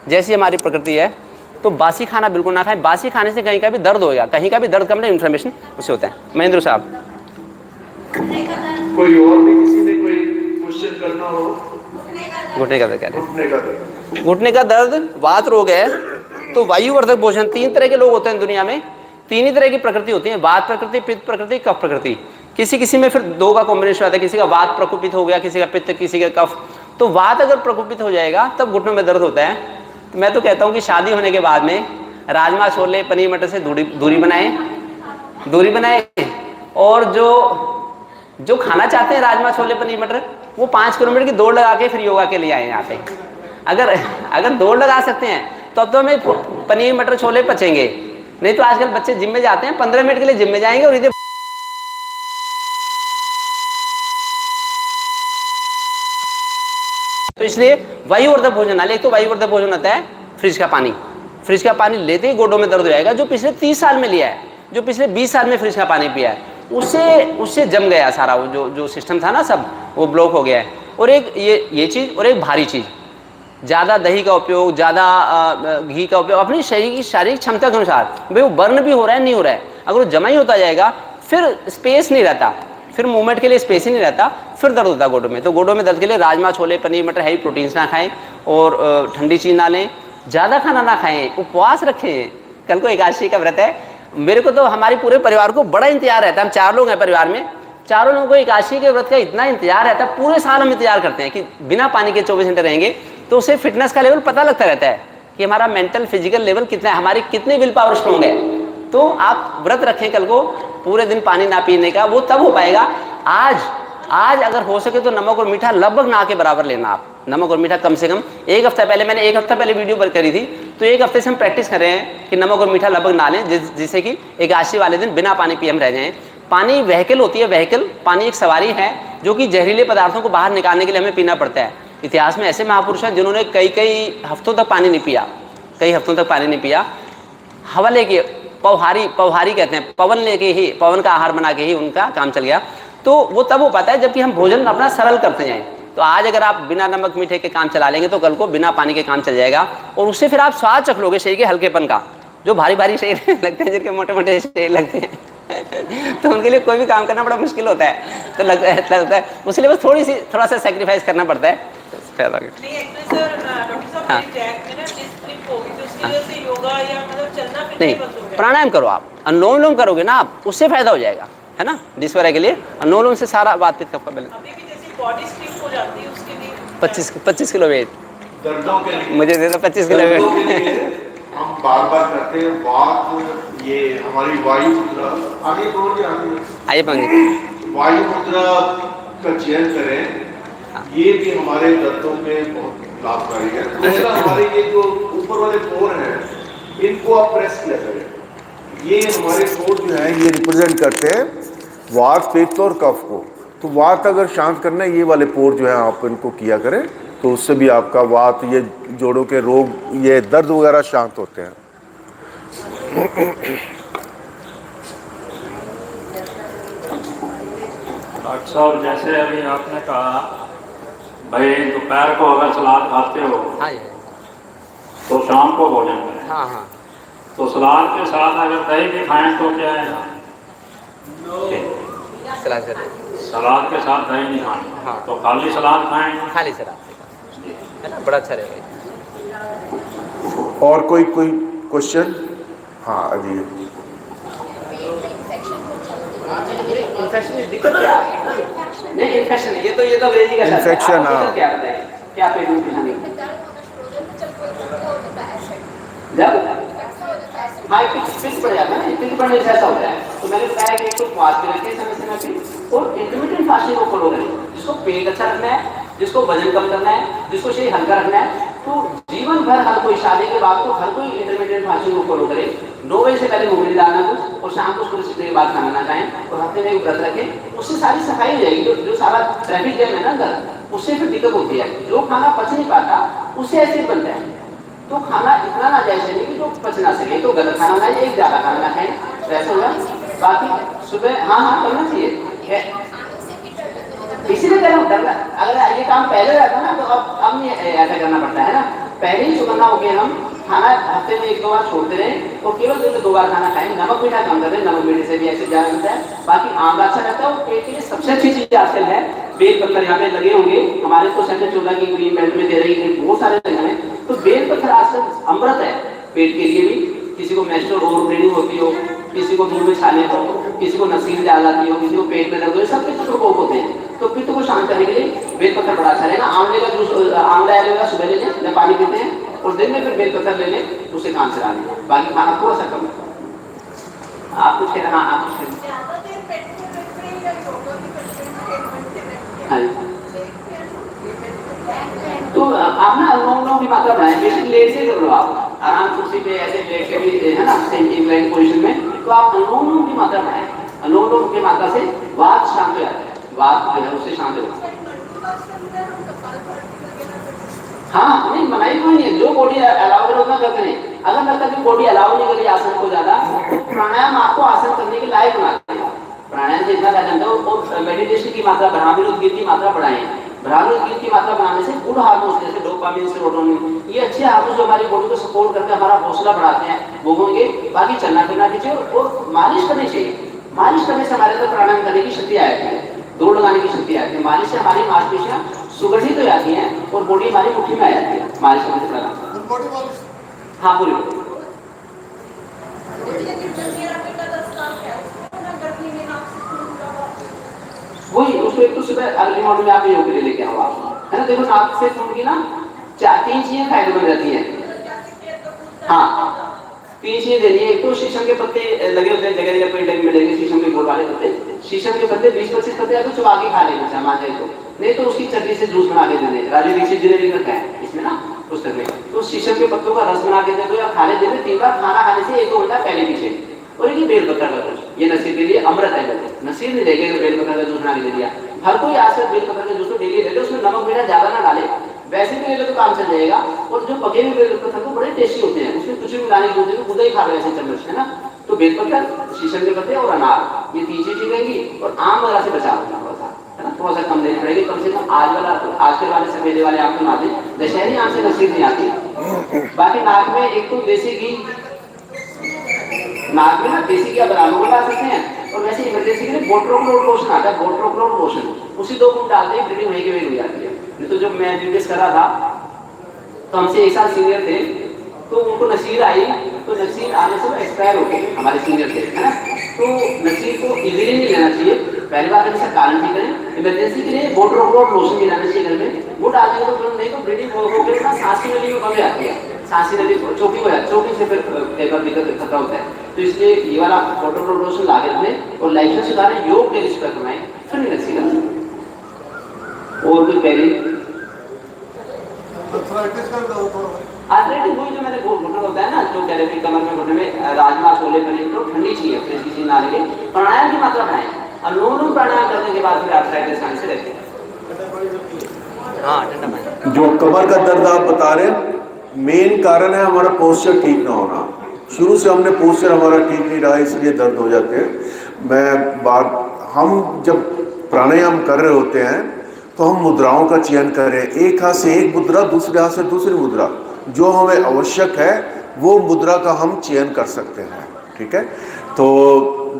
जैसी हमारी प्रकृति है, तो बासी खाना बिल्कुल ना खाएं। बासी खाने से कहीं का भी दर्द होगा, कहीं का भी दर्द कम नहीं, इन्फ्लेमेशन उससे होता है। महेंद्र साहब, कोई और भी किसी ने कोई क्वेश्चन करना हो? घुटने का दर्द कह रहे, घुटने का दर्द वात रोग है। तो वायुवर्धक भोजन, 3 तरह के लोग होते हैं दुनिया में, 3 ही तरह की प्रकृति होती है, वात प्रकृति, पित्त प्रकृति, कफ प्रकृति। किसी में फिर 2 का कॉम्बिनेशन आता है, किसी का वात प्रकोपित हो गया, किसी का पित्त, किसी का कफ। तो वात अगर प्रकोपित हो जाएगा तब घुटनों में दर्द होता है। तो मैं तो कहता हूँ कि शादी होने के बाद में राजमा छोले पनीर मटर से दूरी बनाए। और जो खाना चाहते हैं राजमा छोले पनीर मटर, वो 5 किलोमीटर की दौड़ लगा के फिर योगा के लिए आए यहाँ पे। अगर दौड़ लगा सकते हैं तो हमें पनीर मटर छोले पचेंगे। नहीं तो आजकल बच्चे जिम में जाते हैं, 15 मिनट के लिए जिम में जाएंगे और इधर। तो इसलिए वायुवर्धक भोजन ना ले। एक तो वायुवर्धक भोजन होता है फ्रिज का पानी। फ्रिज का पानी लेते ही गोडों में दर्द हो जाएगा। जो पिछले 30 साल में लिया है, जो पिछले 20 साल में फ्रिज का पानी पिया है, उससे जम गया सारा, वो जो सिस्टम था ना सब, वो ब्लॉक हो गया है। और एक ये चीज़, और एक भारी चीज़, ज़्यादा दही का उपयोग, ज़्यादा घी का उपयोग अपनी शरीर की शारीरिक क्षमता के अनुसार, भाई वो बर्न भी हो रहा है नहीं हो रहा है, अगर वो जमा ही होता जाएगा फिर स्पेस नहीं रहता, फिर मूवमेंट के लिए स्पेस ही नहीं रहता, फिर दर्द होता है गोडों में। तो गोडों में दर्द के लिए राजमा छोले पनीर मटर हैवी प्रोटीन्स ना खाएं, और ठंडी चीज़ ना लें, ज़्यादा खाना ना खाएं, उपवास रखें। कल को एकादशी का व्रत है। मेरे को तो हमारे पूरे परिवार को बड़ा इंतजार रहता है। हम 4 लोग हैं परिवार में, चारों लोगों को एकादशी के व्रत का इतना इंतजार रहता है। पूरे साल हम इंतजार करते हैं कि बिना पानी के 24 घंटे रहेंगे, तो उसे फिटनेस का लेवल पता लगता रहता है कि हमारा मेंटल फिजिकल लेवल कितना है, हमारी कितनी विल पावर स्ट्रॉन्ग है। तो आप व्रत रखें कल को पूरे दिन पानी ना पीने का, वो तब हो पाएगा। आज अगर हो सके तो नमक और मीठा लगभग ना के बराबर लेना आप, नमक और मीठा कम से कम। एक हफ्ता पहले मैंने एक हफ्ता पहले वीडियो पर करी थी, तो एक हफ्ते से हम प्रैक्टिस कर रहे हैं कि नमक और मीठा लगभग ना लें, जिससे कि एकादशी वाले दिन बिना पानी पिए हम रह जाएं। पानी व्हीकल होती है, व्हीकल पानी एक सवारी है जो कि जहरीले पदार्थों को बाहर निकालने के लिए हमें पीना पड़ता है। इतिहास में ऐसे महापुरुष हैं जिन्होंने कई हफ्तों तक पानी नहीं पिया, कई हफ्तों तक पानी नहीं पिया। हवा लेके पवहारी कहते हैं, पवन लेके ही, पवन का आहार बना के ही उनका काम चल गया। तो वो तब हो पाता है जबकि हम भोजन अपना सरल करते जाएं। तो आज अगर आप बिना नमक मीठे के काम चला लेंगे तो कल को बिना पानी के काम चल जाएगा, और उससे फिर आप स्वाद चख लोगे शरीर के हल्केपन का। जो भारी भारी शरीर लगते हैं, जिनके मोटे मोटे शरीर लगते हैं तो उनके लिए कोई भी काम करना बड़ा मुश्किल होता है। तो लगता है उसके लिए बस थोड़ा सा सेक्रीफाइस करना पड़ता है। हाँ नहीं, प्राणायाम करो आप, अनुलोम विलोम करोगे ना आप, उससे फायदा हो जाएगा, है ना, डिस्वरा के लिए। अनुलोम विलोम से सारा बात पित्त का बैलेंस। 25 किलो वेट दर्दों के लिए, मुझे दे दो 25 किलो वेट। हम बार बार करते हैं बात, ये हमारी वायु मुद्रा आगे बोल आइए पंडित, वायु मुद्रा का चयन करें। ये भी हमारे दर्दों में बहुत लाभकारी है। दूसरा, हमारे ये जो ऊपर वाले पोर हैं इनको आप प्रेस किया करें। ये हमारे पोर जो है ये रिप्रेजेंट करते हैं वात, पित्त और कफ को। तो वात अगर शांत करना है, ये वाले पोर जो है आप इनको किया करें, तो उससे भी आपका वात, ये जोड़ों के रोग, ये दर्द वगैरह शांत होते हैं। डॉक्टर साहब, जैसे अभी आपने कहा भाई दोपहर को अगर सलाद खाते हो हाँ तो शाम को भोजन करें। हाँ तो सलाद के साथ अगर दही भी खाएं तो क्या है? सलाद के साथ दही नहीं खानी। हाँ। तो खाली सलाद खाएं, खाली सलाद, है ना, बड़ा अच्छा रहेगा। और कोई क्वेश्चन? हाँ अभी इन्फेक्शन दिक्कत क्या नहीं, इन्फेक्शन ये तो अंग्रेजी का शब्द है। इन्फेक्शन, आपको हाँ। क्या बताइए, क्या पेट में परेशानी जब हाँ फिक्स पड़ जाता है ना, फिक्स पड़ने से ऐसा होता है। तो मैंने बताया कि एक तो फास्ट में रखें समय पे, और इंटरमीडिएट फास्टिंग को फॉलो करें। जिसको पेट अच्छा रखना है, जिसको वजन कम करना है, जिसको शरीर हल्का रखना है, तो जीवन भर हर कोई, शादी के बाद तो हर कोई इंटरमीडिएट फास्टिंग को फॉलो करे। 9 बजे से पहले मुंह नहीं डालना कुछ, और शाम को सूर्य छिपने के बाद खाना ना खाएं, और हफ्ते में एक व्रत रखें। उससे सारी सफाई हो जाएगी। जो सारा ट्रैफिक जैम है ना अंदर, उससे फिर दिक्कत होती है। जो खाना पच नहीं पाता उससे एसिड बनता है। तो खाना इतना ना जाए शरीर कि जो पच ना सके, तो गलत खाना ना, एक ज्यादा खाना ना खाएं, वैसे होगा। बाकी सुबह हाँ करना चाहिए, इसीलिए कह रहा हूँ डरना। अगर ये काम पहले रहता ना तो अब नहीं ऐसा करना पड़ता है ना। पहले ही चुकन्ना हो गया, हम खाना हफ्ते में 1-2 बार छोड़ते रहे, और केवल दिन में 2 बार खाना खाएं। नमक मीठा कम कर दें, नमक मीठे से भी ऐसे ज्यादा मिलता है। बाकी आमला अच्छा रहता है, और पेट के लिए सबसे अच्छी चीज आजकल है बेल पत्थर। यहाँ पे लगे होंगे हमारे, तो सेंटर 14 की ग्रीन बेल्ट में दे रही है, बहुत सारे लगे हैं। तो बेल पत्थर आजकल अमृत है पेट के लिए भी। किसी को मेस्ट्रुअल ओवरब्रीडिंग होती हो, किसी को दूध में छाले हो, किसी को नसीब जा जाती हो, किसी को पेट में दर्द हो, सब पित्त को होते हैं। तो पित्त को शांत करने के लिए बेल पत्थर बड़ा अच्छा रहेगा। आंवले का जूस, आंवला एलोवेरा सुबह ले लें जब पानी पीते हैं, और दिन में फिर बेल पत्थर ले लें, उससे काम चला लें। बाकी खाना थोड़ा सा कम। आप कुछ कहना? हाँ आप कुछ कहना? तो आप ना अनुलोम की मात्रा बढ़ाएं। बेसिक लेट से कर लो आप, आराम कुर्सी पे ऐसे लेट के भी, है ना, इंक्लाइन पोजीशन में। तो आप अनुलोम की मात्रा बढ़ाएं। अनुलोम की मात्रा से वात शांत हो जाता है, वात जो है उससे शांत हो जाता है। हाँ नहीं, मनाई कोई नहीं है, जो बॉडी अलाउ करे उतना करते नहीं। अगर लगता है कि बॉडी अलाउ नहीं कर रही आसन को ज्यादा, तो प्राणायाम आपको आसन करने के लायक बना देगा। प्राणायाम से इतना ज्यादा है। और मेडिटेशन की मात्रा, भ्रामरी उद्गीत की मात्रा बढ़ाएं। भ्रामरी उद्गीत की मात्रा बढ़ाने से गुड हार्मोन्स जैसे डोपामिन, सेरोटोनिन, ये अच्छे हार्मोन्स जो हमारी बॉडी को सपोर्ट करके हमारा हौसला बढ़ाते हैं, वो होंगे। बाकी चलना फिरना चाहिए, और मालिश करनी चाहिए। मालिश करने से हमारे अंदर प्राणायाम करने की शक्ति आती है, दौड़ लगाने की शक्ति आती है। मालिश से हमारी मांसपेशियां सुगठित हो जाती हैं, और बॉडी हमारी मुट्ठी में आ जाती है मालिश करने से। हाँ पूरी वही, उसको एक तो सुबह अर्ली मॉर्निंग में आप योग के लिए लेके आओ आप, है ना। देखो नाक से सूंघी ना, तीन चीजें फायदेमंद रहती हैं। हाँ, तीन चीजें देनी है। एक तो शीशम के पत्ते लगे होते हैं जगह जगह पेड़ मिलेंगे, शीशम के गोल वाले पत्ते। शीशम के पत्ते 20-25 पत्ते या तो चबा के खा लेना चाहे मान जाए तो, नहीं तो उसकी चटनी से जूस बना के दे दे। राजू दीक्षित जी ने भी रखा है इसमें ना पुस्तक में। तो शीशम के पत्तों का रस बना के दे दो या खाने दे दो 3 बार खाना खाने से 1-2 घंटा पहले पीछे। और ये बेलपत्र का जूस, ये नसीर के लिए अमृत है। नसीर नहीं देखे तो बेलपत्र का जूस बना के दे दिया। हर कोई आजकल बेलपत्र का जूस तो डेली ले लो, उसमें नमक मिर्च ज्यादा ना डाले, वैसे भी ले लो तो काम चल जाएगा। और जो पके हुए बेलपत्र तो बड़े टेस्टी होते हैं, उसमें कुछ भी मिलाने की जरूरत नहीं, खुद ही खा रहे हैं चम्मच, है ना। तो बेलपत्र, शीशम के पत्ते और अनार, ये तीन चीजें रहेंगी। और आम वगैरह से बचा होगा थोड़ा सा, है ना, थोड़ा सा कम लेनी पड़ेगी। कम से कम आज के वाले सफेदे वाले आम के नाते दशहरी आम से नसीब नहीं आती। बाकी नाक में एक तो देसी घी, नाक में ना देसी घी बनाने लगा सकते हैं। और वैसे इमरजेंसी के लिए बोट्रोक्लोर लोशन आता है, बोट्रोक्लोर लोशन, उसी 2 फूट डालते हैं, ब्लीडिंग वहीं के वहीं हो जाती है। नहीं तो जब मैं ड्यूटीज कर रहा था तो हमसे एक साल सीनियर थे, तो उनको नसीर आई, तो नसीर आने से वो एक्सपायर हो गए, हमारे सीनियर थे, है ना। तो नसीर को इजीली नहीं लेना चाहिए। पहली बार इसका कारण भी करें, इमरजेंसी के लिए बोट्रोक्लोर लोशन मिलाना चाहिए घर में। वो डालने तो तुरंत नहीं तो ब्लीडिंग हो गई ना, सांस की नली में कमी आती है, सांस की नली चौकी हो जाती है, चौकी से फिर पेपर दिक्कत खत्म होता है। तो इसलिए ये वाला बोट्रोक्लोर लोशन ला के रखें और लाइफ में सुधारें, योग के रिस्पेक्ट करवाएं, फिर नहीं नसीर और कोई पहली आर्थराइटिस वही जो मैंने घुटना होता है ना, जो कह रहे थे कमर में घुटने में राजमा छोले पनीर तो ठंडी चाहिए, फ्रिज की चीज ना लगे। प्राणायाम की मात्रा बढ़ाएं, अनुलोम प्राणायाम करने के बाद फिर आर्थराइटिस आने से रहते हैं। हाँ, ठंडा पानी। जो कमर का दर्द आप बता रहे हैं, मेन कारण है हमारा पोस्चर ठीक ना होना। शुरू से हमने पोस्चर हमारा ठीक नहीं रहा, इसलिए दर्द हो जाते हैं। हम जब प्राणायाम कर रहे होते हैं तो हम मुद्राओं का चयन करें, एक हाथ से एक मुद्रा, दूसरे हाथ से दूसरी मुद्रा, जो हमें आवश्यक है वो मुद्रा का हम चयन कर सकते हैं। ठीक है, तो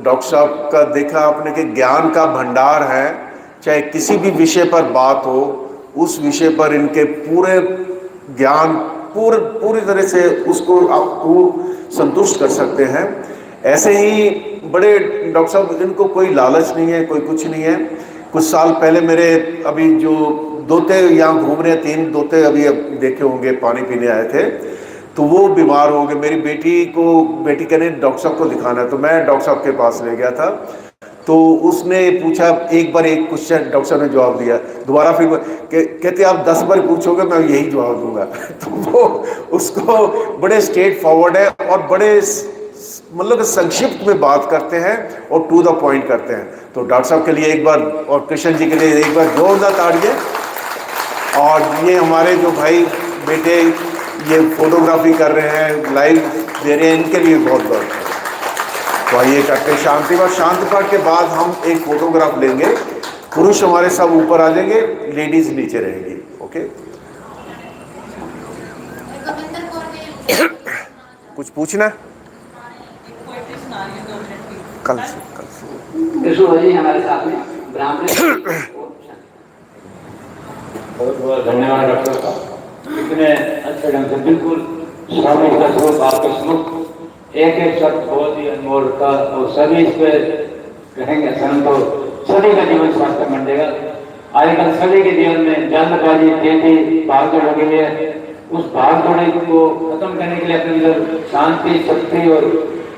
डॉक्टर साहब का देखा आपने कि ज्ञान का भंडार है, चाहे किसी भी विषय पर बात हो, उस विषय पर इनके पूरे ज्ञान पूरी तरह से उसको आपको संतुष्ट कर सकते हैं। ऐसे ही बड़े डॉक्टर साहब, इनको कोई लालच नहीं है, कोई कुछ नहीं है। कुछ साल पहले मेरे अभी जो दोते यहाँ घूम रहे हैं, 3 दोते अभी देखे होंगे, पानी पीने आए थे, तो वो बीमार हो गए। मेरी बेटी कहने डॉक्टर साहब को दिखाना है, तो मैं डॉक्टर साहब के पास ले गया था। तो उसने पूछा, एक बार एक क्वेश्चन डॉक्टर साहब ने जवाब दिया, दोबारा फिर कहते आप 10 बार पूछोगे मैं यही जवाब दूंगा। तो वो उसको बड़े स्ट्रेट फॉरवर्ड है और बड़े मतलब संक्षिप्त में बात करते हैं और टू द पॉइंट करते हैं। तो डॉक्टर साहब के लिए एक बार और कृष्ण जी के लिए एक बार जोरदार ताड़ियां। और ये हमारे जो भाई बेटे ये फोटोग्राफी कर रहे हैं, लाइव दे रहे हैं, इनके लिए बहुत बहुत तो आइए करते हैं शांति पाठ। शांति पाठ के बाद हम एक फोटोग्राफ लेंगे, पुरुष हमारे सब ऊपर आ जाएंगे, लेडीज नीचे रहेंगी। ओके, कुछ पूछना कल से कृष्ण भाई हमारे साथ में ब्राह्मण। बहुत बहुत धन्यवाद डॉक्टर साहब, इतने अच्छे ढंग से बिल्कुल स्वामी का स्वरूप आपके समुख, एक एक शब्द बहुत ही अनमोल था। और सभी इस पे कहेंगे सन तो सभी का जीवन स्वास्थ्य बन जाएगा। आजकल सभी के जीवन में जल्दबाजी, तेजी, भागदौड़ लगी हुई है। उस भागदौड़ को खत्म करने के लिए अपने अंदर शांति, शक्ति और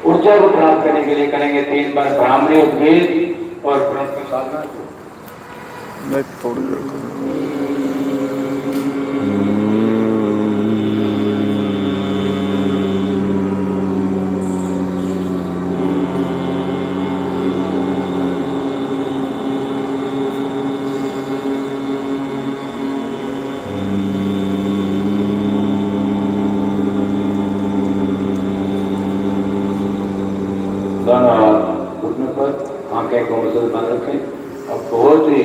ऊर्जा को प्राप्त करने के लिए करेंगे 3 बार ब्राह्मणी उद्वेद और ब्रह्म की साधना। मैं थोड़ी घुटने पर आंखें को बंद रखें और बहुत ही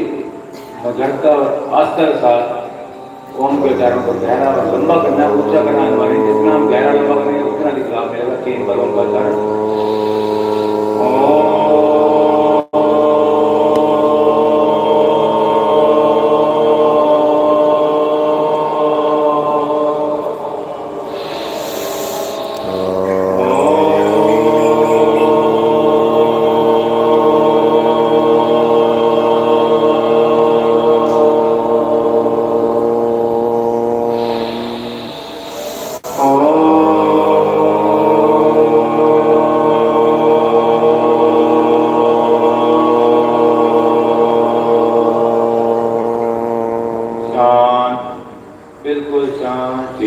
मधुरता और आस्था के साथ ओम के उच्चारण को गहरा और लंबा करना, ऊंचा करना। हमारे जितना हम गहरा लंबा करेंगे उतना अधिक लाभ मिलेगा। 3 बार ओम का उच्चारण।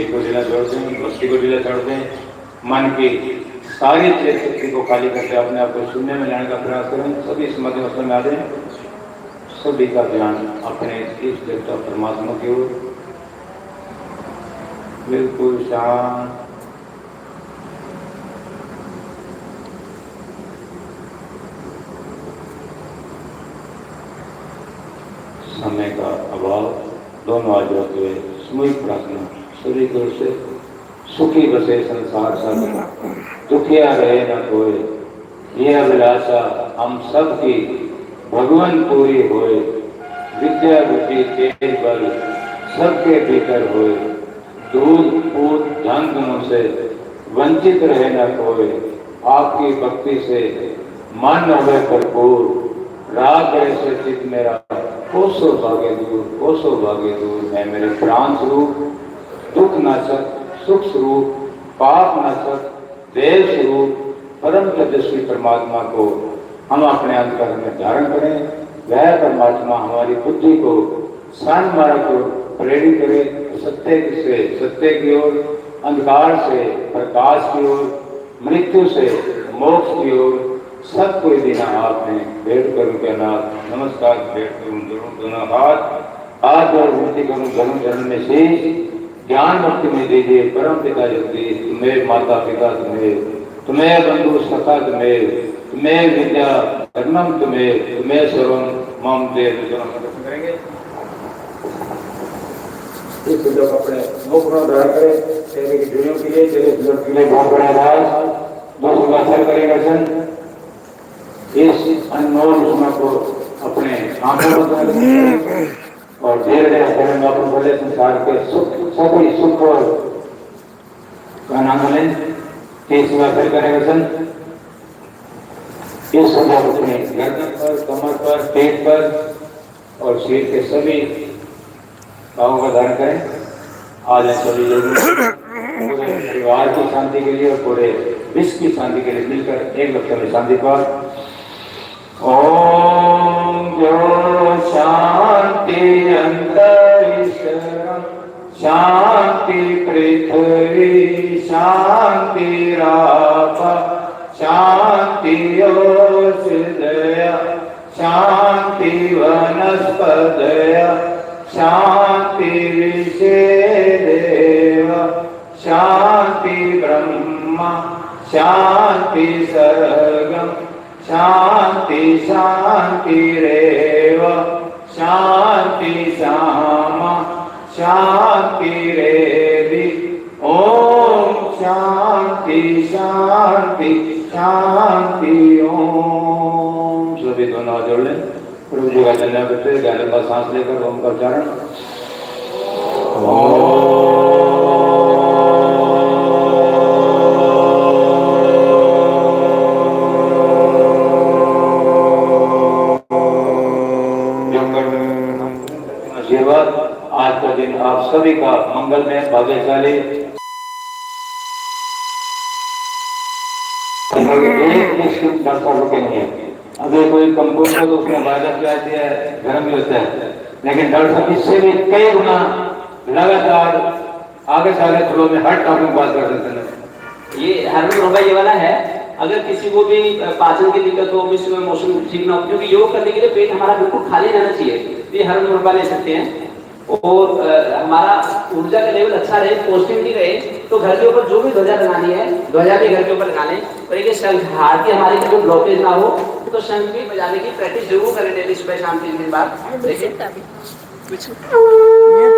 को ढीला छोड़ दें, मस्ती को ढीला छोड़ दें, मन की सारी चेत शक्ति को खाली करके अपने आप को शून्य में लाने का प्रयास करें। सभी इस मध्य अवस्था में आ जाएं, सभी का ध्यान अपने इस देवता परमात्मा की ओर, बिल्कुल शांत। समय का अभाव, दोनों आज होते हुए सामूहिक प्रार्थना। सभी की ओर से सुखी बसे संसार सब, दुखिया रहे न कोई, ये अभिलाषा हम सब की भगवान पूरी होए। विद्या बुद्धि तेज बल सबके भीतर होए, दूध पूत धन धनों से वंचित रहे न कोई। आपकी भक्ति से मन होवे भरपूर, राग ऐसे चित मेरा कोसों भागे दूर है मेरे प्राण स्वरूप। दुख नाशक सुख स्वरूप, पाप नाशक देव स्वरूप परम तेजस्वी परमात्मा को हम अपने अंतकरण में धारण करें। वह परमात्मा हमारी बुद्धि को सान मार्ग को प्रेरित करे, सत्य से सत्य की ओर, अंधकार से प्रकाश की ओर, मृत्यु से मोक्ष की ओर सब कोई देना आपने भेंट करूं क्या नाथ। नमस्कार भेंट करूं दोनों हाथ और विनती करूं धर्म जन्म में शेष ज्ञान भक्ति में दीजिए। परम पिता जगदीश तुम्हें, माता पिता तुम्हें बंधु सखा तुम्हें विद्या धर्मम तुम्हें सर्वम मम दे। करेंगे इस लोग अपने मुख में धारण करें, चेहरे की जुड़ियों के लिए, चेहरे के लिए बहुत बड़ा आवाज दोस्तों का असर करेगा। सन इस अनमोल उसमा को अपने आंखों में और धीरे धीरे करेंगे अपन बड़े संसार के सुख, सभी सुख और का नाम लें। तीसरा फिर करेंगे सन इस सुबह अपने गर्दन पर, कमर पर, पेट पर और शरीर के सभी भावों का धारण करें। आज सभी लोग पूरे परिवार की शांति के लिए और पूरे विश्व की शांति के लिए मिलकर एक लक्ष्य में शांति पर ओम जो शांति अंतरिक्षं शांति पृथ्वी शांति राप शांति औषधय शांति वनस्पतय शांति विषेदेव शांति ब्रह्म शांति सर्गम शांति शांति रेव शांति श्यामा शांति रेवि ओम शांति शांति शांति ओम। सभी दोनों हाथ जोड़ लें, प्रभु जी का धन्यवाद करते हैं। गहरे का सांस लेकर ओम का उच्चारण। आशीर्वाद आज का दिन आप सभी का मंगलमय भाग्यशाली। अगर कोई कमजोर हो तो उसमें वायरस भी आती है, गर्म भी होता है, लेकिन डॉक्टर साहब इससे भी कई गुना लगातार आगे सारे फ्लो में हर टॉपिक बात कर देते हैं। ये हार्मोन होगा ये वाला है। अगर किसी को भी पाचन की दिक्कत हो, मिस में मोशन ठीक ना हो, क्योंकि योग करने के लिए पेट हमारा बिल्कुल खाली रहना चाहिए, ये हार्मोन होगा ले सकते हैं। और हमारा ऊर्जा का लेवल अच्छा रहे, पॉजिटिविटी रहे, तो घर के ऊपर जो भी ध्वजा लगानी है, ध्वजा भी घर के ऊपर लगा लें। और एक शंख हार्ट की हमारी जो ब्लॉकेज ना हो तो शंख भी बजाने की प्रैक्टिस जरूर करें डेली, सुबह शाम 3 दिन बाद। देखिए ये तो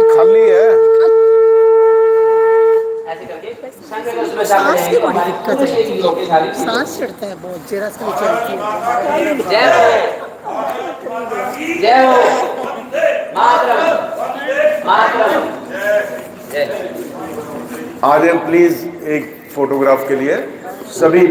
खाली है, ऐसे करके शंख अगर सुबह शाम बजाएंगे तो हमारी पूरे शरीर की ब्लॉकेज सारी सांस चढ़ता है बहुत, जरा सा भी चढ़ती है। जय हो, जय हो, मातरम जय। आ जाए प्लीज एक फोटोग्राफ के लिए सभी।